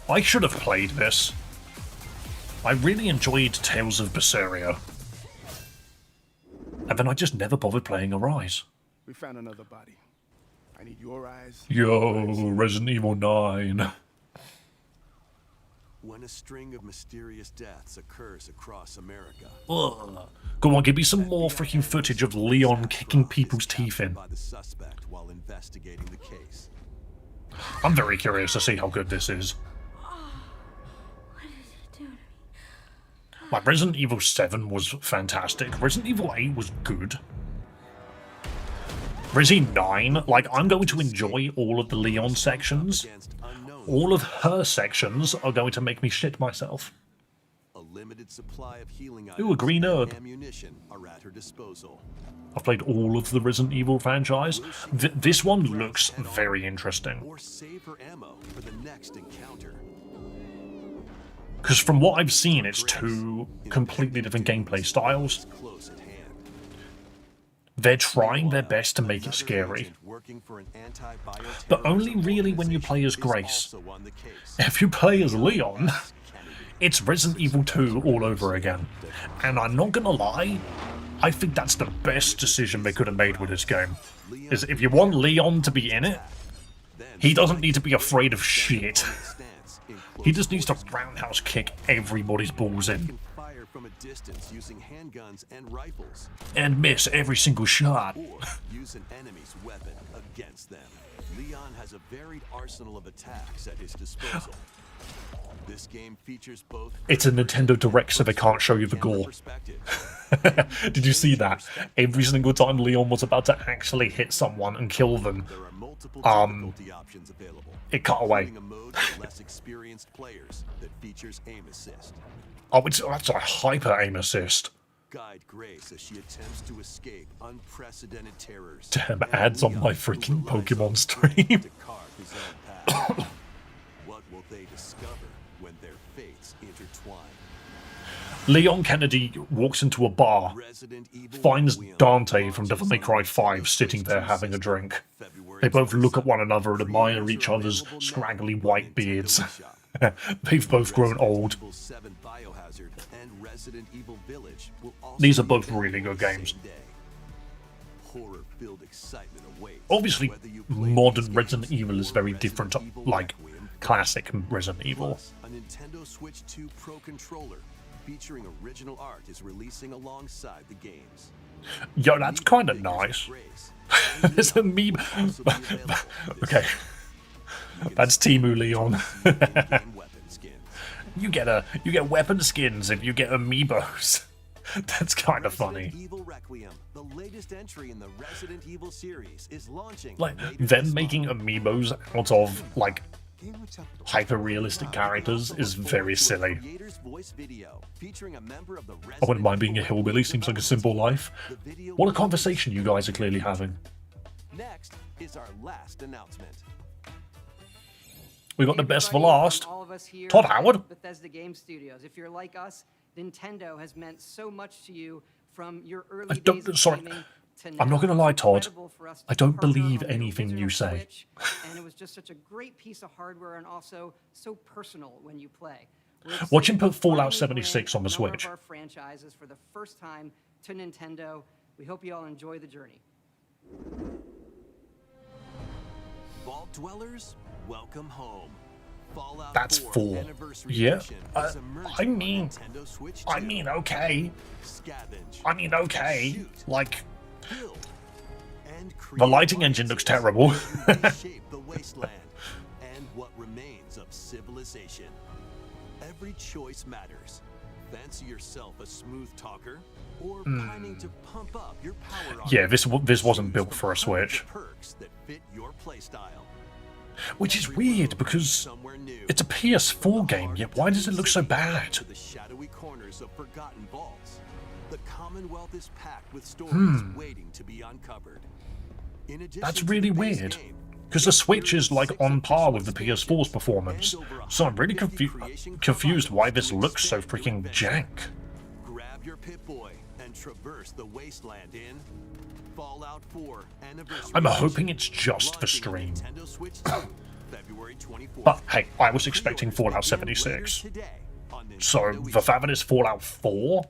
I should have played this. I really enjoyed Tales of Berseria. And then I just never bothered playing Arise. We found another body. I need your eyes. Yo, Resident Evil 9. When a string of mysterious deaths occurs across America. Ugh. Go on, give me some more freaking footage of Leon kicking people's teeth in. By the suspect while investigating the case. I'm very curious to see how good this is. Like, Resident Evil 7 was fantastic. Resident Evil 8 was good. Resi 9, like, I'm going to enjoy all of the Leon sections. All of her sections are going to make me shit myself. A limited supply of healing Ooh, a green items and herb. ammunition are at her disposal. I've played all of the Resident Evil franchise. This one looks very interesting. Or save her ammo for the next encounter. Because from what I've seen, it's two completely different gameplay styles. Close at hand. They're trying their best to make it scary, but only really when you play as Grace. If you play as Leon, it's Resident Evil 2 all over again. And I'm not gonna lie, I think that's the best decision they could have made with this game. Is if you want Leon to be in it, he doesn't need to be afraid of shit. He just needs to roundhouse kick everybody's balls in. From a distance using handguns and rifles, and miss every single shot. or use an enemy's weapon against them. Leon has a varied arsenal of attacks at his disposal. This game features both. It's a Nintendo Direct, so they can't show you the gore. Did you see that? Every single time Leon was about to actually hit someone and kill them, There are multiple difficulty options available. it cut away. Including a mode for less experienced players that features aim assist. Oh, that's a hyper aim assist. Guide Grace as she attempts to escape unprecedented terrors. Damn, And ads on Leon, my who freaking relies Pokemon on stream. to carve his own path. What will they discover when their fates intertwine? Leon Kennedy walks into a bar, Resident Evil finds Requiem Dante from launches Devil May on Cry 5 Nintendo sitting Switch there 2 having a system, drink. February They both look at 27th. one another and admire Pre-orders each are other's available now scraggly on white Nintendo beards. eShop. They've both grown old. Evil 7 Biohazard and Resident Evil Village will also These are be both available really good the same games. day. Horror-filled excitement awaits. Obviously, whether you play modern these Resident games Evil is or very Resident different to, Evil like, Requiem. classic Resident Evil. Plus, a Nintendo Switch 2 Pro controller featuring original art is releasing alongside the games. Yo, that's Lead kind of figures nice. of Grace and There's a Leon meme. will also be available this Okay, You get that's Timu Leon. in-game weapon skins. you get weapon skins if you get amiibos. That's kind of funny. Resident Evil Requiem, the latest entry in the Resident Evil series, is launching Like later them this making month. amiibos out of like hyper-realistic characters is very silly. Creator's voice video featuring a member of the I wouldn't mind being a Resident Evil hillbilly, seems like a simple life. The video What a will conversation you guys are clearly having. Next is our last announcement. We got the best for Everybody, last. from all of us here Todd at Howard. Bethesda Game Studios. If you're like us, Nintendo has meant so much to you from your early I don't- days of sorry, gaming to I'm now. not gonna lie, It's Todd. incredible for us to I don't partner believe on the anything you original say. Switch, and it was just such a great piece of hardware and also so personal when you play. We're Watch him excited put to Fallout finally 76 bring on the a number Switch. of our franchises for the first time to Nintendo. We hope you all enjoy the journey. Vault Dwellers, welcome home. Fallout That's 4 4. Anniversary Yeah, Edition is emerging I on mean- Nintendo Switch I 2. mean, okay. Scavenge, I mean, okay. shoot, Like, build, and create the lighting engine looks terrible. to reshape the wasteland and what remains of civilization. Every choice matters. Fancy yourself a smooth talker or pining to pump up your power Yeah, armor? this wasn't Choose built from for a hundreds of Switch. perks that fit your playstyle. Which is Every weird room because leads somewhere new. it's a PS4 game, yet why does it look so bad? To the shadowy corners of forgotten vaults. The Commonwealth is packed with stories waiting to be uncovered. In addition That's to really the base weird. game, Because the Switch is like 6 on par official with the expansions PS4's performance, and over so I'm really 150 creation confused why this co-op looks so to expand freaking your jank. adventure. Grab your Pip-Boy and traverse the wasteland in Fallout 4 Anniversary I'm Edition, hoping it's just the launching on stream. Nintendo Switch 2, February 24th. But hey, I was expecting Pre-orders Fallout begin later 76. today on So Nintendo the eShop. fact that it's Fallout 4,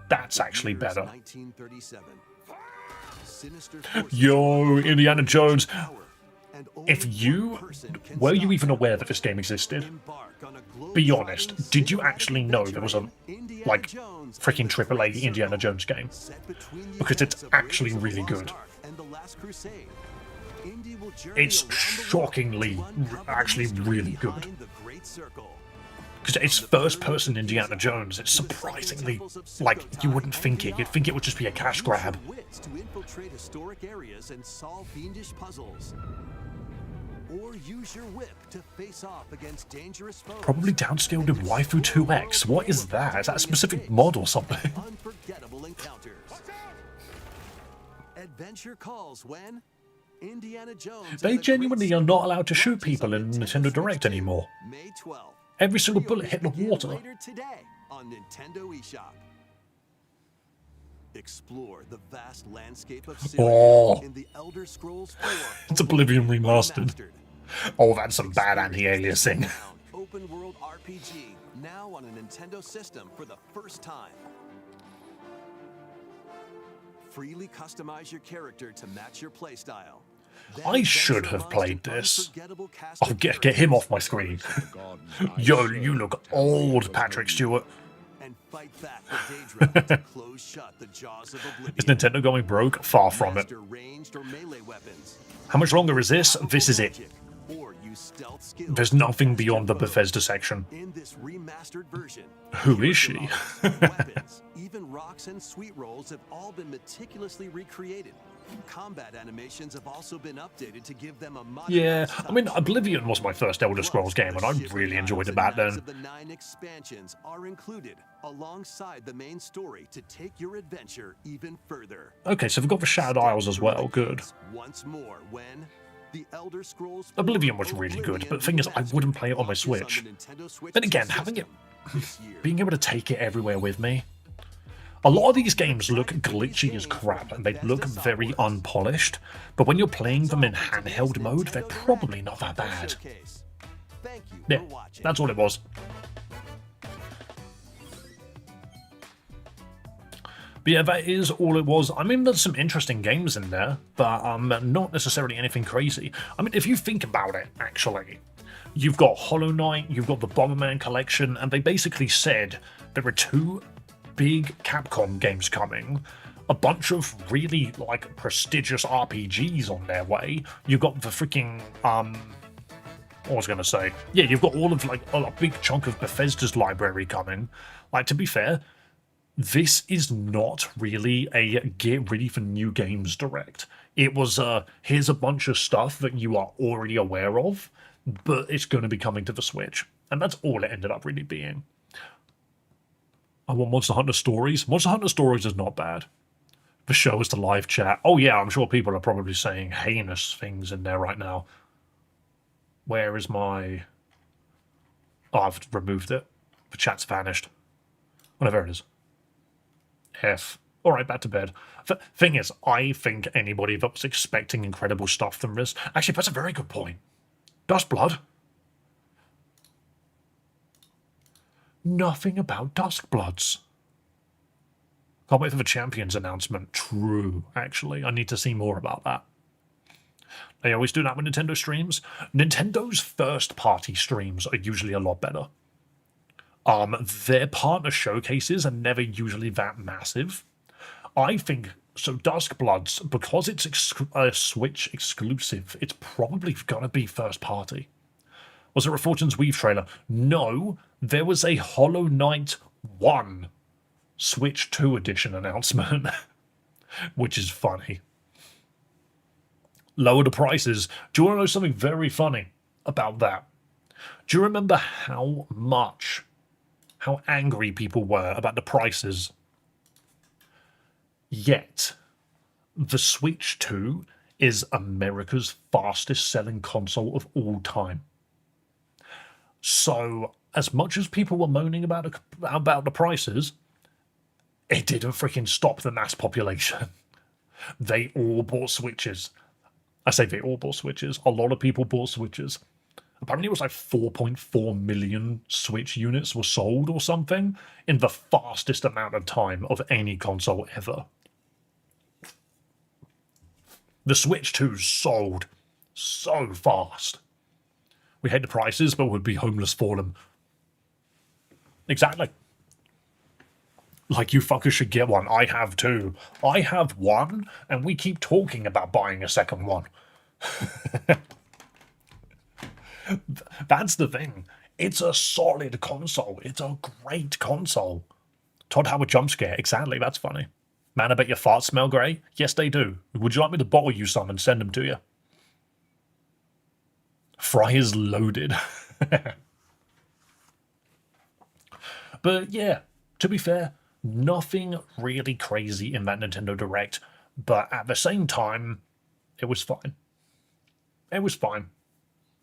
that's actually Years better. 1937. Sinister forces Yo, Indiana Jones. power, and only If one you person can were you stop even them. aware that this game existed? Embark on a Be globe-trotting honest, did you cinematic actually know there was a adventure in Indiana like Jones freaking and the AAA Great Indiana Circle, Jones game? set between the Because it's events of actually Raiders of the really Lost good. Ark and the Last Crusade. Indy will journey It's around the world shockingly, to uncover the actually mystery really behind good. the Great Circle. Because it's first-person Indiana Jones. It's surprisingly like you wouldn't think it. You'd think it would just be a cash Use grab. your wits to infiltrate historic areas and solve fiendish puzzles. Or use your whip to face off against dangerous foes. Probably downscaled in Waifu 2X. What is that? Is that a specific mod or something? Unforgettable encounters. Adventure calls when Indiana Jones. They and the genuinely Great are not Circle allowed to shoot launches people on in Nintendo Nintendo Switch Direct 2, anymore. May 12th. Every single bullet hit the Begin water. later today on Nintendo eShop. Explore the vast landscape of Oh. Syria in the Elder Scrolls 4. It's Oblivion remastered. Oh, that's some bad anti-aliasing. Open world RPG now on a Nintendo system for the first time. Freely customize your character to match your playstyle. I should have played this. Oh, get him off my screen. Yo, you look old, Patrick Stewart. And fight back the Daedra to close shut the jaws of Oblivion. Is Nintendo going broke? Far from it. Master ranged or melee weapons. How much longer is this? This is it. Magic, or use stealth skills There's nothing beyond the Bethesda section. in this remastered version. Who is she? Weapons, even rocks and sweet rolls have all been meticulously recreated. Combat animations have also been updated to give them a modern Yeah, touch. I mean, Oblivion was my first Elder Scrolls game, and I really enjoyed it back then. The 9 expansions are included alongside the main story to take your adventure even further. Okay, so we've got the Shadowed Isles as well. Good. Once more when the Elder Scrolls Oblivion was really good, but the thing is, I wouldn't play it on my Switch. Then again, having it, being able to take it everywhere with me. A lot of these games look glitchy as crap, and they look very unpolished, but when you're playing them in handheld mode, they're probably not that bad. Yeah, that's all it was. But yeah, that is all it was. I mean, there's some interesting games in there, but not necessarily anything crazy. I mean, if you think about it, actually, you've got Hollow Knight, you've got the Bomberman collection, and they basically said there are 2 big Capcom games coming, a bunch of really, like, prestigious RPGs on their way. You've got the freaking, what was I going to say? Yeah, you've got all of, like, a big chunk of Bethesda's library coming. Like, to be fair, this is not really a get ready for new games direct. It was here's a bunch of stuff that you are already aware of, but it's going to be coming to the Switch. And that's all it ended up really being. I want Monster Hunter Stories. Monster Hunter Stories is not bad. The show is the live chat. Oh yeah, I'm sure people are probably saying heinous things in there right now. Where is my... Oh, I've removed it. The chat's vanished. Whatever it is. F. Alright, back to bed. Thing is, I think anybody that was expecting incredible stuff from this... Actually, that's a very good point. Dustblood? Nothing about Duskbloods. Can't wait for the Champions announcement. True, actually. I need to see more about that. They always do that with Nintendo streams. Nintendo's first-party streams are usually a lot better. Their partner showcases are never usually that massive. I think, so Duskbloods, because it's a Switch exclusive, it's probably going to be first-party. Was there a Fortune's Weave trailer? No, there was a Hollow Knight 1 Switch 2 edition announcement, which is funny. Lower the prices. Do you want to know something very funny about that? Do you remember how angry people were about the prices? Yet, the Switch 2 is America's fastest selling console of all time. So, as much as people were moaning about the prices, it didn't freaking stop the mass population. They all bought Switches. I say they all bought Switches. A lot of people bought Switches. Apparently it was like 4.4 million Switch units were sold or something in the fastest amount of time of any console ever. The Switch 2 sold so fast. We hate the prices, but would be homeless for them. Exactly. Like, you fuckers should get one. I have 2. I have 1, and we keep talking about buying a second one. That's the thing. It's a solid console. It's a great console. Todd Howard jump scare. Exactly, that's funny. Man, I bet your farts smell great. Yes, they do. Would you like me to bottle you some and send them to you? Fry is loaded. But yeah, to be fair, nothing really crazy in that Nintendo Direct. But at the same time, it was fine. It was fine.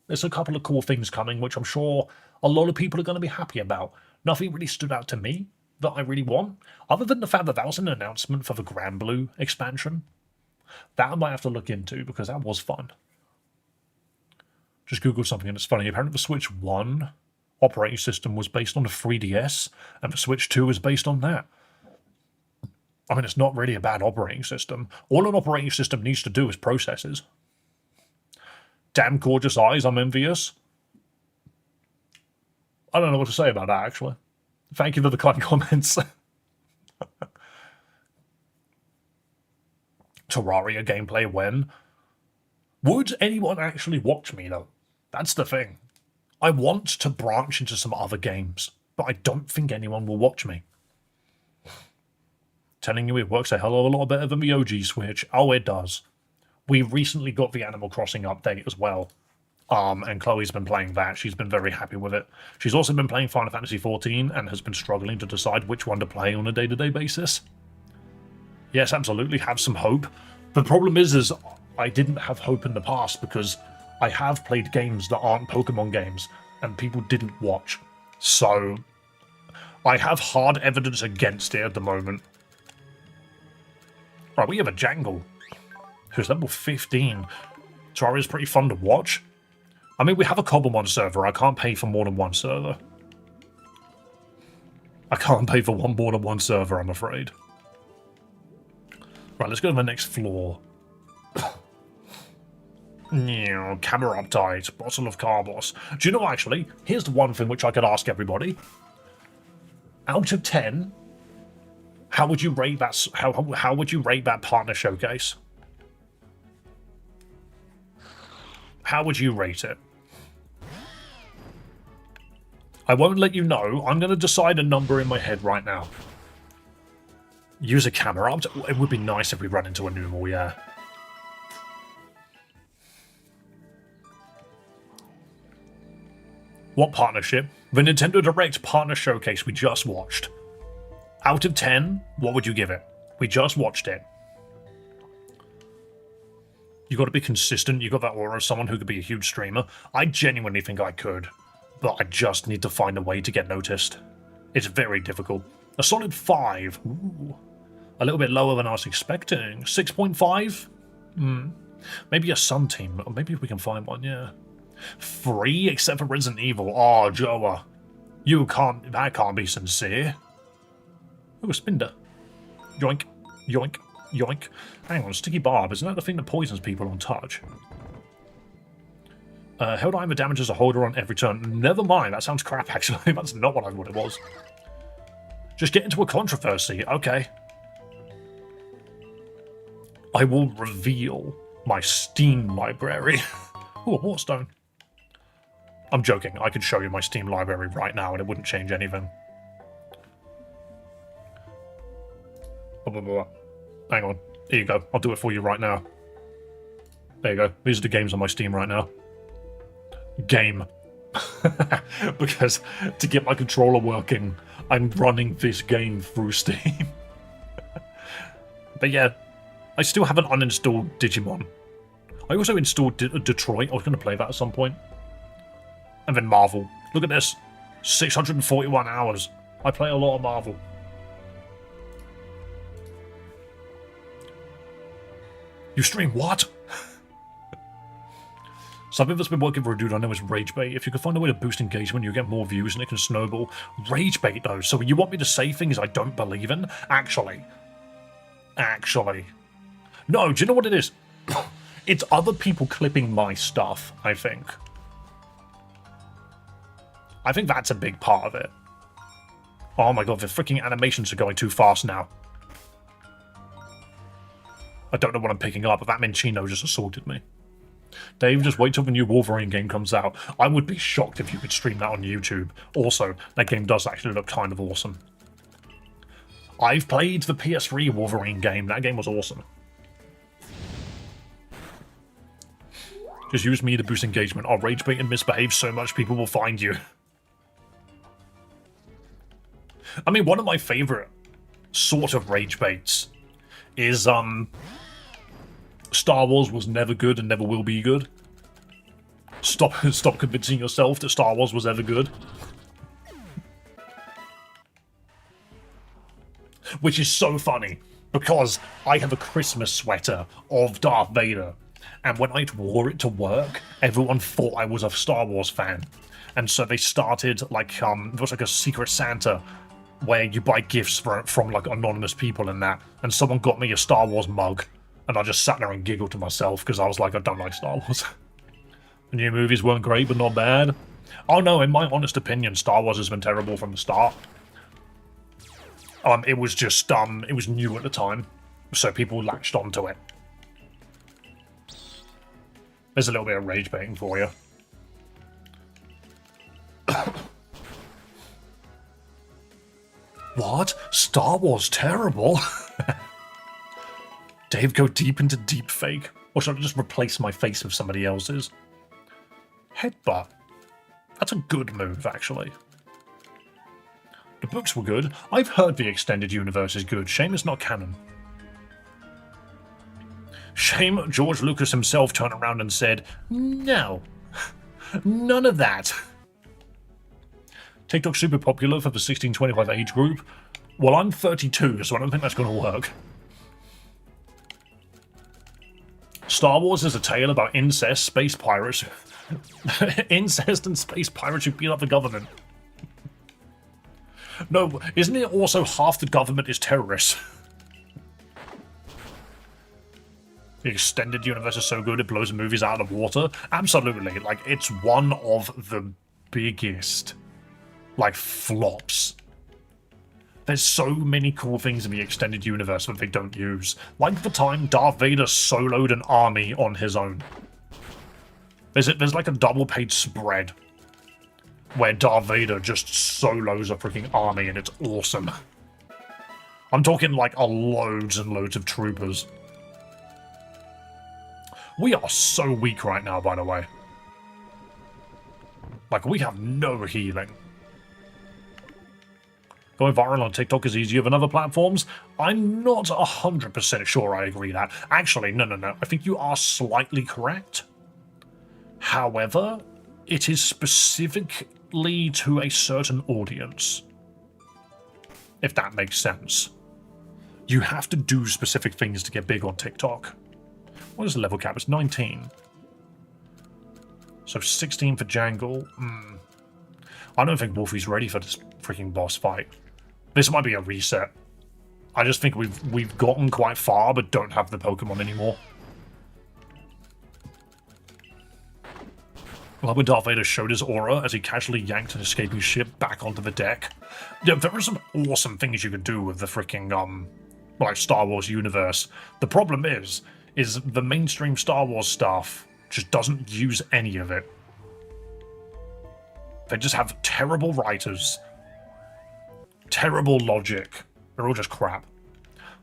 There's a couple of cool things coming, which I'm sure a lot of people are going to be happy about. Nothing really stood out to me that I really want, other than the fact that that was an announcement for the Grand Blue expansion. That I might have to look into, because that was fun. Just Googled something and it's funny. Apparently the Switch 1 operating system was based on the 3DS, and the Switch 2 is based on that. I mean, it's not really a bad operating system. All an operating system needs to do is processes. Damn gorgeous eyes, I'm envious. I don't know what to say about that, actually. Thank you for the kind comments. Terraria gameplay when? Would anyone actually watch me, though? That's the thing. I want to branch into some other games, but I don't think anyone will watch me. Telling you it works a hell of a lot better than the OG Switch. Oh, it does. We recently got the Animal Crossing update as well. And Chloe's been playing that. She's been very happy with it. She's also been playing Final Fantasy XIV and has been struggling to decide which one to play on a day-to-day basis. Yes, absolutely, have some hope. The problem is I didn't have hope in the past because I have played games that aren't Pokemon games and people didn't watch. So I have hard evidence against it at the moment. Right, we have a Jangle who's level 15. Terraria's pretty fun to watch. I mean, we have a Cobblemon server. I can't pay for more than one server. I can't pay for more than one server, I'm afraid. Right, let's go to the next floor. Camera uptight, bottle of Carbos. Do you know, actually, here's the one thing which I could ask everybody. Out of 10, how would you rate that? How would you rate that partner showcase? How would you rate it? I won't let you know. I'm going to decide a number in my head right now. Use a camera. It would be nice if we run into a normal, yeah. What partnership? The Nintendo Direct Partner Showcase we just watched. Out of 10, what would you give it? We just watched it. You got to be consistent. You got that aura of someone who could be a huge streamer. I genuinely think I could, but I just need to find a way to get noticed. It's very difficult. A solid 5. Ooh. A little bit lower than I was expecting. 6.5? Maybe a Sun team. Or maybe we can find one, yeah. 3, except for Resident Evil. Oh, Joa. That can't be sincere. Oh, a Spinder. Yoink. Yoink. Yoink. Hang on, Sticky Barb. Isn't that the thing that poisons people on touch? Held item damages a holder on every turn. Never mind, that sounds crap, actually. That's not what I thought it was. Just get into a controversy. Okay. I will reveal my Steam library. Ooh, a Warstone. I'm joking. I could show you my Steam library right now and it wouldn't change anything. Blah, blah, blah. Hang on. Here you go. I'll do it for you right now. There you go. These are the games on my Steam right now. Game. Because to get my controller working, I'm running this game through Steam. But yeah, I still haven't uninstalled Digimon. I also installed Detroit. I was going to play that at some point. And then Marvel. Look at this. 641 hours. I play a lot of Marvel. You stream what? Something that's been working for a dude I know is rage bait. If you can find a way to boost engagement, you get more views and it can snowball. Rage bait, though. So you want me to say things I don't believe in? Actually. No, do you know what it is? It's other people clipping my stuff, I think. I think that's a big part of it. Oh my god, the freaking animations are going too fast now. I don't know what I'm picking up, but that Minchino just assaulted me. Dave, just wait till the new Wolverine game comes out. I would be shocked if you could stream that on YouTube. Also, that game does actually look kind of awesome. I've played the PS3 Wolverine game. That game was awesome. Just use me to boost engagement. I'll rage bait and misbehave so much people will find you. I mean, one of my favorite sort of rage baits is, Star Wars was never good and never will be good. Stop convincing yourself that Star Wars was ever good. Which is so funny, because I have a Christmas sweater of Darth Vader, and when I wore it to work, everyone thought I was a Star Wars fan. And so they started, like, it was like a Secret Santa, where you buy gifts from like, anonymous people and that, and someone got me a Star Wars mug, and I just sat there and giggled to myself, because I was like, I don't like Star Wars. The new movies weren't great, but not bad. Oh no, in my honest opinion, Star Wars has been terrible from the start. It was just, it was new at the time, so people latched onto it. There's a little bit of rage baiting for you. What? Star Wars terrible? Dave, go deep into deep fake. Or should I just replace my face with somebody else's? Headbutt. That's a good move, actually. The books were good. I've heard the extended universe is good. Shame it's not canon. Shame George Lucas himself turned around and said, no. None of that. TikTok's super popular for the 16-25 age group. Well, I'm 32, so I don't think that's going to work. Star Wars is a tale about incest, space pirates... incest and space pirates who beat up the government. No, isn't it also half the government is terrorists? The extended universe is so good it blows movies out of the water? Absolutely. Like, it's one of the biggest, like, flops. There's so many cool things in the extended universe that they don't use. Like the time Darth Vader soloed an army on his own. There's like a double-page spread where Darth Vader just solos a freaking army, and it's awesome. I'm talking like loads and loads of troopers. We are so weak right now, by the way. Like, we have no healing. Going viral on TikTok is easier than other platforms? I'm not 100% sure I agree that. Actually, no. I think you are slightly correct. However, it is specifically to a certain audience. If that makes sense. You have to do specific things to get big on TikTok. What is the level cap? It's 19. So 16 for Jangle. I don't think Wolfie's ready for this freaking boss fight. This might be a reset. I just think we've gotten quite far, but don't have the Pokemon anymore. Like when Darth Vader showed his aura as he casually yanked an escaping ship back onto the deck. Yeah, there are some awesome things you could do with the freaking, like, Star Wars universe. The problem is the mainstream Star Wars stuff just doesn't use any of it. They just have terrible writers, terrible logic. They're all just crap.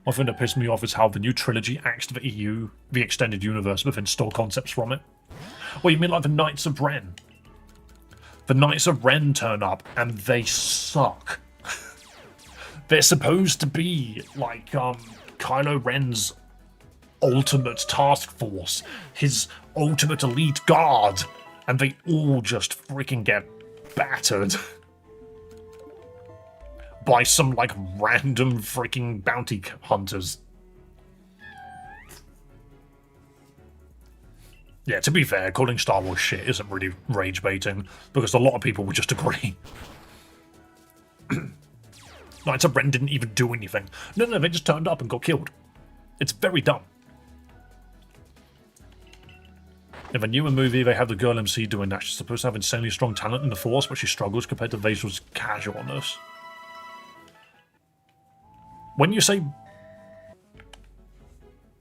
One thing that pissed me off is how the new trilogy axed the EU, the extended universe, within stole concepts from it. Well, you mean like the Knights of Ren? The Knights of Ren turn up, and they suck. They're supposed to be like, Kylo Ren's ultimate task force, his ultimate elite guard, and they all just freaking get battered by some, like, random freaking bounty hunters. Yeah, to be fair, calling Star Wars shit isn't really rage baiting, because a lot of people would just agree. Knights of Ren didn't even do anything. No, they just turned up and got killed. It's very dumb. In the newer movie, they have the girl MC doing that. She's supposed to have insanely strong talent in the Force, but she struggles compared to Vader's casualness. When you say...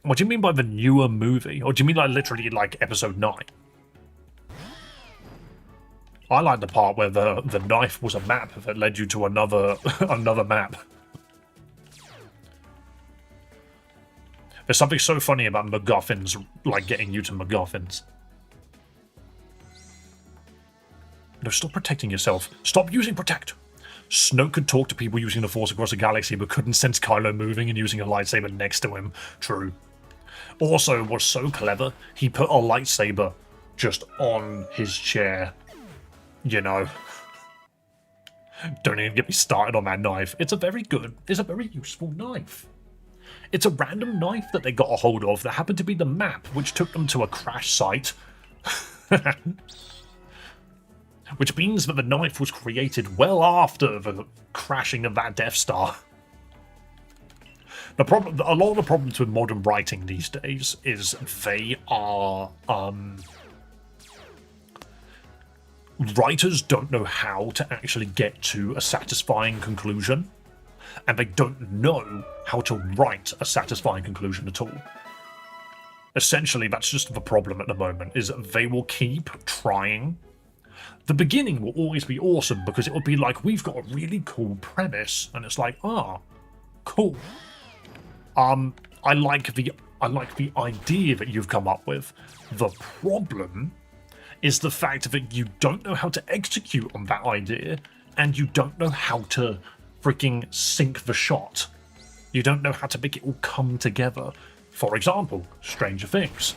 What do you mean by the newer movie? Or do you mean like literally like episode 9? I like the part where the knife was a map that led you to another another map. There's something so funny about MacGuffins, like getting you to MacGuffins. No, stop protecting yourself. Stop using protect. Snoke could talk to people using the Force across the galaxy, but couldn't sense Kylo moving and using a lightsaber next to him. True. Also, was so clever, he put a lightsaber just on his chair. You know. Don't even get me started on that knife. It's a very useful knife. It's a random knife that they got a hold of that happened to be the map, which took them to a crash site. Which means that the knife was created well after the crashing of that Death Star. A lot of the problems with modern writing these days is they are writers don't know how to actually get to a satisfying conclusion, and they don't know how to write a satisfying conclusion at all. Essentially, that's just the problem at the moment, is they will keep trying. The beginning will always be awesome because it will be like, we've got a really cool premise, and it's like, cool. I like the idea that you've come up with. The problem is the fact that you don't know how to execute on that idea, and you don't know how to freaking sink the shot. You don't know how to make it all come together. For example, Stranger Things.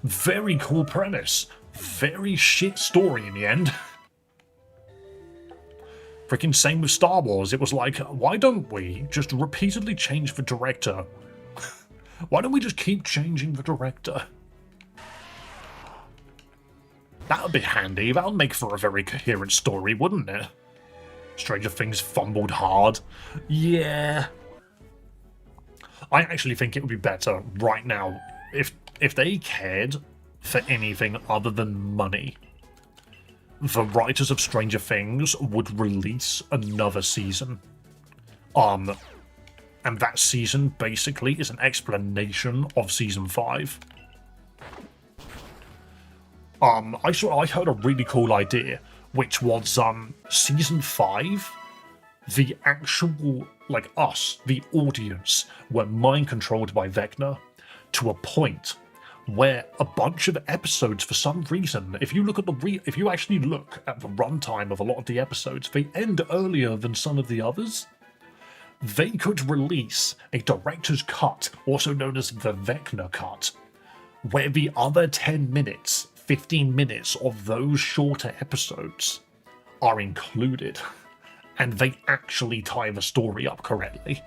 Very cool premise. Very shit story in the end. Freaking same with Star Wars. It was like, why don't we just repeatedly change the director? Why don't we just keep changing the director? That would be handy. That would make for a very coherent story, wouldn't it? Stranger Things fumbled hard. Yeah. I actually think it would be better right now if they cared for anything other than money. The writers of Stranger Things would release another season. And that season basically is an explanation of season 5. I heard a really cool idea, which was season 5, the actual, like us, the audience, were mind controlled by Vecna to a point where a bunch of episodes, for some reason, if you actually look at the runtime of a lot of the episodes, they end earlier than some of the others. They could release a director's cut, also known as the Vecna cut, where the other 10 minutes, 15 minutes of those shorter episodes are included, and they actually tie the story up correctly.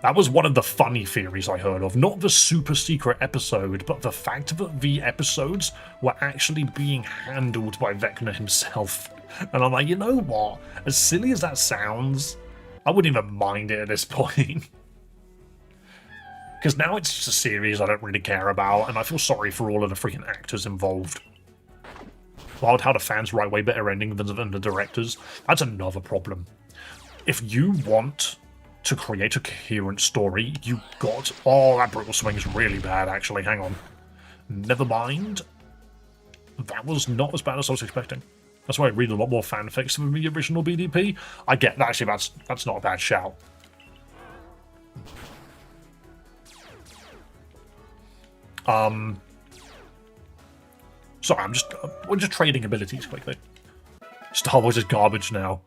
That was one of the funny theories I heard of. Not the super secret episode, but the fact that the episodes were actually being handled by Vecna himself. And I'm like, you know what? As silly as that sounds, I wouldn't even mind it at this point. Because now it's just a series I don't really care about, and I feel sorry for all of the freaking actors involved. Well, how the fans write way better ending than the directors. That's another problem. If you want to create a coherent story, you got... Oh, that brutal swing is really bad, actually. Hang on. Never mind. That was not as bad as I was expecting. That's why I read a lot more fanfics than the original BDP. I get that. Actually, that's not a bad shout. Sorry, we're just trading abilities quickly. Star Wars is garbage now.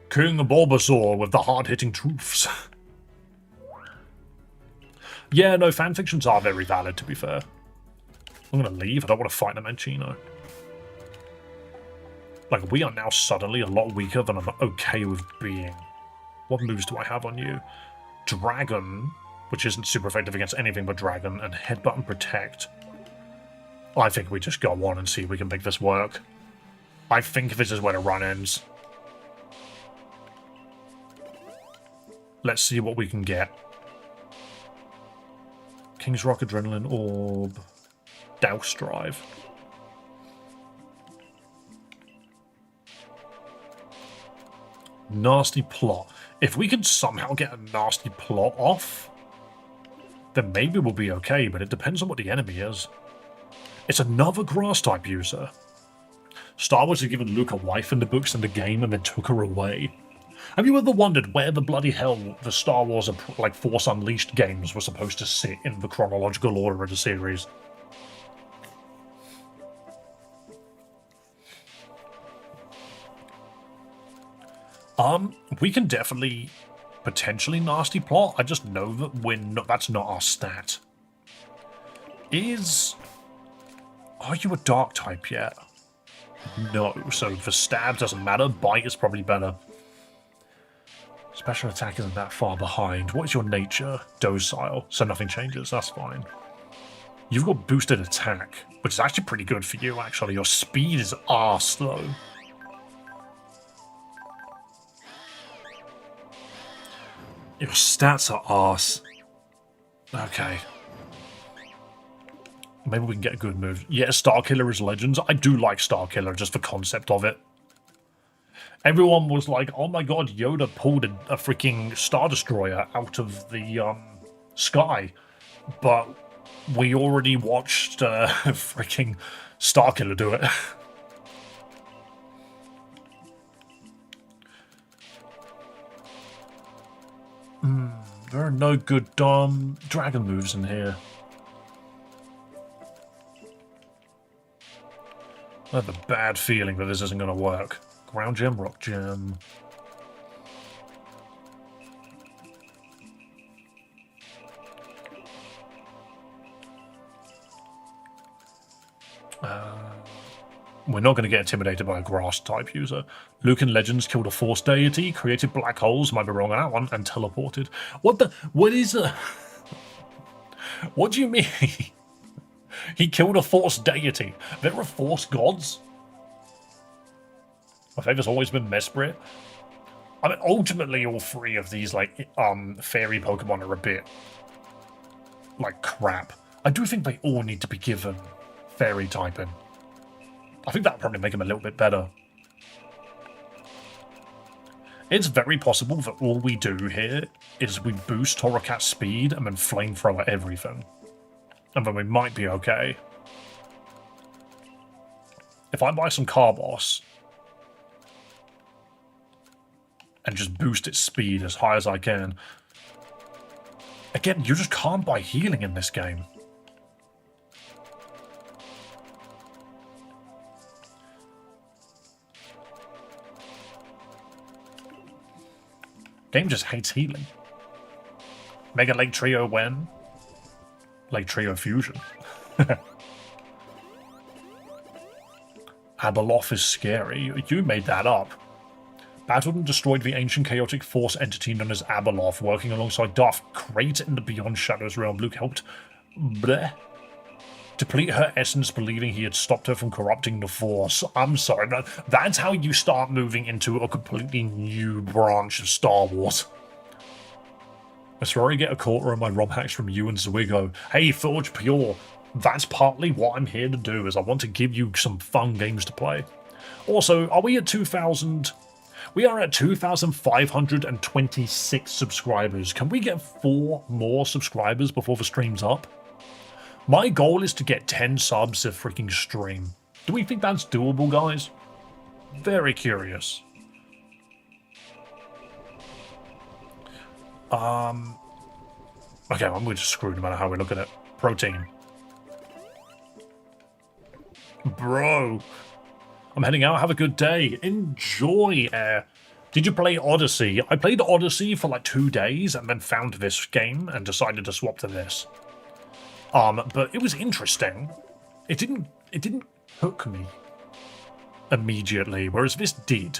King Bulbasaur with the hard-hitting truths. Yeah, no, fanfictions are very valid, to be fair. I'm gonna leave. I don't want to fight the Mancino. Like, we are now suddenly a lot weaker than I'm okay with being. What moves do I have on you? Dragon, which isn't super effective against anything but Dragon, and Headbutt and Protect. I think we just go on and see if we can make this work. I think this is where the run ends. Let's see what we can get. King's Rock, Adrenaline Orb, Douse Drive. Nasty Plot. If we can somehow get a Nasty Plot off, then maybe we'll be okay, but it depends on what the enemy is. It's another Grass-type user. Star Wars had given Luke a wife in the books and the game and then took her away. Have you ever wondered where the bloody hell the Star Wars like Force Unleashed games were supposed to sit in the chronological order of the series? We can definitely potentially Nasty Plot. I just know that that's not our stat. Is Are you a dark type yet? No, so for stab doesn't matter. Bite is probably better. Special attack isn't that far behind. What is your nature? Docile, so nothing changes. That's fine. You've got boosted attack, which is actually pretty good for you, actually. Your speed is arse, though. Your stats are arse. Okay. Maybe we can get a good move. Yeah, Starkiller is Legends. I do like Starkiller, just the concept of it. Everyone was like, oh my god, Yoda pulled a freaking Star Destroyer out of the sky. But we already watched freaking Starkiller do it. There are no good dragon moves in here. I have a bad feeling that this isn't going to work. Ground gem, rock gem. We're not going to get intimidated by a grass type user. Lucan Legends killed a force deity, created black holes, might be wrong on that one, and teleported. What is a... What do you mean? He killed a force deity. There are force gods? My favourite's always been Mesprit. I mean, ultimately all three of these, like, fairy Pokemon are a bit, like, crap. I do think they all need to be given fairy typing. I think that would probably make them a little bit better. It's very possible that all we do here is we boost Torracat's speed and then flamethrower everything. And then we might be okay. If I buy some Carbos and just boost its speed as high as I can. Again, you just can't buy healing in this game. Game just hates healing. Mega Lake Trio when? Lake Trio Fusion. Abeloth is scary. You made that up. Battled and destroyed the ancient chaotic force entity known as Abeloth, working alongside Darth Krayt in the Beyond Shadows realm. Luke helped deplete her essence, believing he had stopped her from corrupting the Force. I'm sorry, that's how you start moving into a completely new branch of Star Wars. I swear I get a quarter of my romhacks from you and Zwigo. Hey, Forge Pure, that's partly what I'm here to do, is I want to give you some fun games to play. Also, are we at 2,000? We are at 2,526 subscribers. Can we get 4 more subscribers before the stream's up? My goal is to get 10 subs a freaking stream. Do we think that's doable, guys? Very curious. Okay, we're just screwed no matter how we look at it. Protein. Bro. I'm heading out. Have a good day. Enjoy, Air. Did you play Odyssey? I played Odyssey for like 2 days and then found this game and decided to swap to this. But it was interesting. It didn't hook me immediately, whereas this did.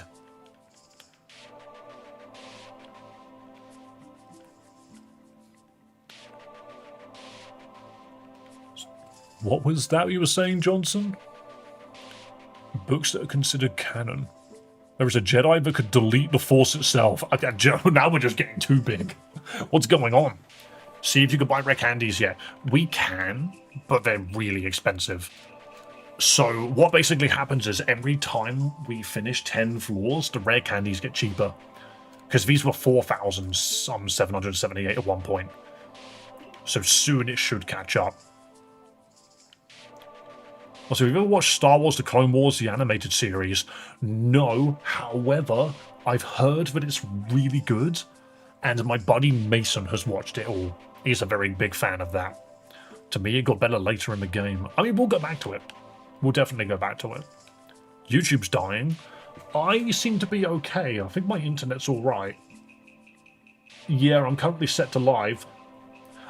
What was that you were saying, Johnson? Books that are considered canon. There is a Jedi that could delete the Force itself. Okay, Joe, now we're just getting too big. What's going on? See if you can buy rare candies yet. We can, but they're really expensive. So what basically happens is every time we finish 10 floors, the rare candies get cheaper. Because these were 4,778 at one point. So soon it should catch up. Also, have you ever watched Star Wars The Clone Wars, the animated series? No, however, I've heard that it's really good, and my buddy Mason has watched it all. He's a very big fan of that. To me, it got better later in the game. I mean, we'll go back to it. We'll definitely go back to it. YouTube's dying. I seem to be okay. I think my internet's alright. Yeah, I'm currently set to live.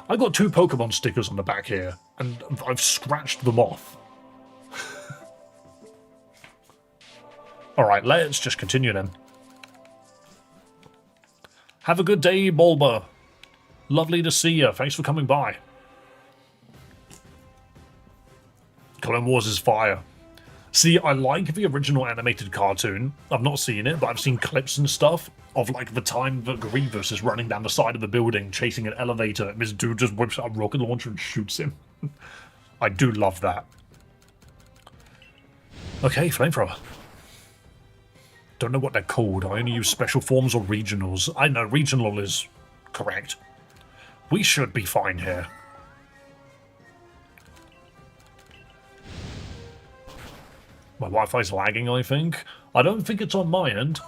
I got 2 Pokemon stickers on the back here, and I've scratched them off. Alright, let's just continue then. Have a good day, Bulba. Lovely to see you. Thanks for coming by. Clone Wars is fire. See, I like the original animated cartoon. I've not seen it, but I've seen clips and stuff of like the time that Grievous is running down the side of the building, chasing an elevator, and this dude just whips out a rocket launcher and shoots him. I do love that. Okay, flamethrower. Don't know what they're called. I only use special forms or regionals. I know regional is correct. We should be fine here. My Wi-Fi's lagging, I think. I don't think it's on my end.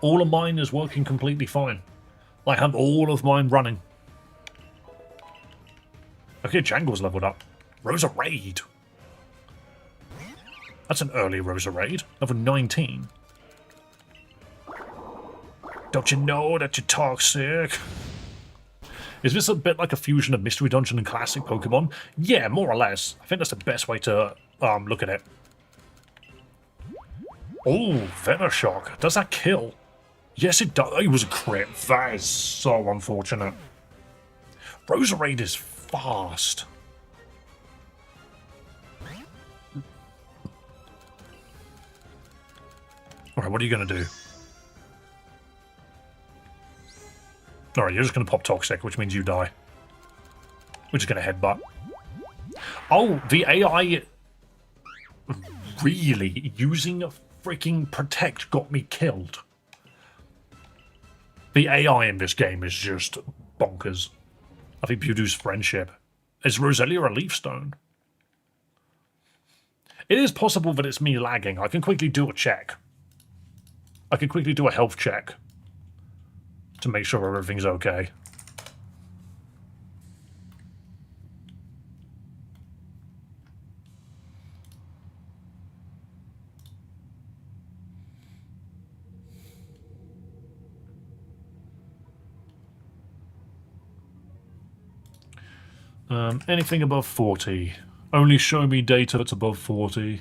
All of mine is working completely fine. I have all of mine running. Okay, Jangle's leveled up. Rosa Raid. That's an early Rosa Raid. Level 19. Don't you know that you're toxic? Is this a bit like a fusion of Mystery Dungeon and classic Pokemon? Yeah, more or less. I think that's the best way to look at it. Oh, Venoshock. Does that kill? Yes, it does. It was a crit. That is so unfortunate. Roserade is fast. Alright, what are you going to do? Alright, you're just going to pop Toxic, which means you die. We're just going to headbutt. Oh, the AI really using freaking Protect got me killed. The AI in this game is just bonkers. I think Mewtwo's friendship. Is Roselia a Leaf Stone? It is possible that it's me lagging. I can quickly do a check. I can quickly do a health check to make sure everything's okay. Anything above 40. Only show me data that's above 40.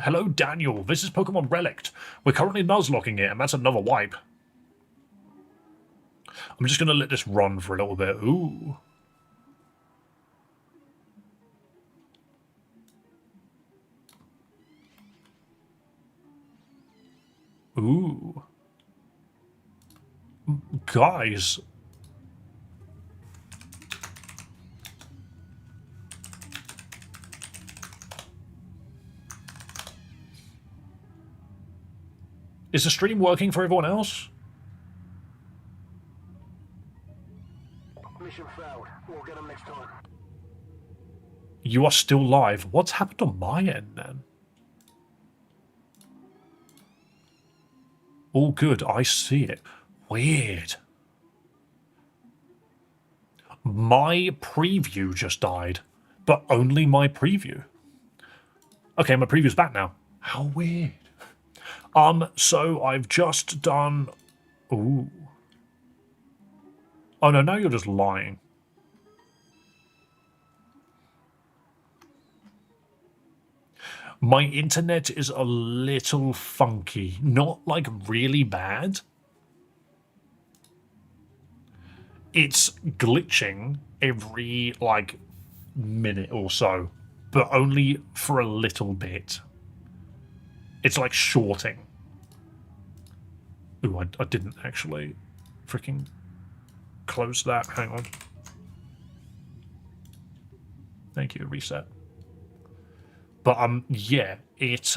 Hello, Daniel. This is Pokemon Relict. We're currently Nuzlocking it, and that's another wipe. I'm just going to let this run for a little bit. Ooh. Ooh. Guys. Is the stream working for everyone else? Mission failed. We'll get them next time. You are still live. What's happened on my end then? All good, I see it. Weird. My preview just died, but only my preview. Okay, my preview's back now. How weird. So I've just done... Ooh. Oh no, now you're just lying. My internet is a little funky. Not like really bad. It's glitching every like minute or so, but only for a little bit. It's like shorting. Ooh, I didn't actually freaking close that. Hang on. Thank you, reset. But yeah, this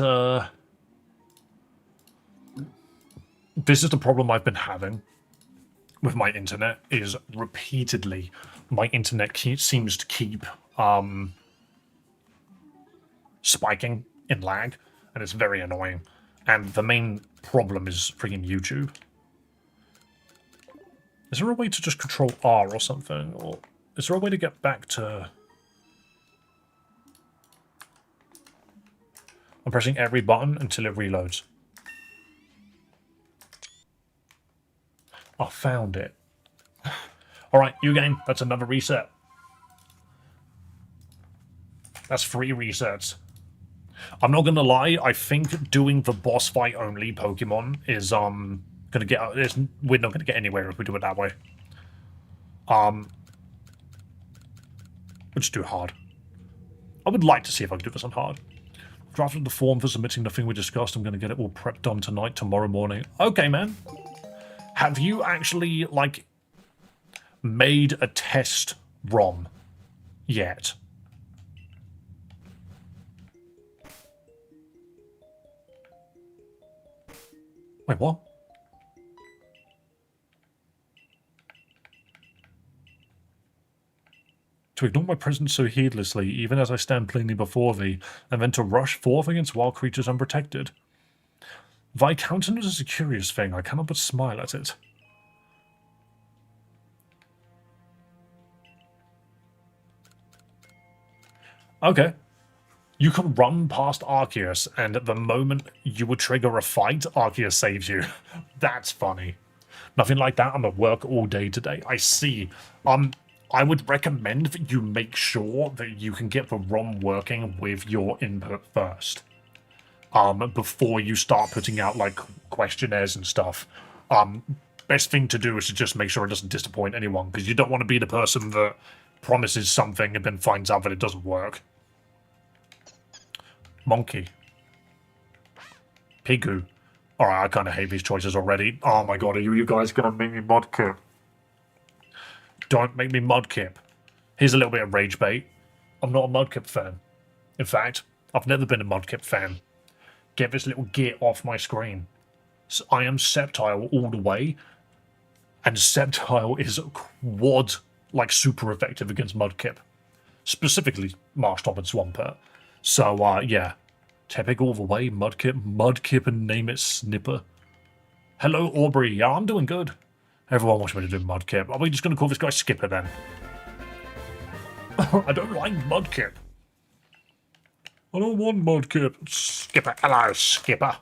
is the problem I've been having with my internet, is repeatedly my internet seems to keep spiking in lag, and it's very annoying. And the main problem is freaking YouTube. Is there a way to just control R or something? Or is there a way to get back to... I'm pressing every button until it reloads. I found it. Alright, new game. That's another reset. That's 3 resets. I'm not gonna lie, I think doing the boss fight only Pokemon is we're not gonna get anywhere if we do it that way. We'll just do hard. I would like to see if I can do this on hard. Drafted the form for submitting the thing we discussed. I'm gonna get it all prepped done tonight, tomorrow morning. Okay, man. Have you actually, like, made a test ROM yet? Wait, what? To ignore my presence so heedlessly, even as I stand plainly before thee, and then to rush forth against wild creatures unprotected. Thy countenance is a curious thing, I cannot but smile at it. Okay. You can run past Arceus, and at the moment you would trigger a fight, Arceus saves you. That's funny. Nothing like that. I'm at work all day today. I see. I would recommend that you make sure that you can get the ROM working with your input first. Before you start putting out, like, questionnaires and stuff. Best thing to do is to just make sure it doesn't disappoint anyone, because you don't want to be the person that promises something and then finds out that it doesn't work. Monkey. Pigu. Alright, I kind of hate these choices already. Oh my god, are you guys going to make me Mudkip? Don't make me Mudkip. Here's a little bit of rage bait. I'm not a Mudkip fan. In fact, I've never been a Mudkip fan. Get this little git off my screen. So I am Sceptile all the way. And Sceptile is quad, like, super effective against Mudkip. Specifically Marshtomp and Swampert. So, yeah. Tepig all the way, Mudkip and name it Snipper. Hello, Aubrey. Yeah, I'm doing good. Everyone wants me to do Mudkip. Are we just going to call this guy Skipper, then? I don't like Mudkip. I don't want Mudkip. Skipper. Hello, Skipper.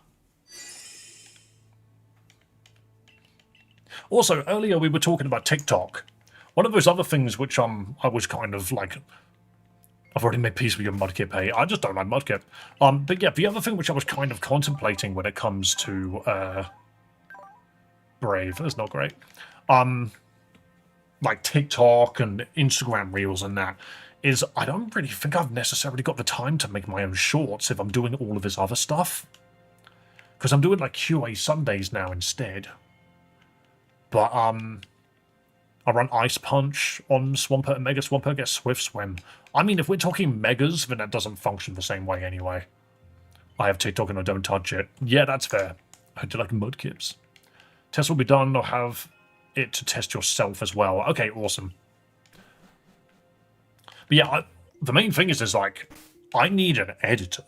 Also, earlier we were talking about TikTok. One of those other things which I was kind of like... I've already made peace with your Mudkip, hey? I just don't like Mudkip. But yeah, the other thing which I was kind of contemplating when it comes to, Brave, that's not great. Like TikTok and Instagram Reels and that, is I don't really think I've necessarily got the time to make my own shorts if I'm doing all of this other stuff. Because I'm doing, like, QA Sundays now instead. But, I run Ice Punch on Swampert and Mega Swampert, gets Swift Swim. I mean, if we're talking Megas, then that doesn't function the same way anyway. I have TikTok and I don't touch it. Yeah, that's fair. I do like Mudkips. Test will be done, or have it to test yourself as well. Okay, awesome. But yeah, the main thing is like, I need an editor,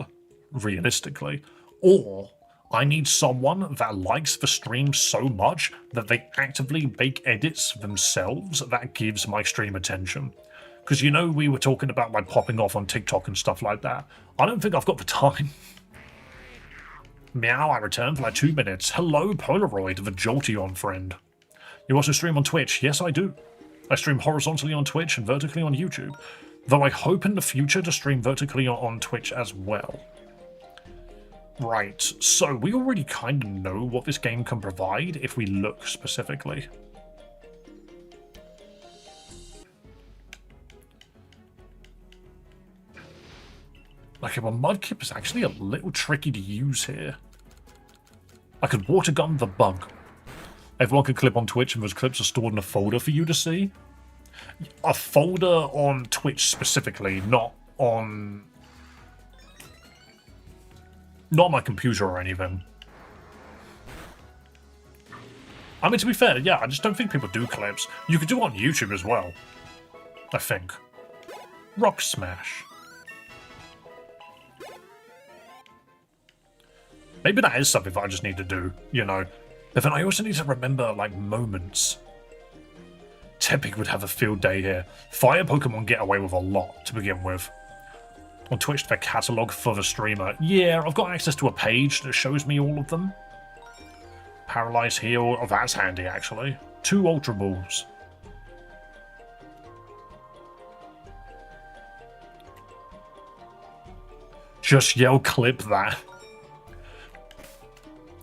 realistically. Or I need someone that likes the stream so much that they actively make edits themselves that gives my stream attention. Because, you know, we were talking about, like, popping off on TikTok and stuff like that. I don't think I've got the time. Meow, I returned for like 2 minutes. Hello, Polaroid, the Jolteon friend. You also stream on Twitch? Yes, I do. I stream horizontally on Twitch and vertically on YouTube. Though I hope in the future to stream vertically on Twitch as well. Right, so we already kind of know what this game can provide if we look specifically. Like, well, Mudkip is actually a little tricky to use here. I could water gun the bug. Everyone could clip on Twitch and those clips are stored in a folder for you to see. A folder on Twitch specifically, not on my computer or anything. I mean, to be fair, yeah, I just don't think people do clips. You could do it on YouTube as well, I think. Rock Smash. Maybe that is something that I just need to do, you know. But then I also need to remember, like, moments. Tepig would have a field day here. Fire Pokemon get away with a lot to begin with. On Twitch, their catalogue for the streamer. Yeah, I've got access to a page that shows me all of them. Paralyze Heal. Oh, that's handy, actually. 2 Ultra Balls. Just yell clip that.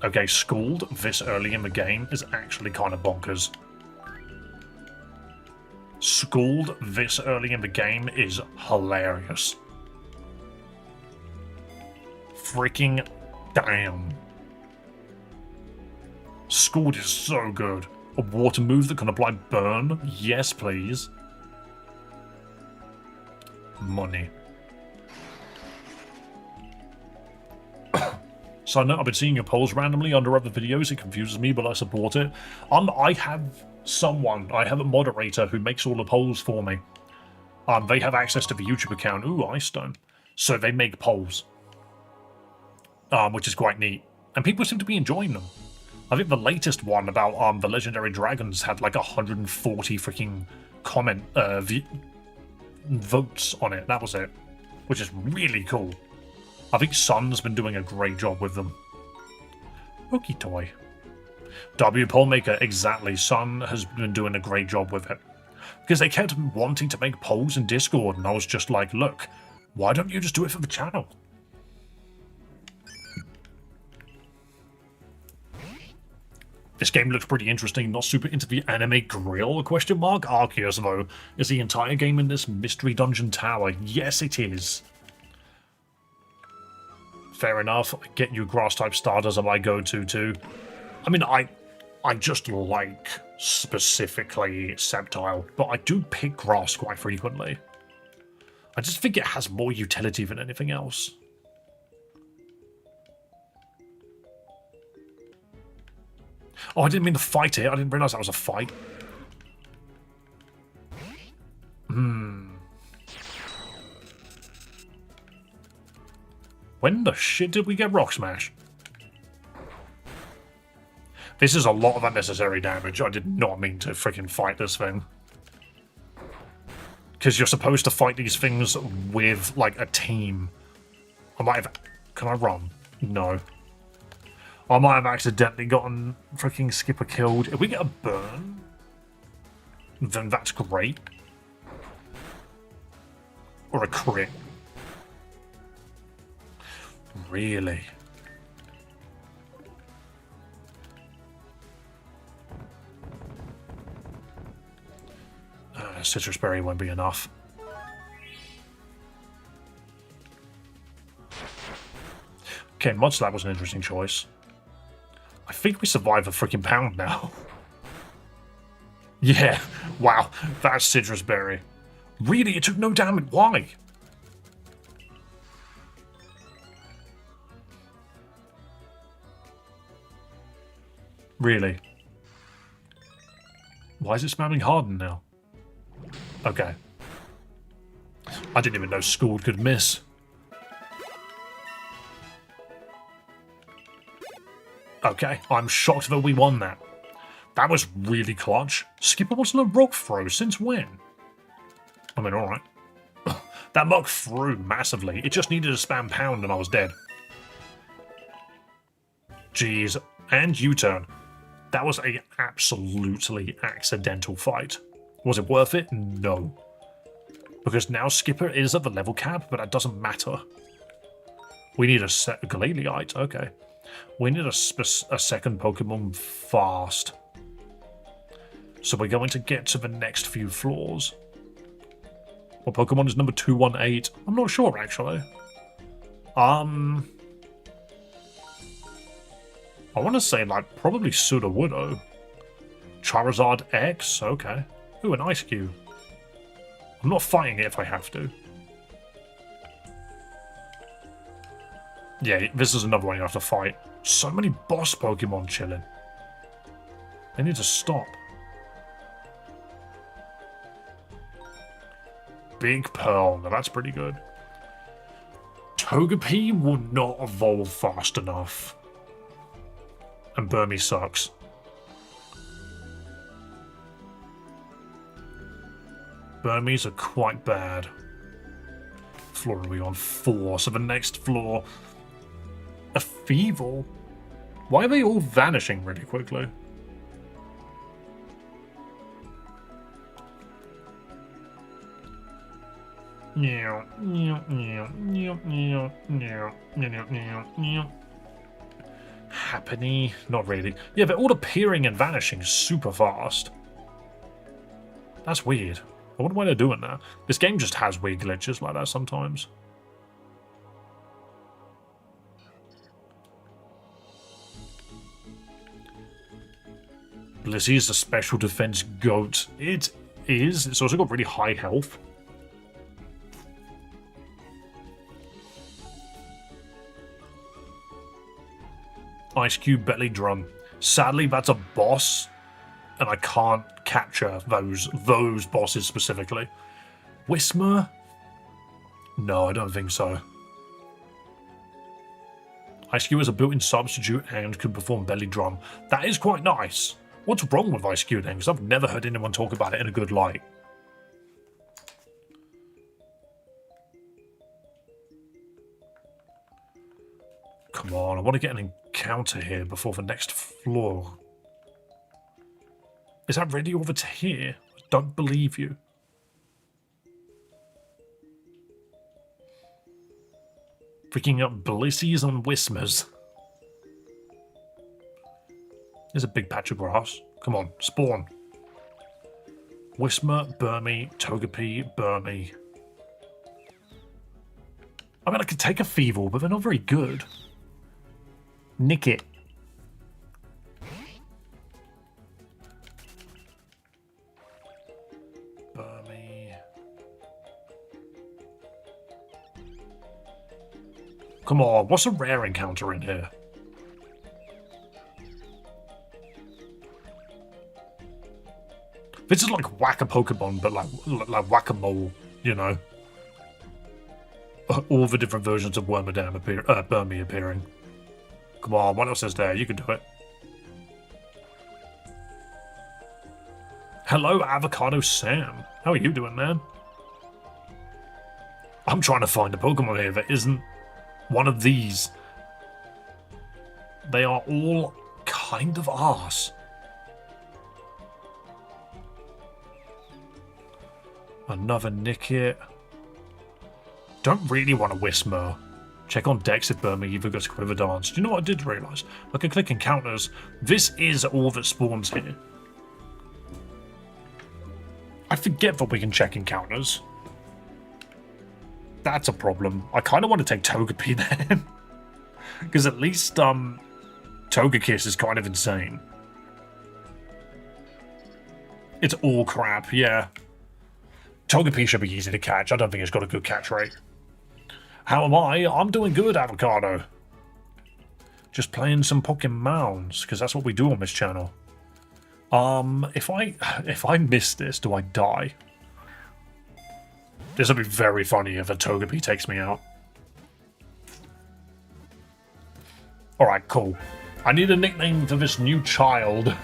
Okay, Schooled this early in the game is actually kind of bonkers. Schooled this early in the game is hilarious. Freaking damn. Schooled is so good. A water move that can apply burn? Yes, please. Money. So I know I've been seeing your polls randomly under other videos. It confuses me, but I support it. I have a moderator who makes all the polls for me. They have access to the YouTube account. Ooh, Ice Stone. So they make polls. Which is quite neat. And people seem to be enjoying them. I think the latest one about the legendary dragons had like 140 freaking votes on it. That was it. Which is really cool. I think Sun's been doing a great job with them. Pokey Toy. W Pollmaker, exactly. Sun has been doing a great job with it. Because they kept wanting to make polls in Discord, and I was just like, look, why don't you just do it for the channel? This game looks pretty interesting, not super into the anime grill, question mark? Arceus, though. Is the entire game in this mystery dungeon tower? Yes, it is. Fair enough. I get you, grass-type starters are my go-to, too. I mean, I just like, specifically, Sceptile, but I do pick grass quite frequently. I just think it has more utility than anything else. Oh, I didn't mean to fight it. I didn't realise that was a fight. When the shit did we get Rock Smash? This is a lot of unnecessary damage. I did not mean to freaking fight this thing. Because you're supposed to fight these things with, like, a team. I might have... Can I run? No. I might have accidentally gotten freaking Skipper killed. If we get a burn, then that's great. Or a crit. Really? Citrus Berry won't be enough. Okay, Mudslap was an interesting choice. I think we survive a freaking pound now. Yeah, wow, that's Citrus Berry. Really, it took no damage. Why? Really? Why is it spamming Harden now? Okay. I didn't even know Schooled could miss. Okay, I'm shocked that we won that. That was really clutch. Skipper wasn't a rock throw since when? I mean, alright. That muck threw massively. It just needed a spam pound and I was dead. Jeez. And U-turn. That was a absolutely accidental fight. Was it worth it? No. Because now Skipper is at the level cap, but that doesn't matter. We need a Galeliite, okay. We need a second Pokemon fast. So we're going to get to the next few floors. What Pokemon is number 218? I'm not sure, actually. I want to say, like, probably Sudowoodo. Charizard X? Okay. Ooh, an Ice Cube. I'm not fighting it if I have to. Yeah, this is another one you have to fight. So many boss Pokemon chilling. They need to stop. Big Pearl. Now that's pretty good. Togepi will not evolve fast enough. And Burmy sucks. Burmies are quite bad. Floor are we on? 4. So the next floor... A Feeble? Why are they all vanishing really quickly? Happily? Not really. Yeah, they're all appearing and vanishing super fast. That's weird. I wonder why they're doing that. This game just has weird glitches like that sometimes. Blissey is a special defense goat. It is. It's also got really high health. Ice Cube Belly Drum. Sadly, that's a boss, and I can't capture those bosses specifically. Whismer? No, I don't think so. Ice Cube is a built-in substitute and can perform Belly Drum. That is quite nice. What's wrong with Ice Cube then? Because I've never heard anyone talk about it in a good light. Come on, I want to get an encounter here before the next floor. Is that ready over to here? I don't believe you. Freaking up Blissies on Whismers. There's a big patch of grass. Come on, spawn. Whismer, Burmy, Togepi, Burmy. I mean, I could take a Feeble, but they're not very good. Nick it. Burmy. Come on, what's a rare encounter in here? This is like Whack-a-Pokemon, but like Whack-a-Mole, you know. All the different versions of Wormadam Burmy appearing. Come on, what else is there? You can do it. Hello, Avocado Sam. How are you doing, man? I'm trying to find a Pokemon here that isn't one of these. They are all kind of arse. Another Nickit. Don't really want to Whismer. Check on Dex if Burmy either goes Quiver Dance. Do you know what I did realise? I can click encounters. This is all that spawns here. I forget that we can check encounters. That's a problem. I kind of want to take Togepi then. Because at least Togekiss is kind of insane. It's all crap, yeah. Togepi should be easy to catch. I don't think it's got a good catch rate. How am I? I'm doing good, Avocado. Just playing some Pokémons, because that's what we do on this channel. If I miss this, do I die? This would be very funny if a Togepi takes me out. Alright, cool. I need a nickname for this new child.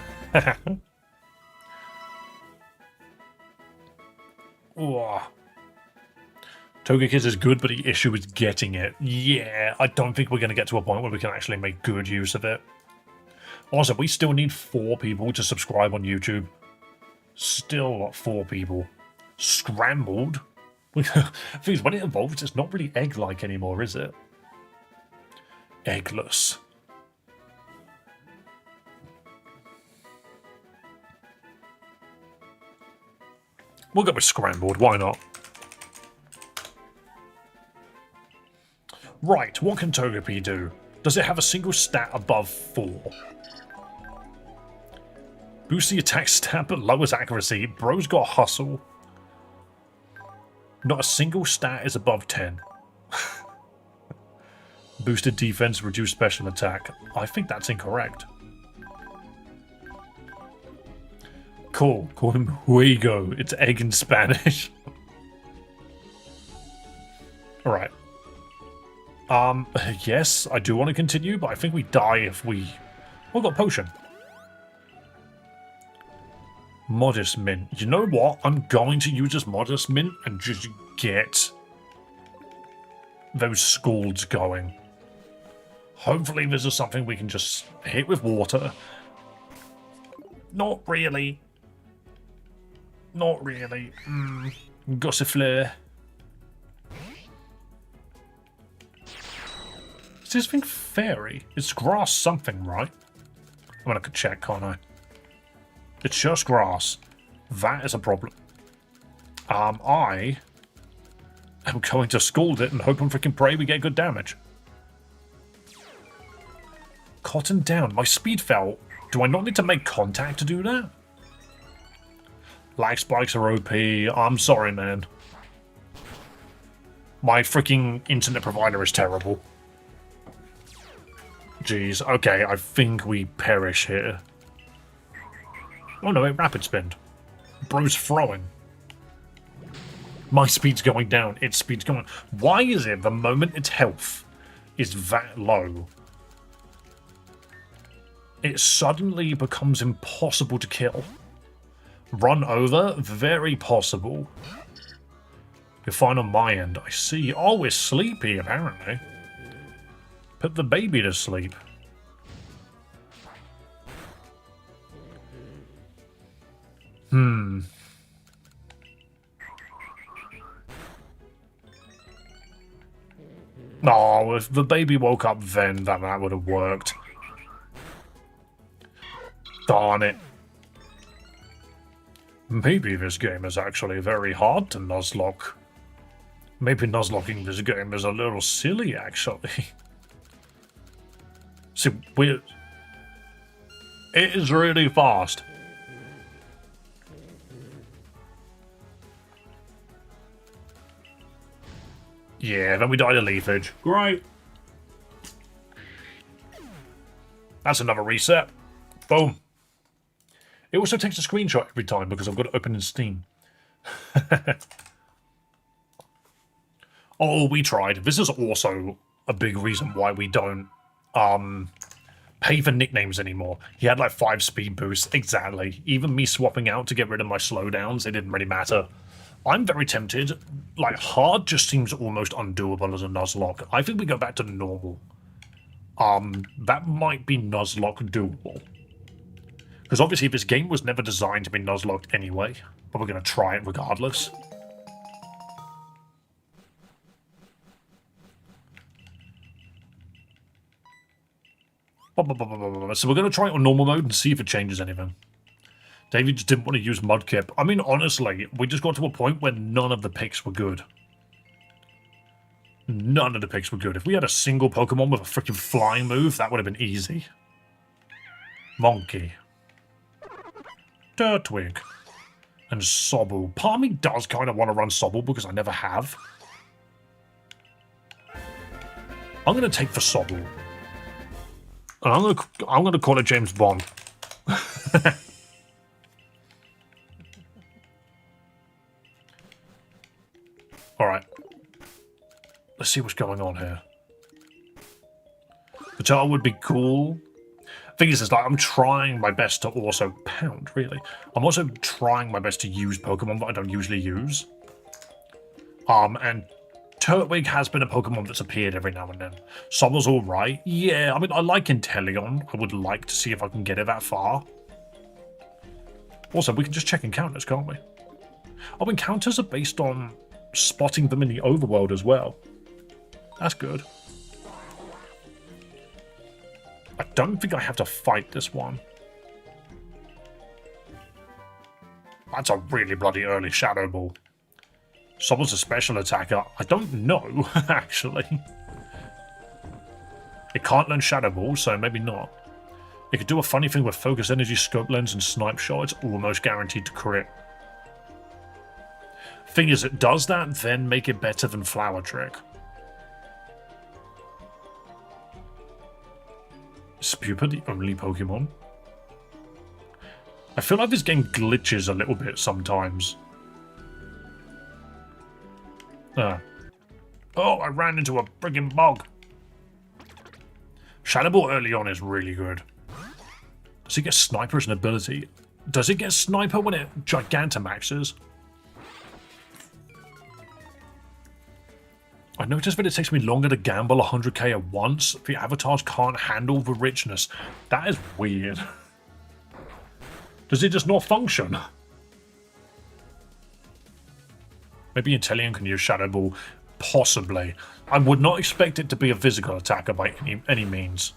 Ooh. Togekiss is good, but the issue is getting it. Yeah, I don't think we're going to get to a point where we can actually make good use of it. Also, we still need 4 people to subscribe on YouTube. Still 4 people. Scrambled? Because when it evolves, it's not really egg-like anymore, is it? Eggless. We'll go with Scrambled, why not? Right, what can Togepi do? Does it have a single stat above 4? Boosts the attack stat but lowers accuracy. Bro's got hustle. Not a single stat is above 10. Boosted defense, reduced special attack. I think that's incorrect. Cool, call him Huego. It's egg in Spanish. Alright. Yes, I do want to continue, but I think we die if we... We've got a potion. Modest Mint. You know what? I'm going to use this Modest Mint and just get those scalds going. Hopefully this is something we can just hit with water. Not really. Not really. Gossifleur. Is this thing fairy? It's grass something, right? I mean, I could check, can't I? It's just grass. That is a problem. I am going to scald it and hope and freaking pray we get good damage. Cotton down. My speed fell. Do I not need to make contact to do that? Lag spikes are OP. I'm sorry, man. My freaking internet provider is terrible. Jeez. Okay, I think we perish here. Oh no, it rapid spinned. Bro's throwing. My speed's going down. Its speed's going... Why is it the moment its health is that low, it suddenly becomes impossible to kill? Run over? Very possible. You're fine on my end. I see. Oh, we're sleepy, apparently. Put the baby to sleep. Oh, if the baby woke up then, that would have worked. Darn it. Maybe this game is actually very hard to Nuzlocke. Maybe Nuzlocking this game is a little silly, actually. See, it is really fast. Yeah, then we die to leafage. Great. That's another reset. Boom. It also takes a screenshot every time because I've got it open in Steam. Oh, we tried. This is also a big reason why we don't pay for nicknames anymore. He had like 5 speed boosts. Exactly. Even me swapping out to get rid of my slowdowns, it didn't really matter. I'm very tempted. Like, hard just seems almost undoable as a Nuzlocke. I think we go back to normal. That might be Nuzlocke doable. Because obviously this game was never designed to be Nuzlocked anyway, but we're going to try it regardless. So we're going to try it on normal mode and see if it changes anything. David just didn't want to use Mudkip. I mean, honestly, we just got to a point where none of the picks were good. None of the picks were good. If we had a single Pokemon with a freaking flying move, that would have been easy. Monkey. Turtwig. And Sobble. Part of me does kind of want to run Sobble because I never have. I'm going to take for Sobble. And I'm going to call it James Bond. Alright. Let's see what's going on here. The title would be cool. Thing is, like, I'm trying my best to also pound, really. I'm also trying my best to use Pokemon that I don't usually use. And Turtwig has been a Pokemon that's appeared every now and then. Sobble's alright. Yeah, I mean, I like Inteleon. I would like to see if I can get it that far. Also, we can just check encounters, can't we? Oh, encounters are based on spotting them in the overworld as well. That's good. I don't think I have to fight this one. That's a really bloody early Shadow Ball. Sobble's a special attacker. I don't know, actually. It can't learn Shadow Ball, so maybe not. It could do a funny thing with Focus Energy, Scope Lens, and Snipe Shot. It's almost guaranteed to crit. Thing is, it does that, then make it better than Flower Trick. Is Pupa the only Pokemon? I feel like this game glitches a little bit sometimes. Oh, I ran into a friggin' bug. Shadow Ball early on is really good. Does it get Sniper as an ability? Does it get Sniper when it Gigantamaxes? I noticed that it takes me longer to gamble 100k at once. The avatars can't handle the richness. That is weird. Does it just not function? Maybe Inteleon can use Shadow Ball. Possibly. I would not expect it to be a physical attacker by any means.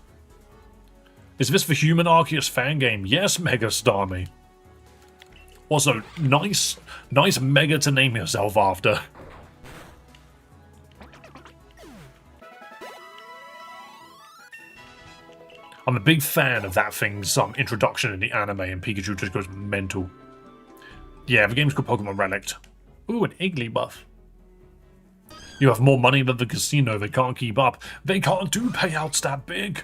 Is this the human Arceus fan game? Yes, Mega Starmie. Also, nice Mega to name yourself after. I'm a big fan of that thing's introduction in the anime, and Pikachu just goes mental. Yeah, the game's called Pokemon Relict. Ooh, an Igglybuff. You have more money than the casino. They can't keep up. They can't do payouts that big.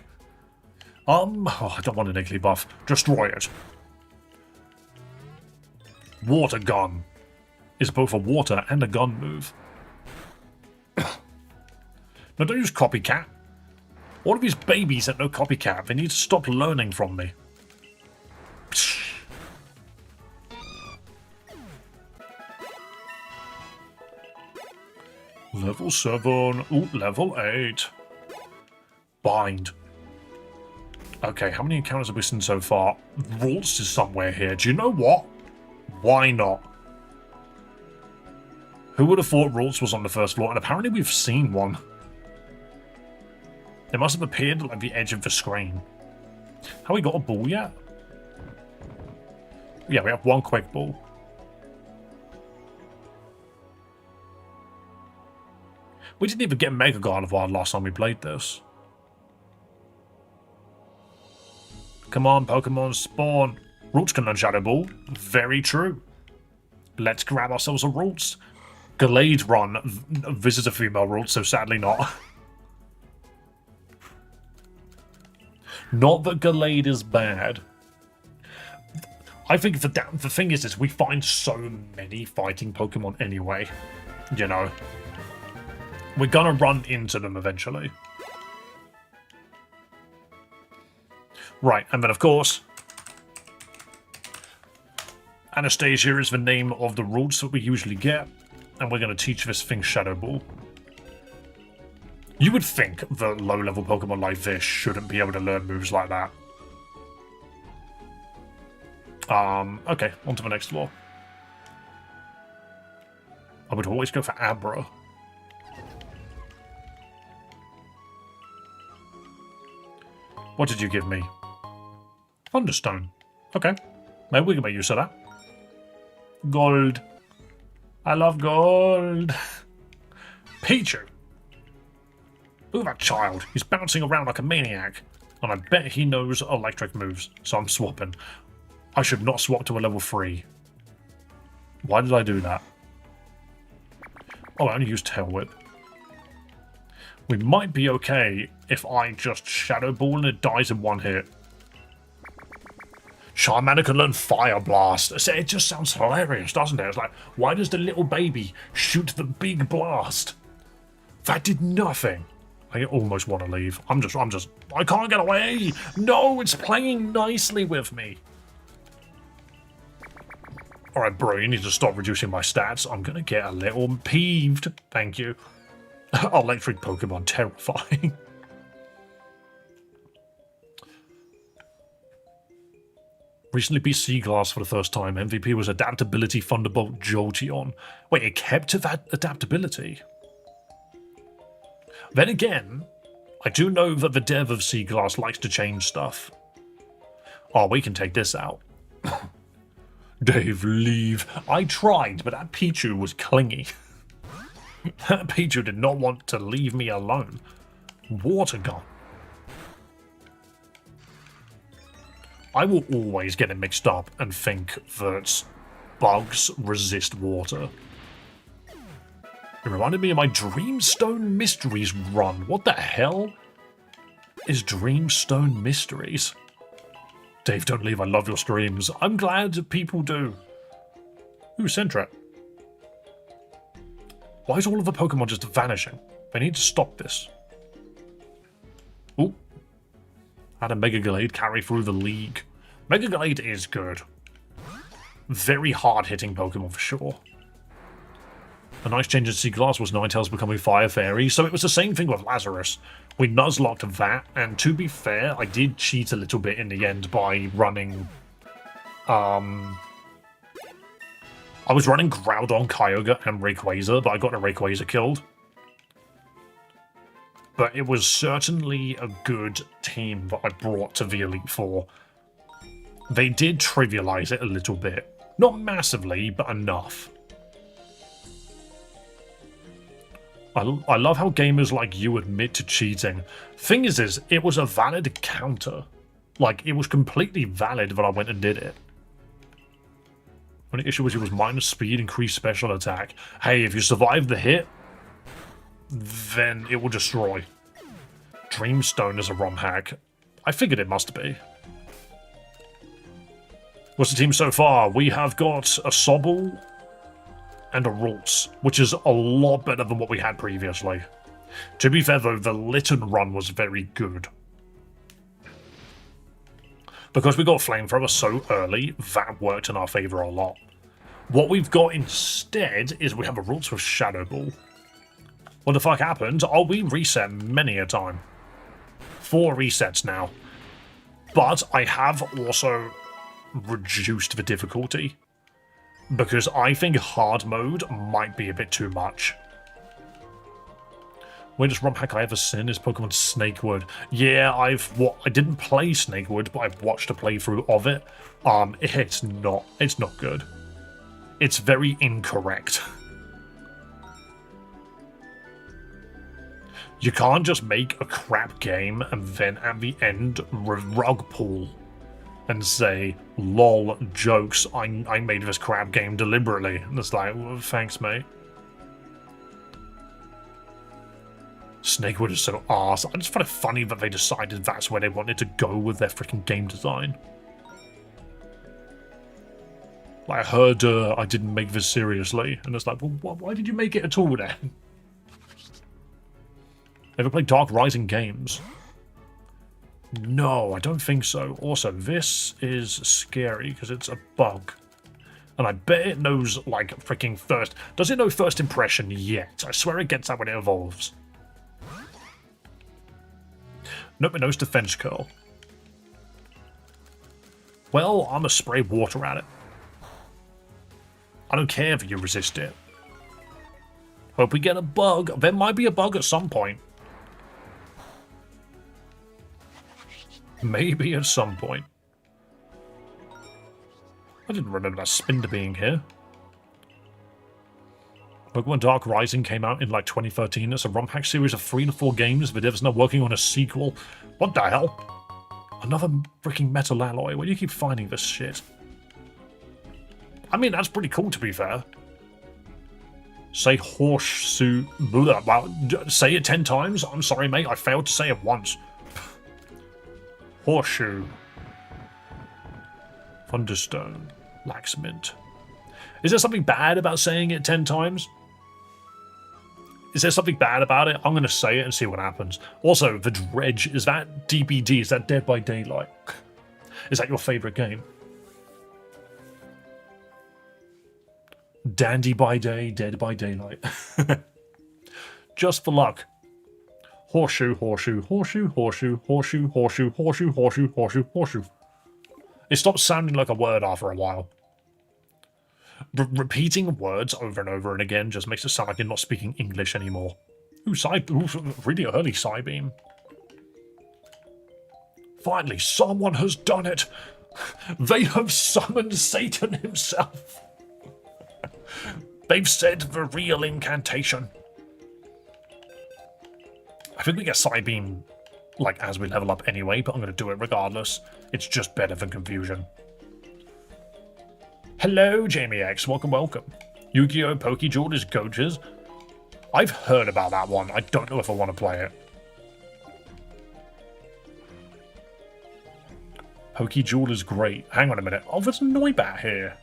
Oh, I don't want an Igglybuff. Destroy it. Water Gun is both a water and a gun move. No, don't use Copycat. All of these babies that know Copycat, they need to stop learning from me. Level 7. Ooh, level 8. Bind. Okay, how many encounters have we seen so far? Ralts is somewhere here. Do you know what? Why not? Who would have thought Ralts was on the first floor? And apparently we've seen one. It must have appeared at like, the edge of the screen. Have we got a ball yet? Yeah, we have one quick ball. We didn't even get Mega Gardevoir last time we played this. Come on, Pokemon, spawn. Roots can learn Shadow Ball. Very true. Let's grab ourselves a Roots. Gallade Run. This is a female Roots, so sadly not. Not that Gallade is bad. I think the thing is we find so many fighting Pokemon anyway. You know. We're gonna run into them eventually. Right, and then of course, Anastasia is the name of the Roots that we usually get, and we're going to teach this thing Shadow Ball. You would think that low-level Pokemon like this shouldn't be able to learn moves like that. Okay, on to the next floor. I would always go for Abra. What did you give me? Thunderstone. Okay. Maybe we can make use of that. Gold. I love gold. Pichu. Look at that child. He's bouncing around like a maniac. And I bet he knows electric moves. So I'm swapping. I should not swap to a level 3. Why did I do that? Oh, I only used Tail Whip. We might be okay if I just Shadow Ball and it dies in one hit. Charmander can learn Fire Blast. It just sounds hilarious, doesn't it? It's like, why does the little baby shoot the big blast? That did nothing. I almost want to leave. I can't get away. No, it's playing nicely with me. Alright, bro, you need to stop reducing my stats. I'm going to get a little peeved. Thank you. Electric Pokemon, terrifying. Recently beat Seaglass for the first time. MVP was Adaptability Thunderbolt Jolteon. Wait, it kept to that adaptability? Then again, I do know that the dev of Seaglass likes to change stuff. Oh, we can take this out. Dave, leave. I tried, but that Pichu was clingy. That Pichu did not want to leave me alone. Water Gun. I will always get it mixed up and think that bugs resist water. It reminded me of my Dreamstone Mysteries run. What the hell is Dreamstone Mysteries? Dave, don't leave. I love your streams. I'm glad people do. Ooh, Sentret. Why is all of the Pokemon just vanishing? They need to stop this. Ooh. Had a Mega Gallade carry through the league. Mega Gallade is good. Very hard-hitting Pokemon for sure. A nice change in Seaglass was Ninetales becoming Fire Fairy, so it was the same thing with Lazarus. We Nuzlocked that, and to be fair, I did cheat a little bit in the end by running... I was running Groudon, Kyogre, and Rayquaza, but I got a Rayquaza killed. but it was certainly a good team that I brought to the Elite Four. They did trivialize it a little bit. Not massively, but enough. I love how gamers like you admit to cheating. Thing is, it was a valid counter. Like, it was completely valid that I went and did it. Only issue was it was minus speed, increased special attack. Hey, if you survive the hit, then it will destroy. Dreamstone is a ROM hack. I figured it must be. What's the team so far? We have got a Sobble and a Rults, which is a lot better than what we had previously. To be fair though, the Litten run was very good. Because we got Flamethrower so early, that worked in our favour a lot. What we've got instead is we have a Rults with Shadow Ball. What the fuck happened? Oh, we reset many a time. 4 resets now. But I have also reduced the difficulty. Because I think hard mode might be a bit too much. Weirdest ROM hack I ever seen is Pokemon Snakewood. Yeah, I didn't play Snakewood, but I've watched a playthrough of it. It's not good. It's very incorrect. You can't just make a crap game and then at the end rug pull and say, lol, jokes, I made this crap game deliberately. And it's like, well, thanks, mate. Snakewood is so arse. I just find it funny that they decided that's where they wanted to go with their freaking game design. Like, I heard I didn't make this seriously, and it's like, well, why did you make it at all then? Ever played Dark Rising games? No, I don't think so. Also, this is scary because it's a bug. And I bet it knows, like, freaking first... Does it know first impression yet? I swear it gets that when it evolves. Nope, it knows defense curl. Well, I'm gonna spray water at it. I don't care if you resist it. Hope we get a bug. There might be a bug at some point. Maybe at some point. I didn't remember that Spinder being here. Pokemon Dark Rising came out in like 2013. It's a ROM hack series of 3 to 4 games. The devs are now working on a sequel. What the hell? Another freaking metal alloy. Where do you keep finding this shit? I mean, that's pretty cool to be fair. Say horseshoe. Well, say it 10 times. I'm sorry, mate. I failed to say it once. Horseshoe. Thunderstone. Laxmint. Is there something bad about saying it 10 times? Is there something bad about it? I'm going to say it and see what happens. Also, the Dredge, is that DBD? Is that Dead by Daylight? Is that your favourite game? Dandy by day, Dead by Daylight. Just for luck. Horseshoe, horseshoe, horseshoe, horseshoe, horseshoe, horseshoe, horseshoe, horseshoe, horseshoe, horseshoe. It stopped sounding like a word after a while. Repeating words over and over and again just makes it sound like you're not speaking English anymore. Ooh, really early Psybeam. Finally, someone has done it! They have summoned Satan himself! They've said the real incantation. I think we get Psybeam, like, as we level up anyway, but I'm going to do it regardless. It's just better than Confusion. Hello, Jamie X. Welcome, welcome. Yu-Gi-Oh! Pokejewel is Goaches. I've heard about that one. I don't know if I want to play it. Pokejewel is great. Hang on a minute. Oh, there's a Noibat here.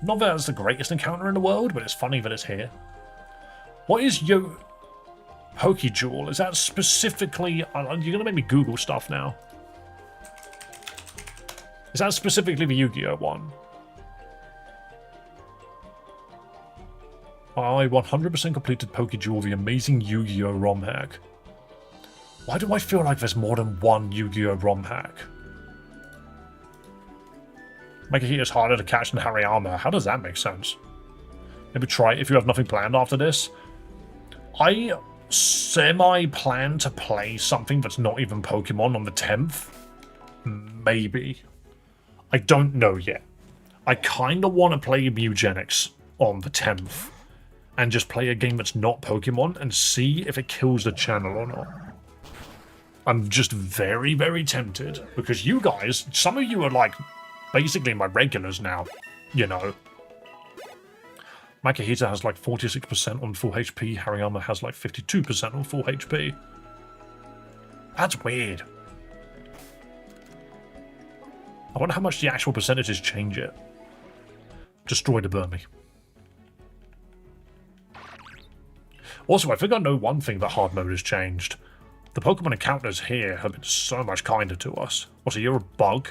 Not that it's the greatest encounter in the world, but it's funny that it's here. What is Pokejewel? Is that specifically... You're going to make me Google stuff now. Is that specifically the Yu-Gi-Oh! One? I 100% completed Pokejewel, the amazing Yu-Gi-Oh! ROM hack. Why do I feel like there's more than one Yu-Gi-Oh! ROM hack? Make a Heat is harder to catch than Hariyama. How does that make sense? Maybe try it if you have nothing planned after this. I semi-plan to play something that's not even Pokemon on the 10th? Maybe. I don't know yet. I kind of want to play Mugenics on the 10th and just play a game that's not Pokemon and see if it kills the channel or not. I'm just very, very tempted because you guys, some of you are like basically my regulars now, you know. Makihita has like 46% on full HP, Hariyama has like 52% on full HP. That's weird. I wonder how much the actual percentages change it. Destroy the Burmy. Also, I think I know one thing that hard mode has changed. The Pokemon encounters here have been so much kinder to us. Also, you're a bug.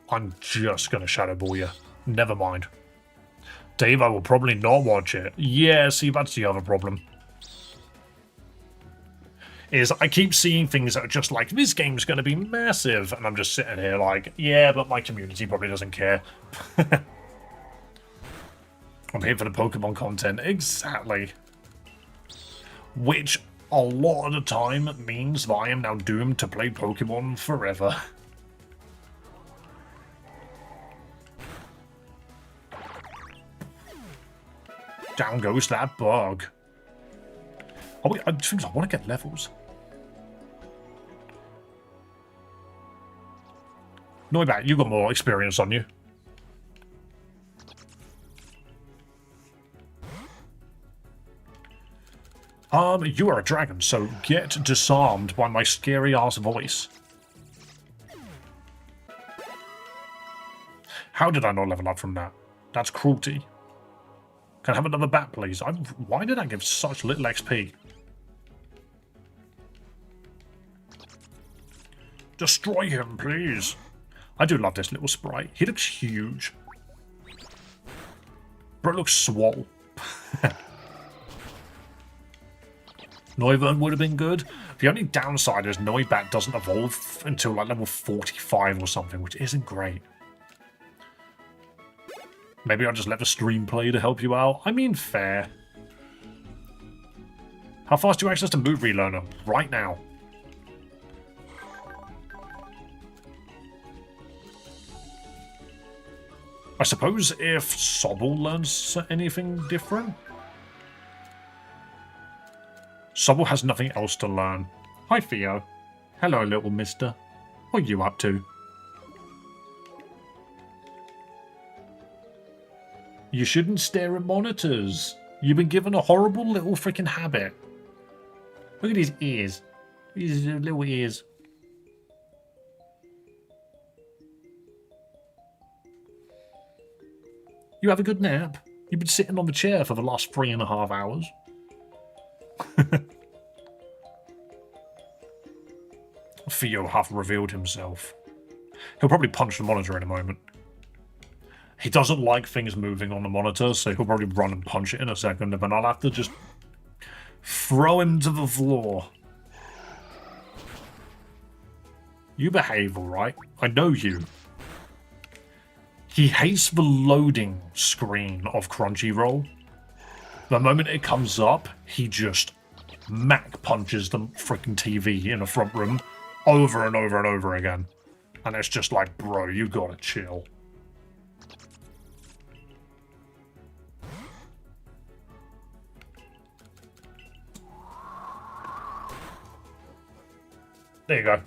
I'm just going to Shadow Ball you. Never mind. Dave, I will probably not watch it. Yeah, see, that's the other problem. Is I keep seeing things that are just like, this game's going to be massive. And I'm just sitting here like, yeah, but my community probably doesn't care. I'm here for the Pokemon content. Exactly. Which, a lot of the time, means that I am now doomed to play Pokemon forever. Down goes that bug. Oh, wait, I think I want to get levels. Noibat, you got more experience on you. You are a dragon, so get disarmed by my scary-ass voice. How did I not level up from that? That's cruelty. Can I have another bat, please? Why did I give such little XP? Destroy him, please. I do love this little sprite. He looks huge. Bro, it looks swole. Noivern would have been good. The only downside is Noibat doesn't evolve until like level 45 or something, which isn't great. Maybe I'll just let the stream play to help you out. I mean, fair. How fast do you access the move relearner? Right now. I suppose if Sobble learns anything different? Sobble has nothing else to learn. Hi, Theo. Hello, little mister. What are you up to? You shouldn't stare at monitors. You've been given a horrible little freaking habit. Look at his ears. His little ears. You have a good nap. You've been sitting on the chair for the last 3.5 hours. Theo half revealed himself. He'll probably punch the monitor in a moment. He doesn't like things moving on the monitor, so he'll probably run and punch it in a second, and then I'll have to just throw him to the floor. You behave, alright? I know you. He hates the loading screen of Crunchyroll. The moment it comes up, he just Mac punches the freaking TV in the front room over and over and over again. And it's just like, bro, you gotta chill. There you go.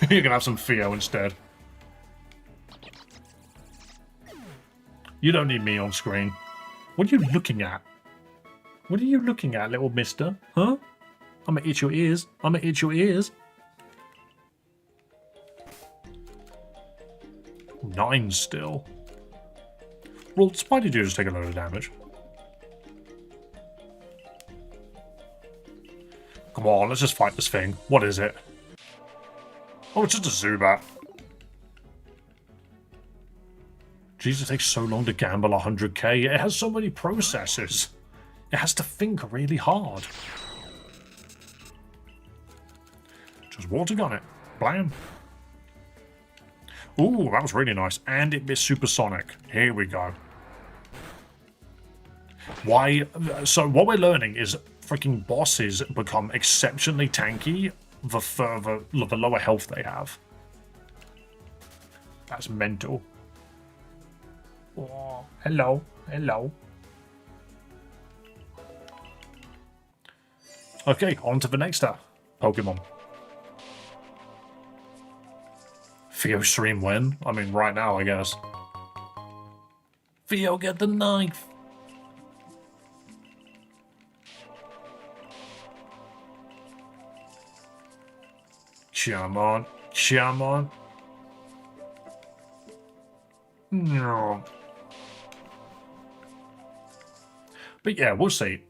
You can have some Theo instead. You don't need me on screen. What are you looking at? What are you looking at, little mister? Huh? I'm gonna itch your ears. I'm gonna itch your ears. 9 still. Well, why did you just take a load of damage? Come on, let's just fight this thing. What is it? Oh, it's just a Zubat. Jeez, it takes so long to gamble 100k. It has so many processes. It has to think really hard. Just water gun it. Blam. Ooh, that was really nice. And it missed supersonic. Here we go. Why? So what we're learning is freaking bosses become exceptionally tanky the lower health they have. That's mental. Oh, hello, hello. Okay, on to the next Pokemon. Theo stream when? I mean, right now, I guess. Theo, get the knife! Come on, come on. No. But yeah, we'll see.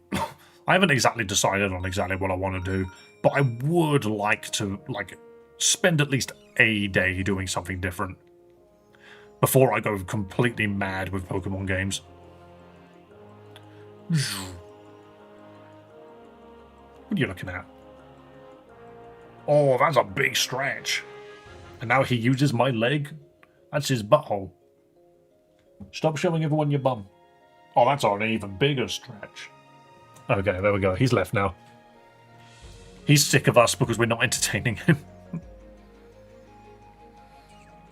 I haven't exactly decided on exactly what I want to do, but I would like to, like, spend at least a day doing something different before I go completely mad with Pokemon games. What are you looking at? Oh, that's a big stretch. And now he uses my leg? That's his butthole. Stop showing everyone your bum. Oh, that's an even bigger stretch. Okay, there we go. He's left now. He's sick of us because we're not entertaining him.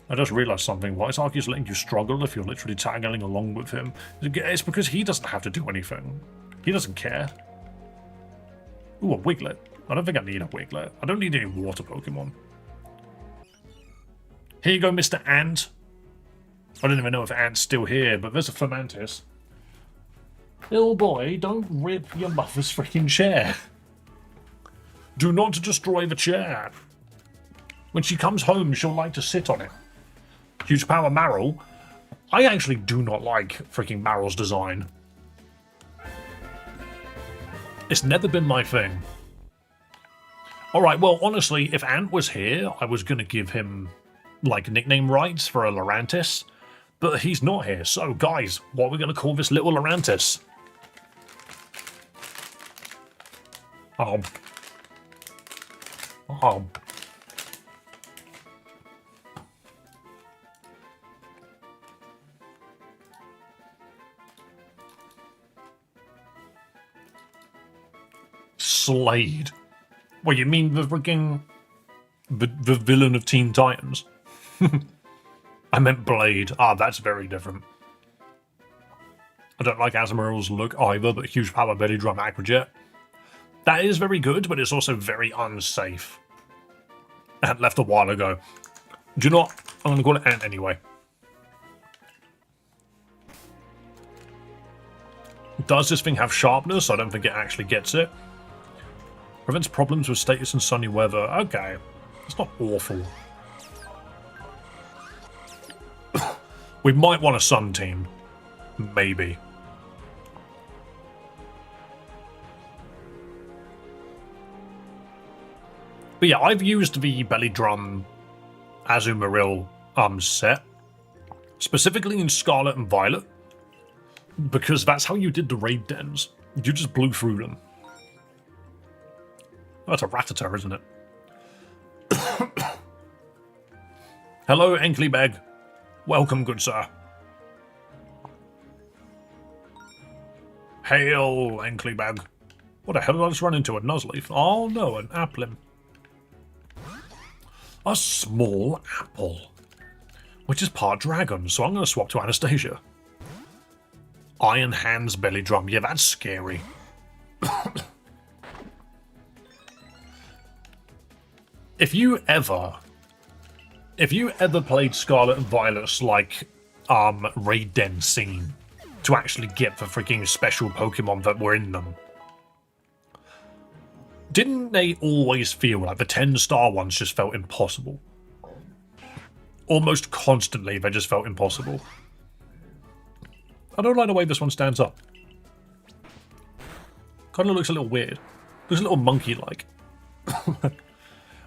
I just realised something. Why is Arceus letting you struggle if you're literally tagging along with him? It's because he doesn't have to do anything. He doesn't care. Ooh, a Wiglet. I don't think I need a Wiglet. I don't need any water Pokemon. Here you go, Mr. Ant. I don't even know if Ant's still here, but there's a Fermantis. Little boy, don't rip your mother's freaking chair. Do not destroy the chair. When she comes home, she'll like to sit on it. Huge power Marill. I actually do not like freaking Marill's design. It's never been my thing. Alright, well, honestly, if Ant was here, I was going to give him, like, nickname rights for a Lurantis. But he's not here, so, guys, what are we going to call this little Lurantis? Slade. What, you mean the freaking... The villain of Teen Titans? I meant Blade. Ah, that's very different. I don't like Azumarill's look either, but huge power belly drum Aquajet. That is very good, but it's also very unsafe. Ant left a while ago. Do you know what? I'm going to call it Ant anyway. Does this thing have sharpness? I don't think it actually gets it. Prevents problems with status in sunny weather. Okay. It's not awful. We might want a sun team. Maybe. But yeah, I've used the Belly Drum Azumarill set. Specifically in Scarlet and Violet. Because that's how you did the raid dens. You just blew through them. Oh, that's a Rattata, isn't it? Hello, Enklybeg. Welcome, good sir. Hail, Enklybeg. What the hell did I just run into? A Nuzleaf? Oh no, an Applin. A small apple. Which is part dragon, so I'm going to swap to Anastasia. Iron Hands Belly Drum. Yeah, that's scary. If you ever played Scarlet and Violet's like raid den scene to actually get the freaking special Pokemon that were in them, didn't they always feel like the 10-star ones just felt impossible? Almost constantly they just felt impossible. I don't like the way this one stands up. Kind of looks a little weird. Looks a little monkey-like.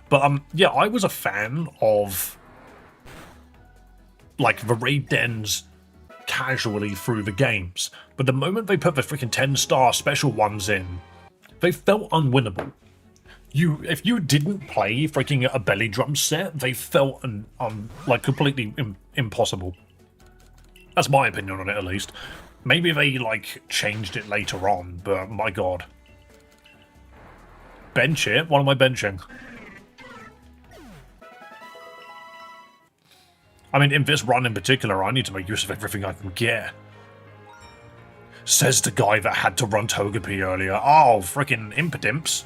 But yeah, I was a fan of like the raid dens casually through the games. But the moment they put the freaking 10-star special ones in, they felt unwinnable. If you didn't play freaking a belly drum set, they felt like completely impossible. That's my opinion on it, at least. Maybe they like changed it later on, but my god. bench it. What am I benching? I mean, in this run in particular, I need to make use of everything I can get. Says the guy that had to run Togepi earlier. Oh, freaking Impidimps.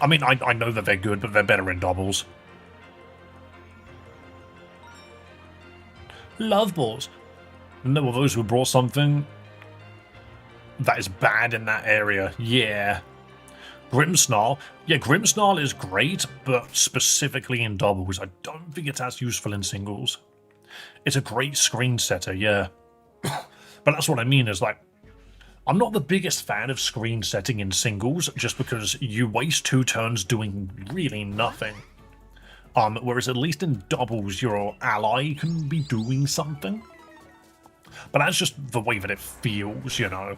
I mean, I know that they're good, but they're better in doubles. Love balls. And there were those who brought something that is bad in that area. Yeah. Grimmsnarl. Yeah, Grimmsnarl is great, but specifically in doubles. I don't think it's as useful in singles. It's a great screen setter, yeah. But that's what I mean is, like, I'm not the biggest fan of screen setting in singles just because you waste 2 turns doing really nothing. Whereas at least in doubles, your ally can be doing something. But that's just the way that it feels, you know.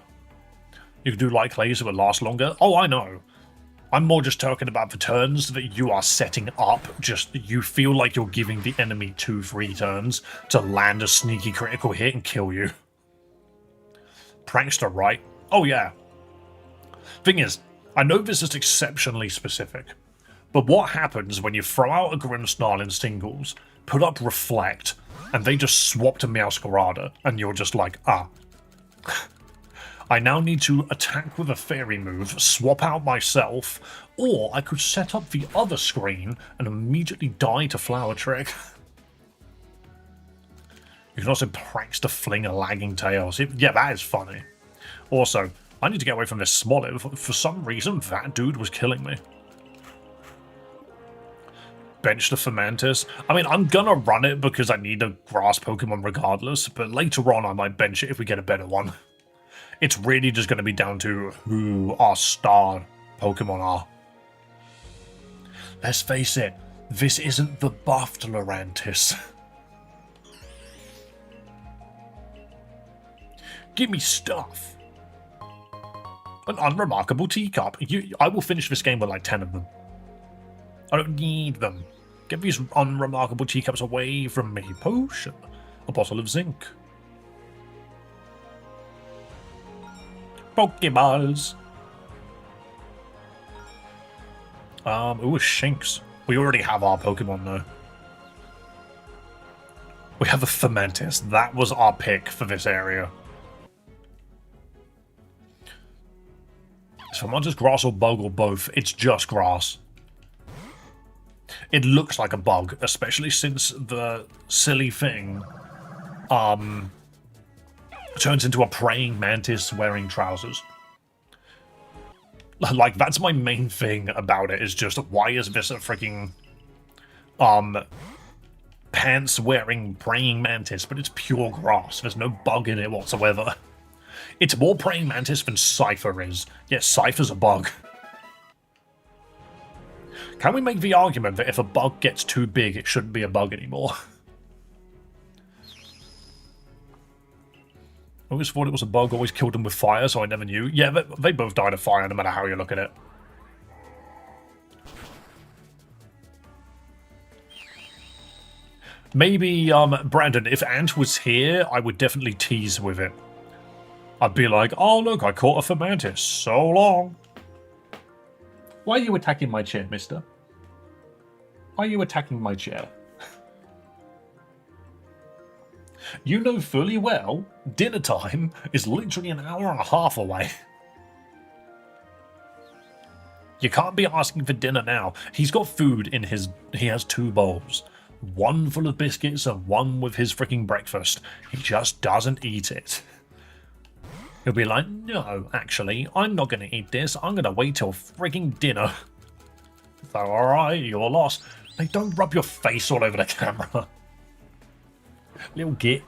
You can do light clays that would last longer. Oh, I know. I'm more just talking about the turns that you are setting up. Just, you feel like you're giving the enemy 2 free turns to land a sneaky critical hit and kill you. Prankster, right? Oh, yeah. Thing is, I know this is exceptionally specific, but what happens when you throw out a Grimmsnarl in singles, put up Reflect, and they just swap to Meowscarada, and you're just like, ah. I now need to attack with a fairy move, swap out myself, or I could set up the other screen and immediately die to Flower Trick. You can also Prankster fling a lagging tail. See, yeah, that is funny. Also, I need to get away from this Smoliv. For some reason, that dude was killing me. Bench the Fermentis. I mean, I'm gonna run it because I need a grass Pokemon regardless, but later on I might bench it if we get a better one. It's really just going to be down to who our star Pokemon are. Let's face it, this isn't the buffed Lurantis. Give me stuff. An unremarkable teacup. I will finish this game with like 10 of them. I don't need them. Get these unremarkable teacups away from me. Potion. A bottle of zinc. Pokeballs. Ooh, Shinx. We already have our Pokemon though. We have a Fermentis. That was our pick for this area. Is Fermentis grass or bug or both? It's just grass. It looks like a bug, especially since the silly thing turns into a praying mantis wearing trousers. Like, that's my main thing about it, is just, why is this a freaking pants wearing praying mantis, but it's pure grass. There's no bug in it whatsoever. It's more praying mantis than Cypher is. Yes, Cypher's a bug. Can we make the argument that if a bug gets too big, it shouldn't be a bug anymore? I always thought it was a bug, always killed them with fire, so I never knew. Yeah, they both died of fire, no matter how you look at it. Maybe, Brandon, if Ant was here, I would definitely tease with it. I'd be like, oh look, I caught a Fermentis. So long. Why are you attacking my chair, mister? Why are you attacking my chair? You know fully well, dinner time is literally an hour and a half away. You can't be asking for dinner now. He's got food in his... He has 2 bowls. One full of biscuits and one with his freaking breakfast. He just doesn't eat it. He'll be like, no, actually, I'm not going to eat this. I'm going to wait till freaking dinner. So, alright, you're lost. Hey, don't rub your face all over the camera. Little git.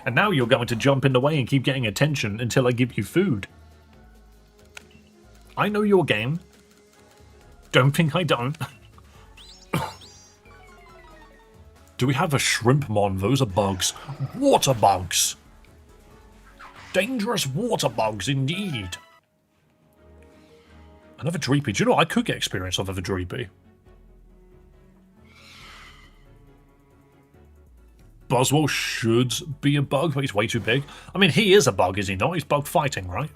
And now you're going to jump in the way and keep getting attention until I give you food. I know your game. Don't think I don't. Do we have a Shrimpmon? Those are bugs. Water bugs! Dangerous water bugs indeed. Another Dreepy. Do you know what? I could get experience off of a Dreepy. Buzzwole should be a bug, but he's way too big. I mean, he is a bug, is he not? He's bug fighting, right?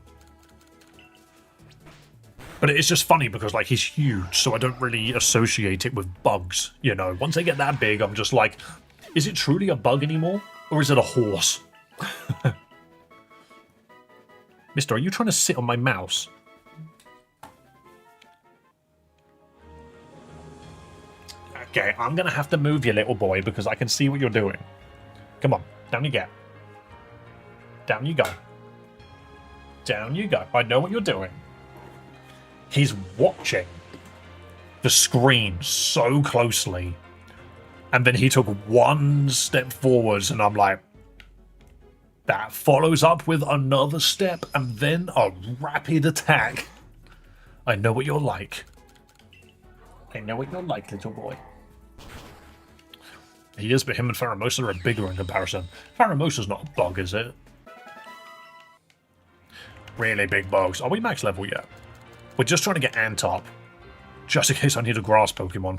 But it's just funny because, like, he's huge, so I don't really associate it with bugs, you know? Once they get that big, I'm just like, is it truly a bug anymore? Or is it a horse? Mister, are you trying to sit on my mouse? Okay, I'm gonna have to move you, little boy, because I can see what you're doing. Come on, down you get. Down you go. Down you go. I know what you're doing. He's watching the screen so closely. And then he took one step forwards, and I'm like, that follows up with another step, and then a rapid attack. I know what you're like. I know what you're like, little boy. He is, but him and Pheromosa are bigger in comparison. Pheromosa's not a bug, is it? Really big bugs. Are we max level yet? We're just trying to get Ant up. Just in case I need a grass Pokemon.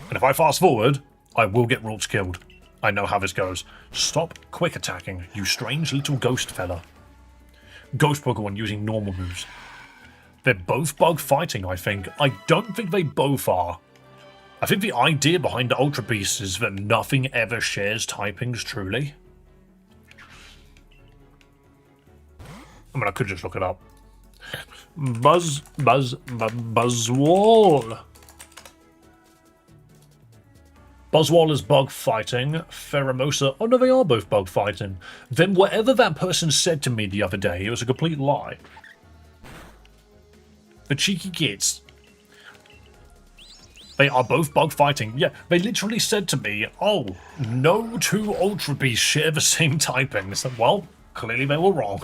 And if I fast forward, I will get Rorts killed. I know how this goes. Stop quick attacking, you strange little ghost fella. Ghost Pokemon using normal moves. They're both bug fighting, I think. I don't think they both are. I think the idea behind the Ultra Beast is that nothing ever shares typings truly. I mean, I could just look it up. Buzzwole. Buzzwole is bug fighting. Pheromosa. Oh no, they are both bug fighting. Then whatever that person said to me the other day, it was a complete lie. The cheeky kids. They are both bug fighting. Yeah, they literally said to me, oh, no two Ultra Beasts share the same typing. So, well, clearly they were wrong.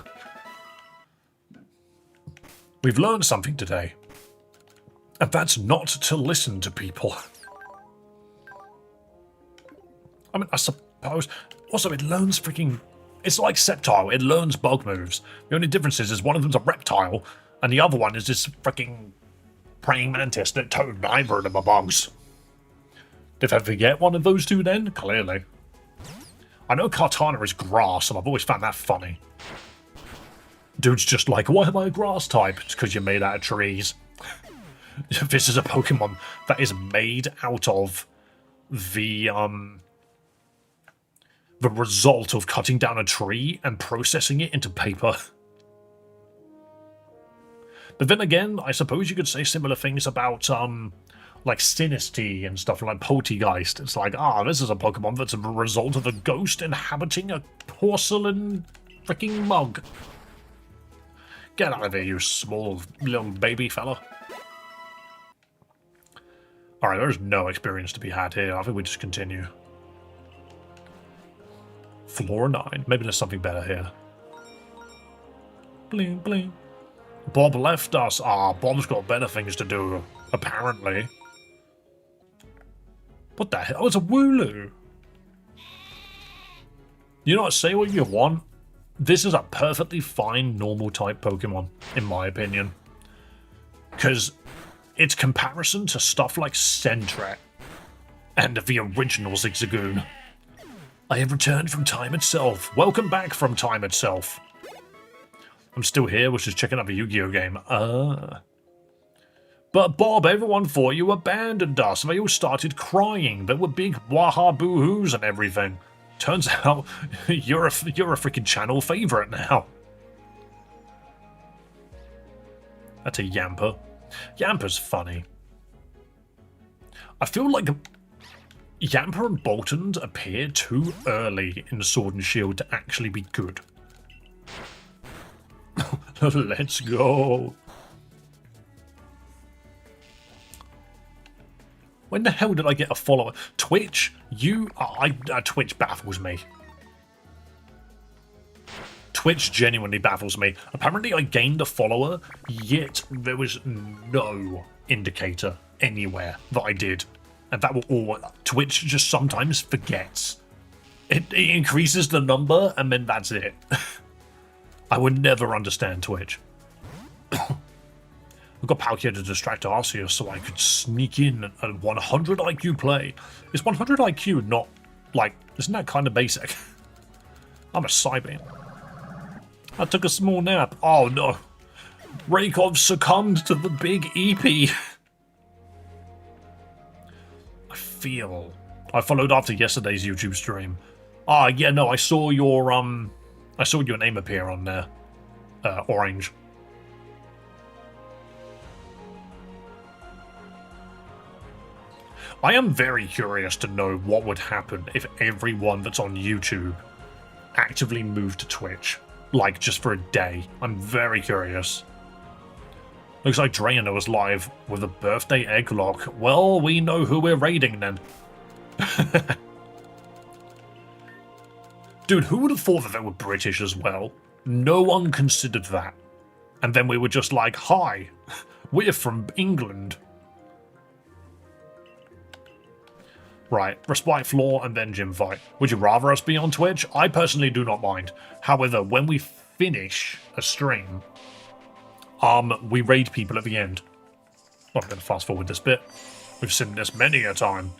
We've learned something today. And that's not to listen to people. I mean, I suppose... Also, it learns freaking... It's like Sceptile. It learns bug moves. The only difference is one of them's a reptile, and the other one is this freaking praying mantis that neither of them are bugs. Did I forget one of those two then? Clearly. I know Kartana is grass, and I've always found that funny. Dude's just like, why am I a grass type? It's because you're made out of trees. This is a Pokemon that is made out of the result of cutting down a tree and processing it into paper. But then again, I suppose you could say similar things about, like Sinistea and stuff like Poltegeist. It's like, this is a Pokemon that's a result of a ghost inhabiting a porcelain freaking mug. Get out of here, you small little baby fella. Alright, there's no experience to be had here. I think we just continue. Floor 9. Maybe there's something better here. Bling, bling. Bob left us. Bob's got better things to do, apparently. What the hell? Oh, it's a Wooloo. You know what? Say what you want. This is a perfectly fine normal type Pokemon, in my opinion. Because its comparison to stuff like Sentret and the original Zigzagoon. I have returned from time itself. Welcome back from time itself. I'm still here, was just checking out the Yu-Gi-Oh game. But Bob, everyone thought you abandoned us. They all started crying. There were big waha boo-hoos and everything. Turns out you're a freaking channel favorite now. That's a Yamper. Yamper's funny. I feel like Yamper and Boltund appear too early in Sword and Shield to actually be good. Let's go. When the hell did I get a follower? Twitch? Twitch baffles me. Twitch genuinely baffles me. Apparently I gained a follower, yet there was no indicator anywhere that I did. And that will all... Twitch just sometimes forgets. It increases the number, and then that's it. I would never understand Twitch. I got Palkia to distract Arceus so I could sneak in a 100 IQ play. Is 100 IQ not, like... Isn't that kind of basic? I'm a Cybeam. I took a small nap. Oh no. Rakov succumbed to the big EP. I followed after yesterday's YouTube stream. Ah, yeah, no, I saw your name appear on there. Orange. I am very curious to know what would happen if everyone that's on YouTube actively moved to Twitch. Like, just for a day. I'm very curious. Looks like Drayano was live with a birthday egg lock. Well, we know who we're raiding then. Dude, who would have thought that they were British as well? No one considered that. And then we were just like, hi, we're from England. Right, respite floor and then gym fight. Would you rather us be on Twitch? I personally do not mind. However, when we finish a stream, we raid people at the end. Well, I'm going to fast forward this bit. We've seen this many a time.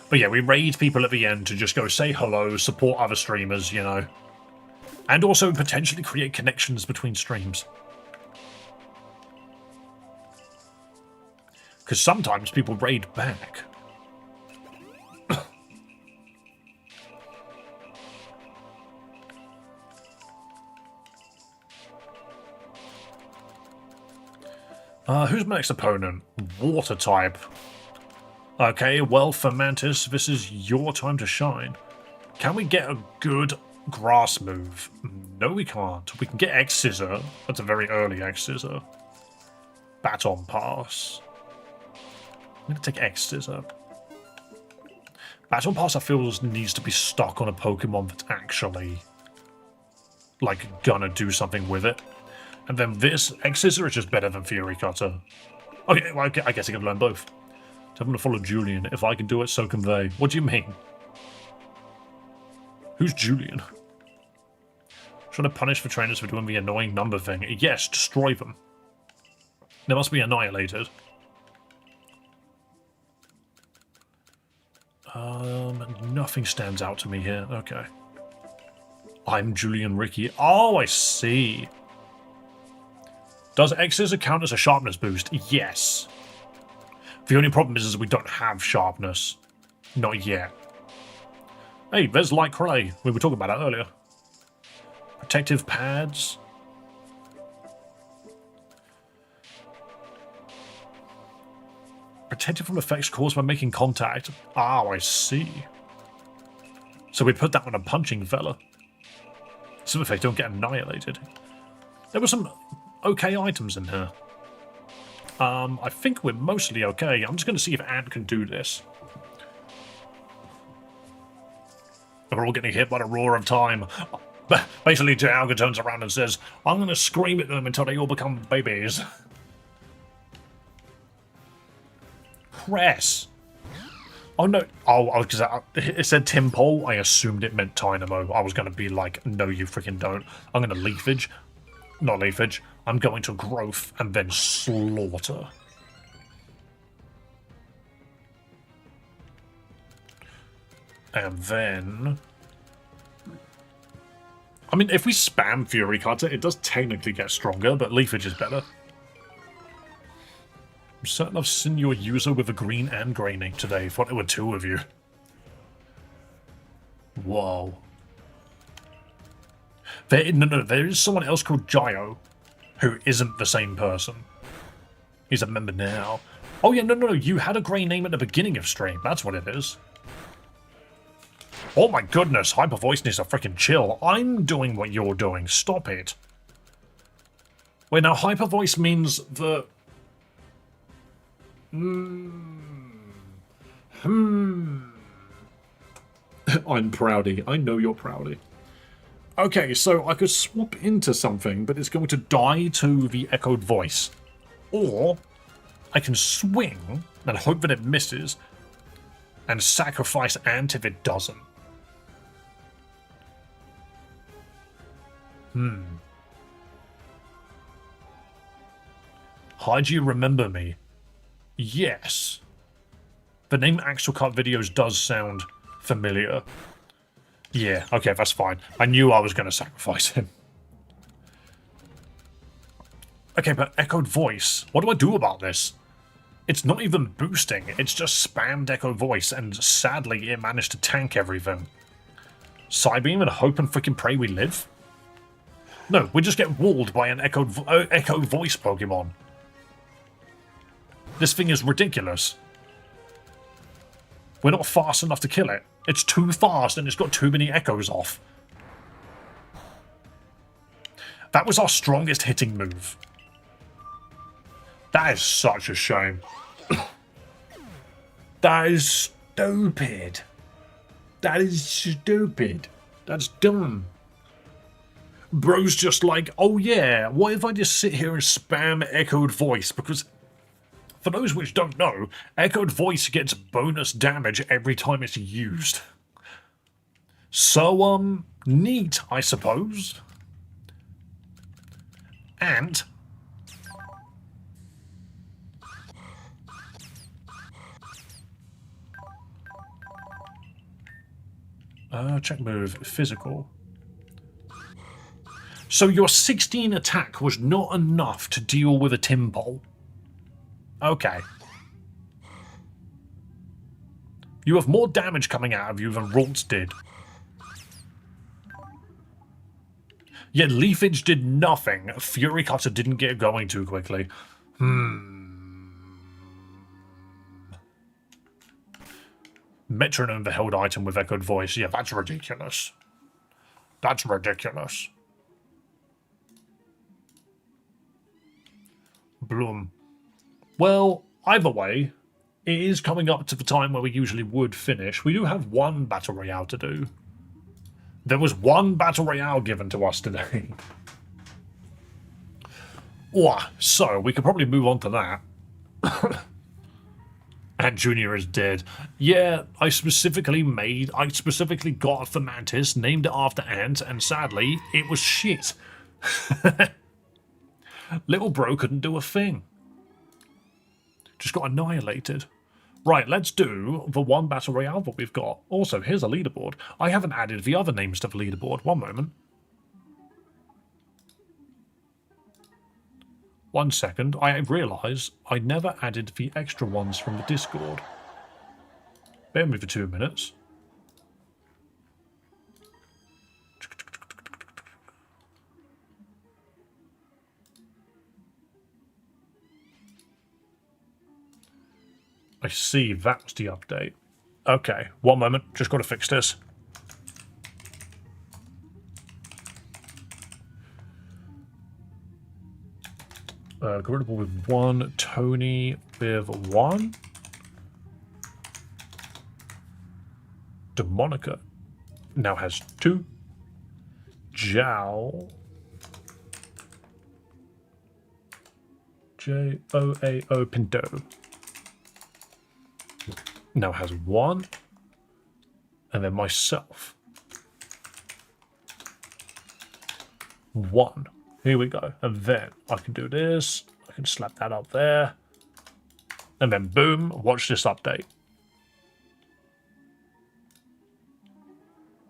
But yeah, we raid people at the end to just go say hello, support other streamers, you know. And also potentially create connections between streams. Because sometimes people raid back. Who's my next opponent? Water type. Okay, well, for Mantis, this is your time to shine. Can we get a good grass move? No, we can't. We can get X-Scissor. That's a very early X-Scissor. Baton Pass. I'm going to take X-Scissor. Baton Pass, I feel, needs to be stuck on a Pokemon that's actually, like, gonna do something with it. And then this X-Scissor is just better than Fury Cutter. Okay, well, I guess I can learn both. So I'm going to follow Julian. If I can do it, so can they. What do you mean? Who's Julian? Trying to punish the trainers for doing the annoying number thing. Yes, destroy them. They must be annihilated. Nothing stands out to me here. Okay. I'm Julian Ricky. Oh, I see. Does X-Scissor count as a sharpness boost? Yes. The only problem is we don't have sharpness. Not yet. Hey, there's Light Clay. We were talking about that earlier. Protective pads. Protected from effects caused by making contact. Oh, I see. So we put that on a punching fella. So if they don't get annihilated. There were some okay items in here. I think we're mostly okay. I'm just going to see if Ant can do this. We're all getting hit by the roar of time. Basically, Dialga turns around and says, I'm going to scream at them until they all become babies. Cress. Oh no. Oh, because it said Tim Pole. I assumed it meant Dynamo. I was going to be like, no, you freaking don't. I'm going to leafage. Not leafage. I'm going to growth and then slaughter. And then... I mean, if we spam Fury Cutter, it does technically get stronger, but leafage is better. I'm certain I've seen your user with a green and grey name today. Thought there were two of you. Whoa. No, there is someone else called Gio, who isn't the same person. He's a member now. Oh yeah, no, you had a grey name at the beginning of stream. That's what it is. Oh my goodness, Hyper Voice needs to freaking chill. I'm doing what you're doing. Stop it. Wait, now Hyper Voice means the... I'm Proudy. I know you're Proudy. Okay, so I could swap into something, but it's going to die to the echoed voice. Or I can swing and hope that it misses and sacrifice Ant if it doesn't. Hi, do you remember me? Yes. The name Axel Cut Videos does sound familiar. Yeah, okay, that's fine. I knew I was going to sacrifice him. Okay, but echoed voice. What do I do about this? It's not even boosting. It's just spammed echoed voice, and sadly, it managed to tank everything. Psybeam and hope and freaking pray we live? No, we just get walled by an echoed voice Pokemon. This thing is ridiculous. We're not fast enough to kill it. It's too fast and it's got too many echoes off. That was our strongest hitting move. That is such a shame. That is stupid. That is stupid. That's dumb. Bro's just like, oh yeah, what if I just sit here and spam echoed voice? Because for those which don't know, echoed voice gets bonus damage every time it's used. So, neat, I suppose. And check move, physical. So your 16 attack was not enough to deal with a Timbal. Okay. You have more damage coming out of you than Ralts did. Yet Leafage did nothing. Fury Cutter didn't get going too quickly. Metronome, the held item with echoed voice. Yeah, that's ridiculous. That's ridiculous. Bloom. Well, either way, it is coming up to the time where we usually would finish. We do have one Battle Royale to do. There was one Battle Royale given to us today. So, we could probably move on to that. Ant Junior is dead. Yeah, I specifically got a Mantis, named it after Ant, and sadly, it was shit. Little bro couldn't do a thing. Just got annihilated. Right, let's do the one Battle Royale that we've got. Also, here's a leaderboard. I haven't added the other names to the leaderboard. One moment. 1 second. I realise I never added the extra ones from the Discord. Bear with me for 2 minutes. I see, that was the update. Okay, 1 moment, just got to fix this. Convertible with 1, Tony with 1. Demonica now has 2. Jow. J-O-A-O Pinto now has 1, and then myself 1. Here we go, and then I can do this. I can slap that up there, and then boom, watch this update.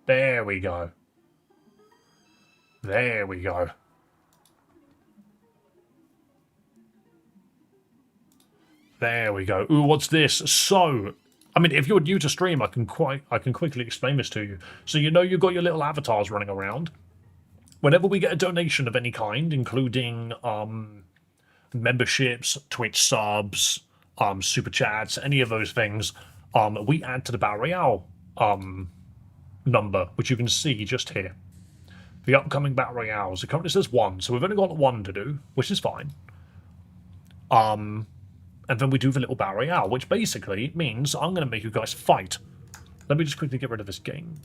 There we go. There we go. There we go. Ooh, what's this? So, I mean, if you're new to stream, I can quickly explain this to you. So you know you've got your little avatars running around. Whenever we get a donation of any kind, including memberships, Twitch subs, super chats, any of those things, we add to the Battle Royale number, which you can see just here. The upcoming Battle Royales. It currently says 1, so we've only got 1 to do, which is fine. And then we do the little Battle Royale, which basically means I'm going to make you guys fight. Let me just quickly get rid of this game.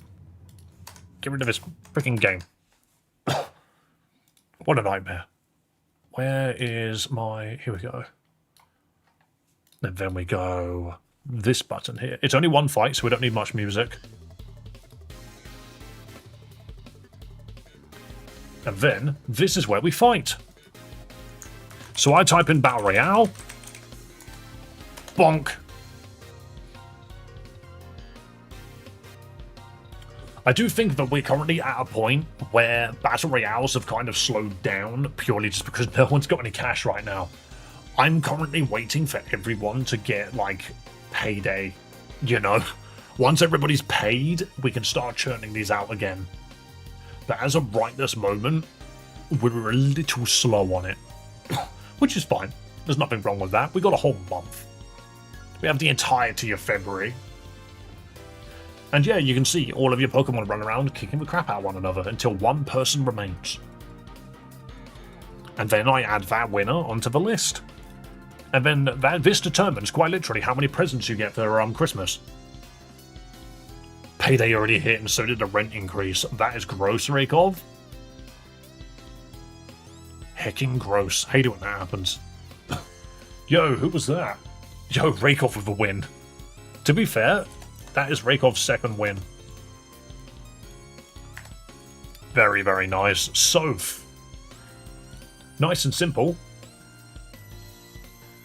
Get rid of this freaking game. What a nightmare. Where is my... Here we go. And then we go... This button here. It's only 1 fight, so we don't need much music. And then, this is where we fight. So I type in Battle Royale. Bonk. I do think that we're currently at a point where Battle Royales have kind of slowed down purely just because no one's got any cash right now. I'm currently waiting for everyone to get, like, payday, you know? Once everybody's paid, we can start churning these out again. But as of right this moment, we're a little slow on it. Which is fine. There's nothing wrong with that. We got a whole month. We have the entirety of February. And yeah, you can see all of your Pokemon run around kicking the crap out of one another until one person remains. And then I add that winner onto the list. And then this determines quite literally how many presents you get for Christmas. Payday already hit and so did the rent increase. That is gross, Rakov. Hecking gross. Hate it when that happens. Yo, who was that? Yo, Rakov with a win. To be fair, that is Rakov's second win. Very, very nice. Soph. Nice and simple.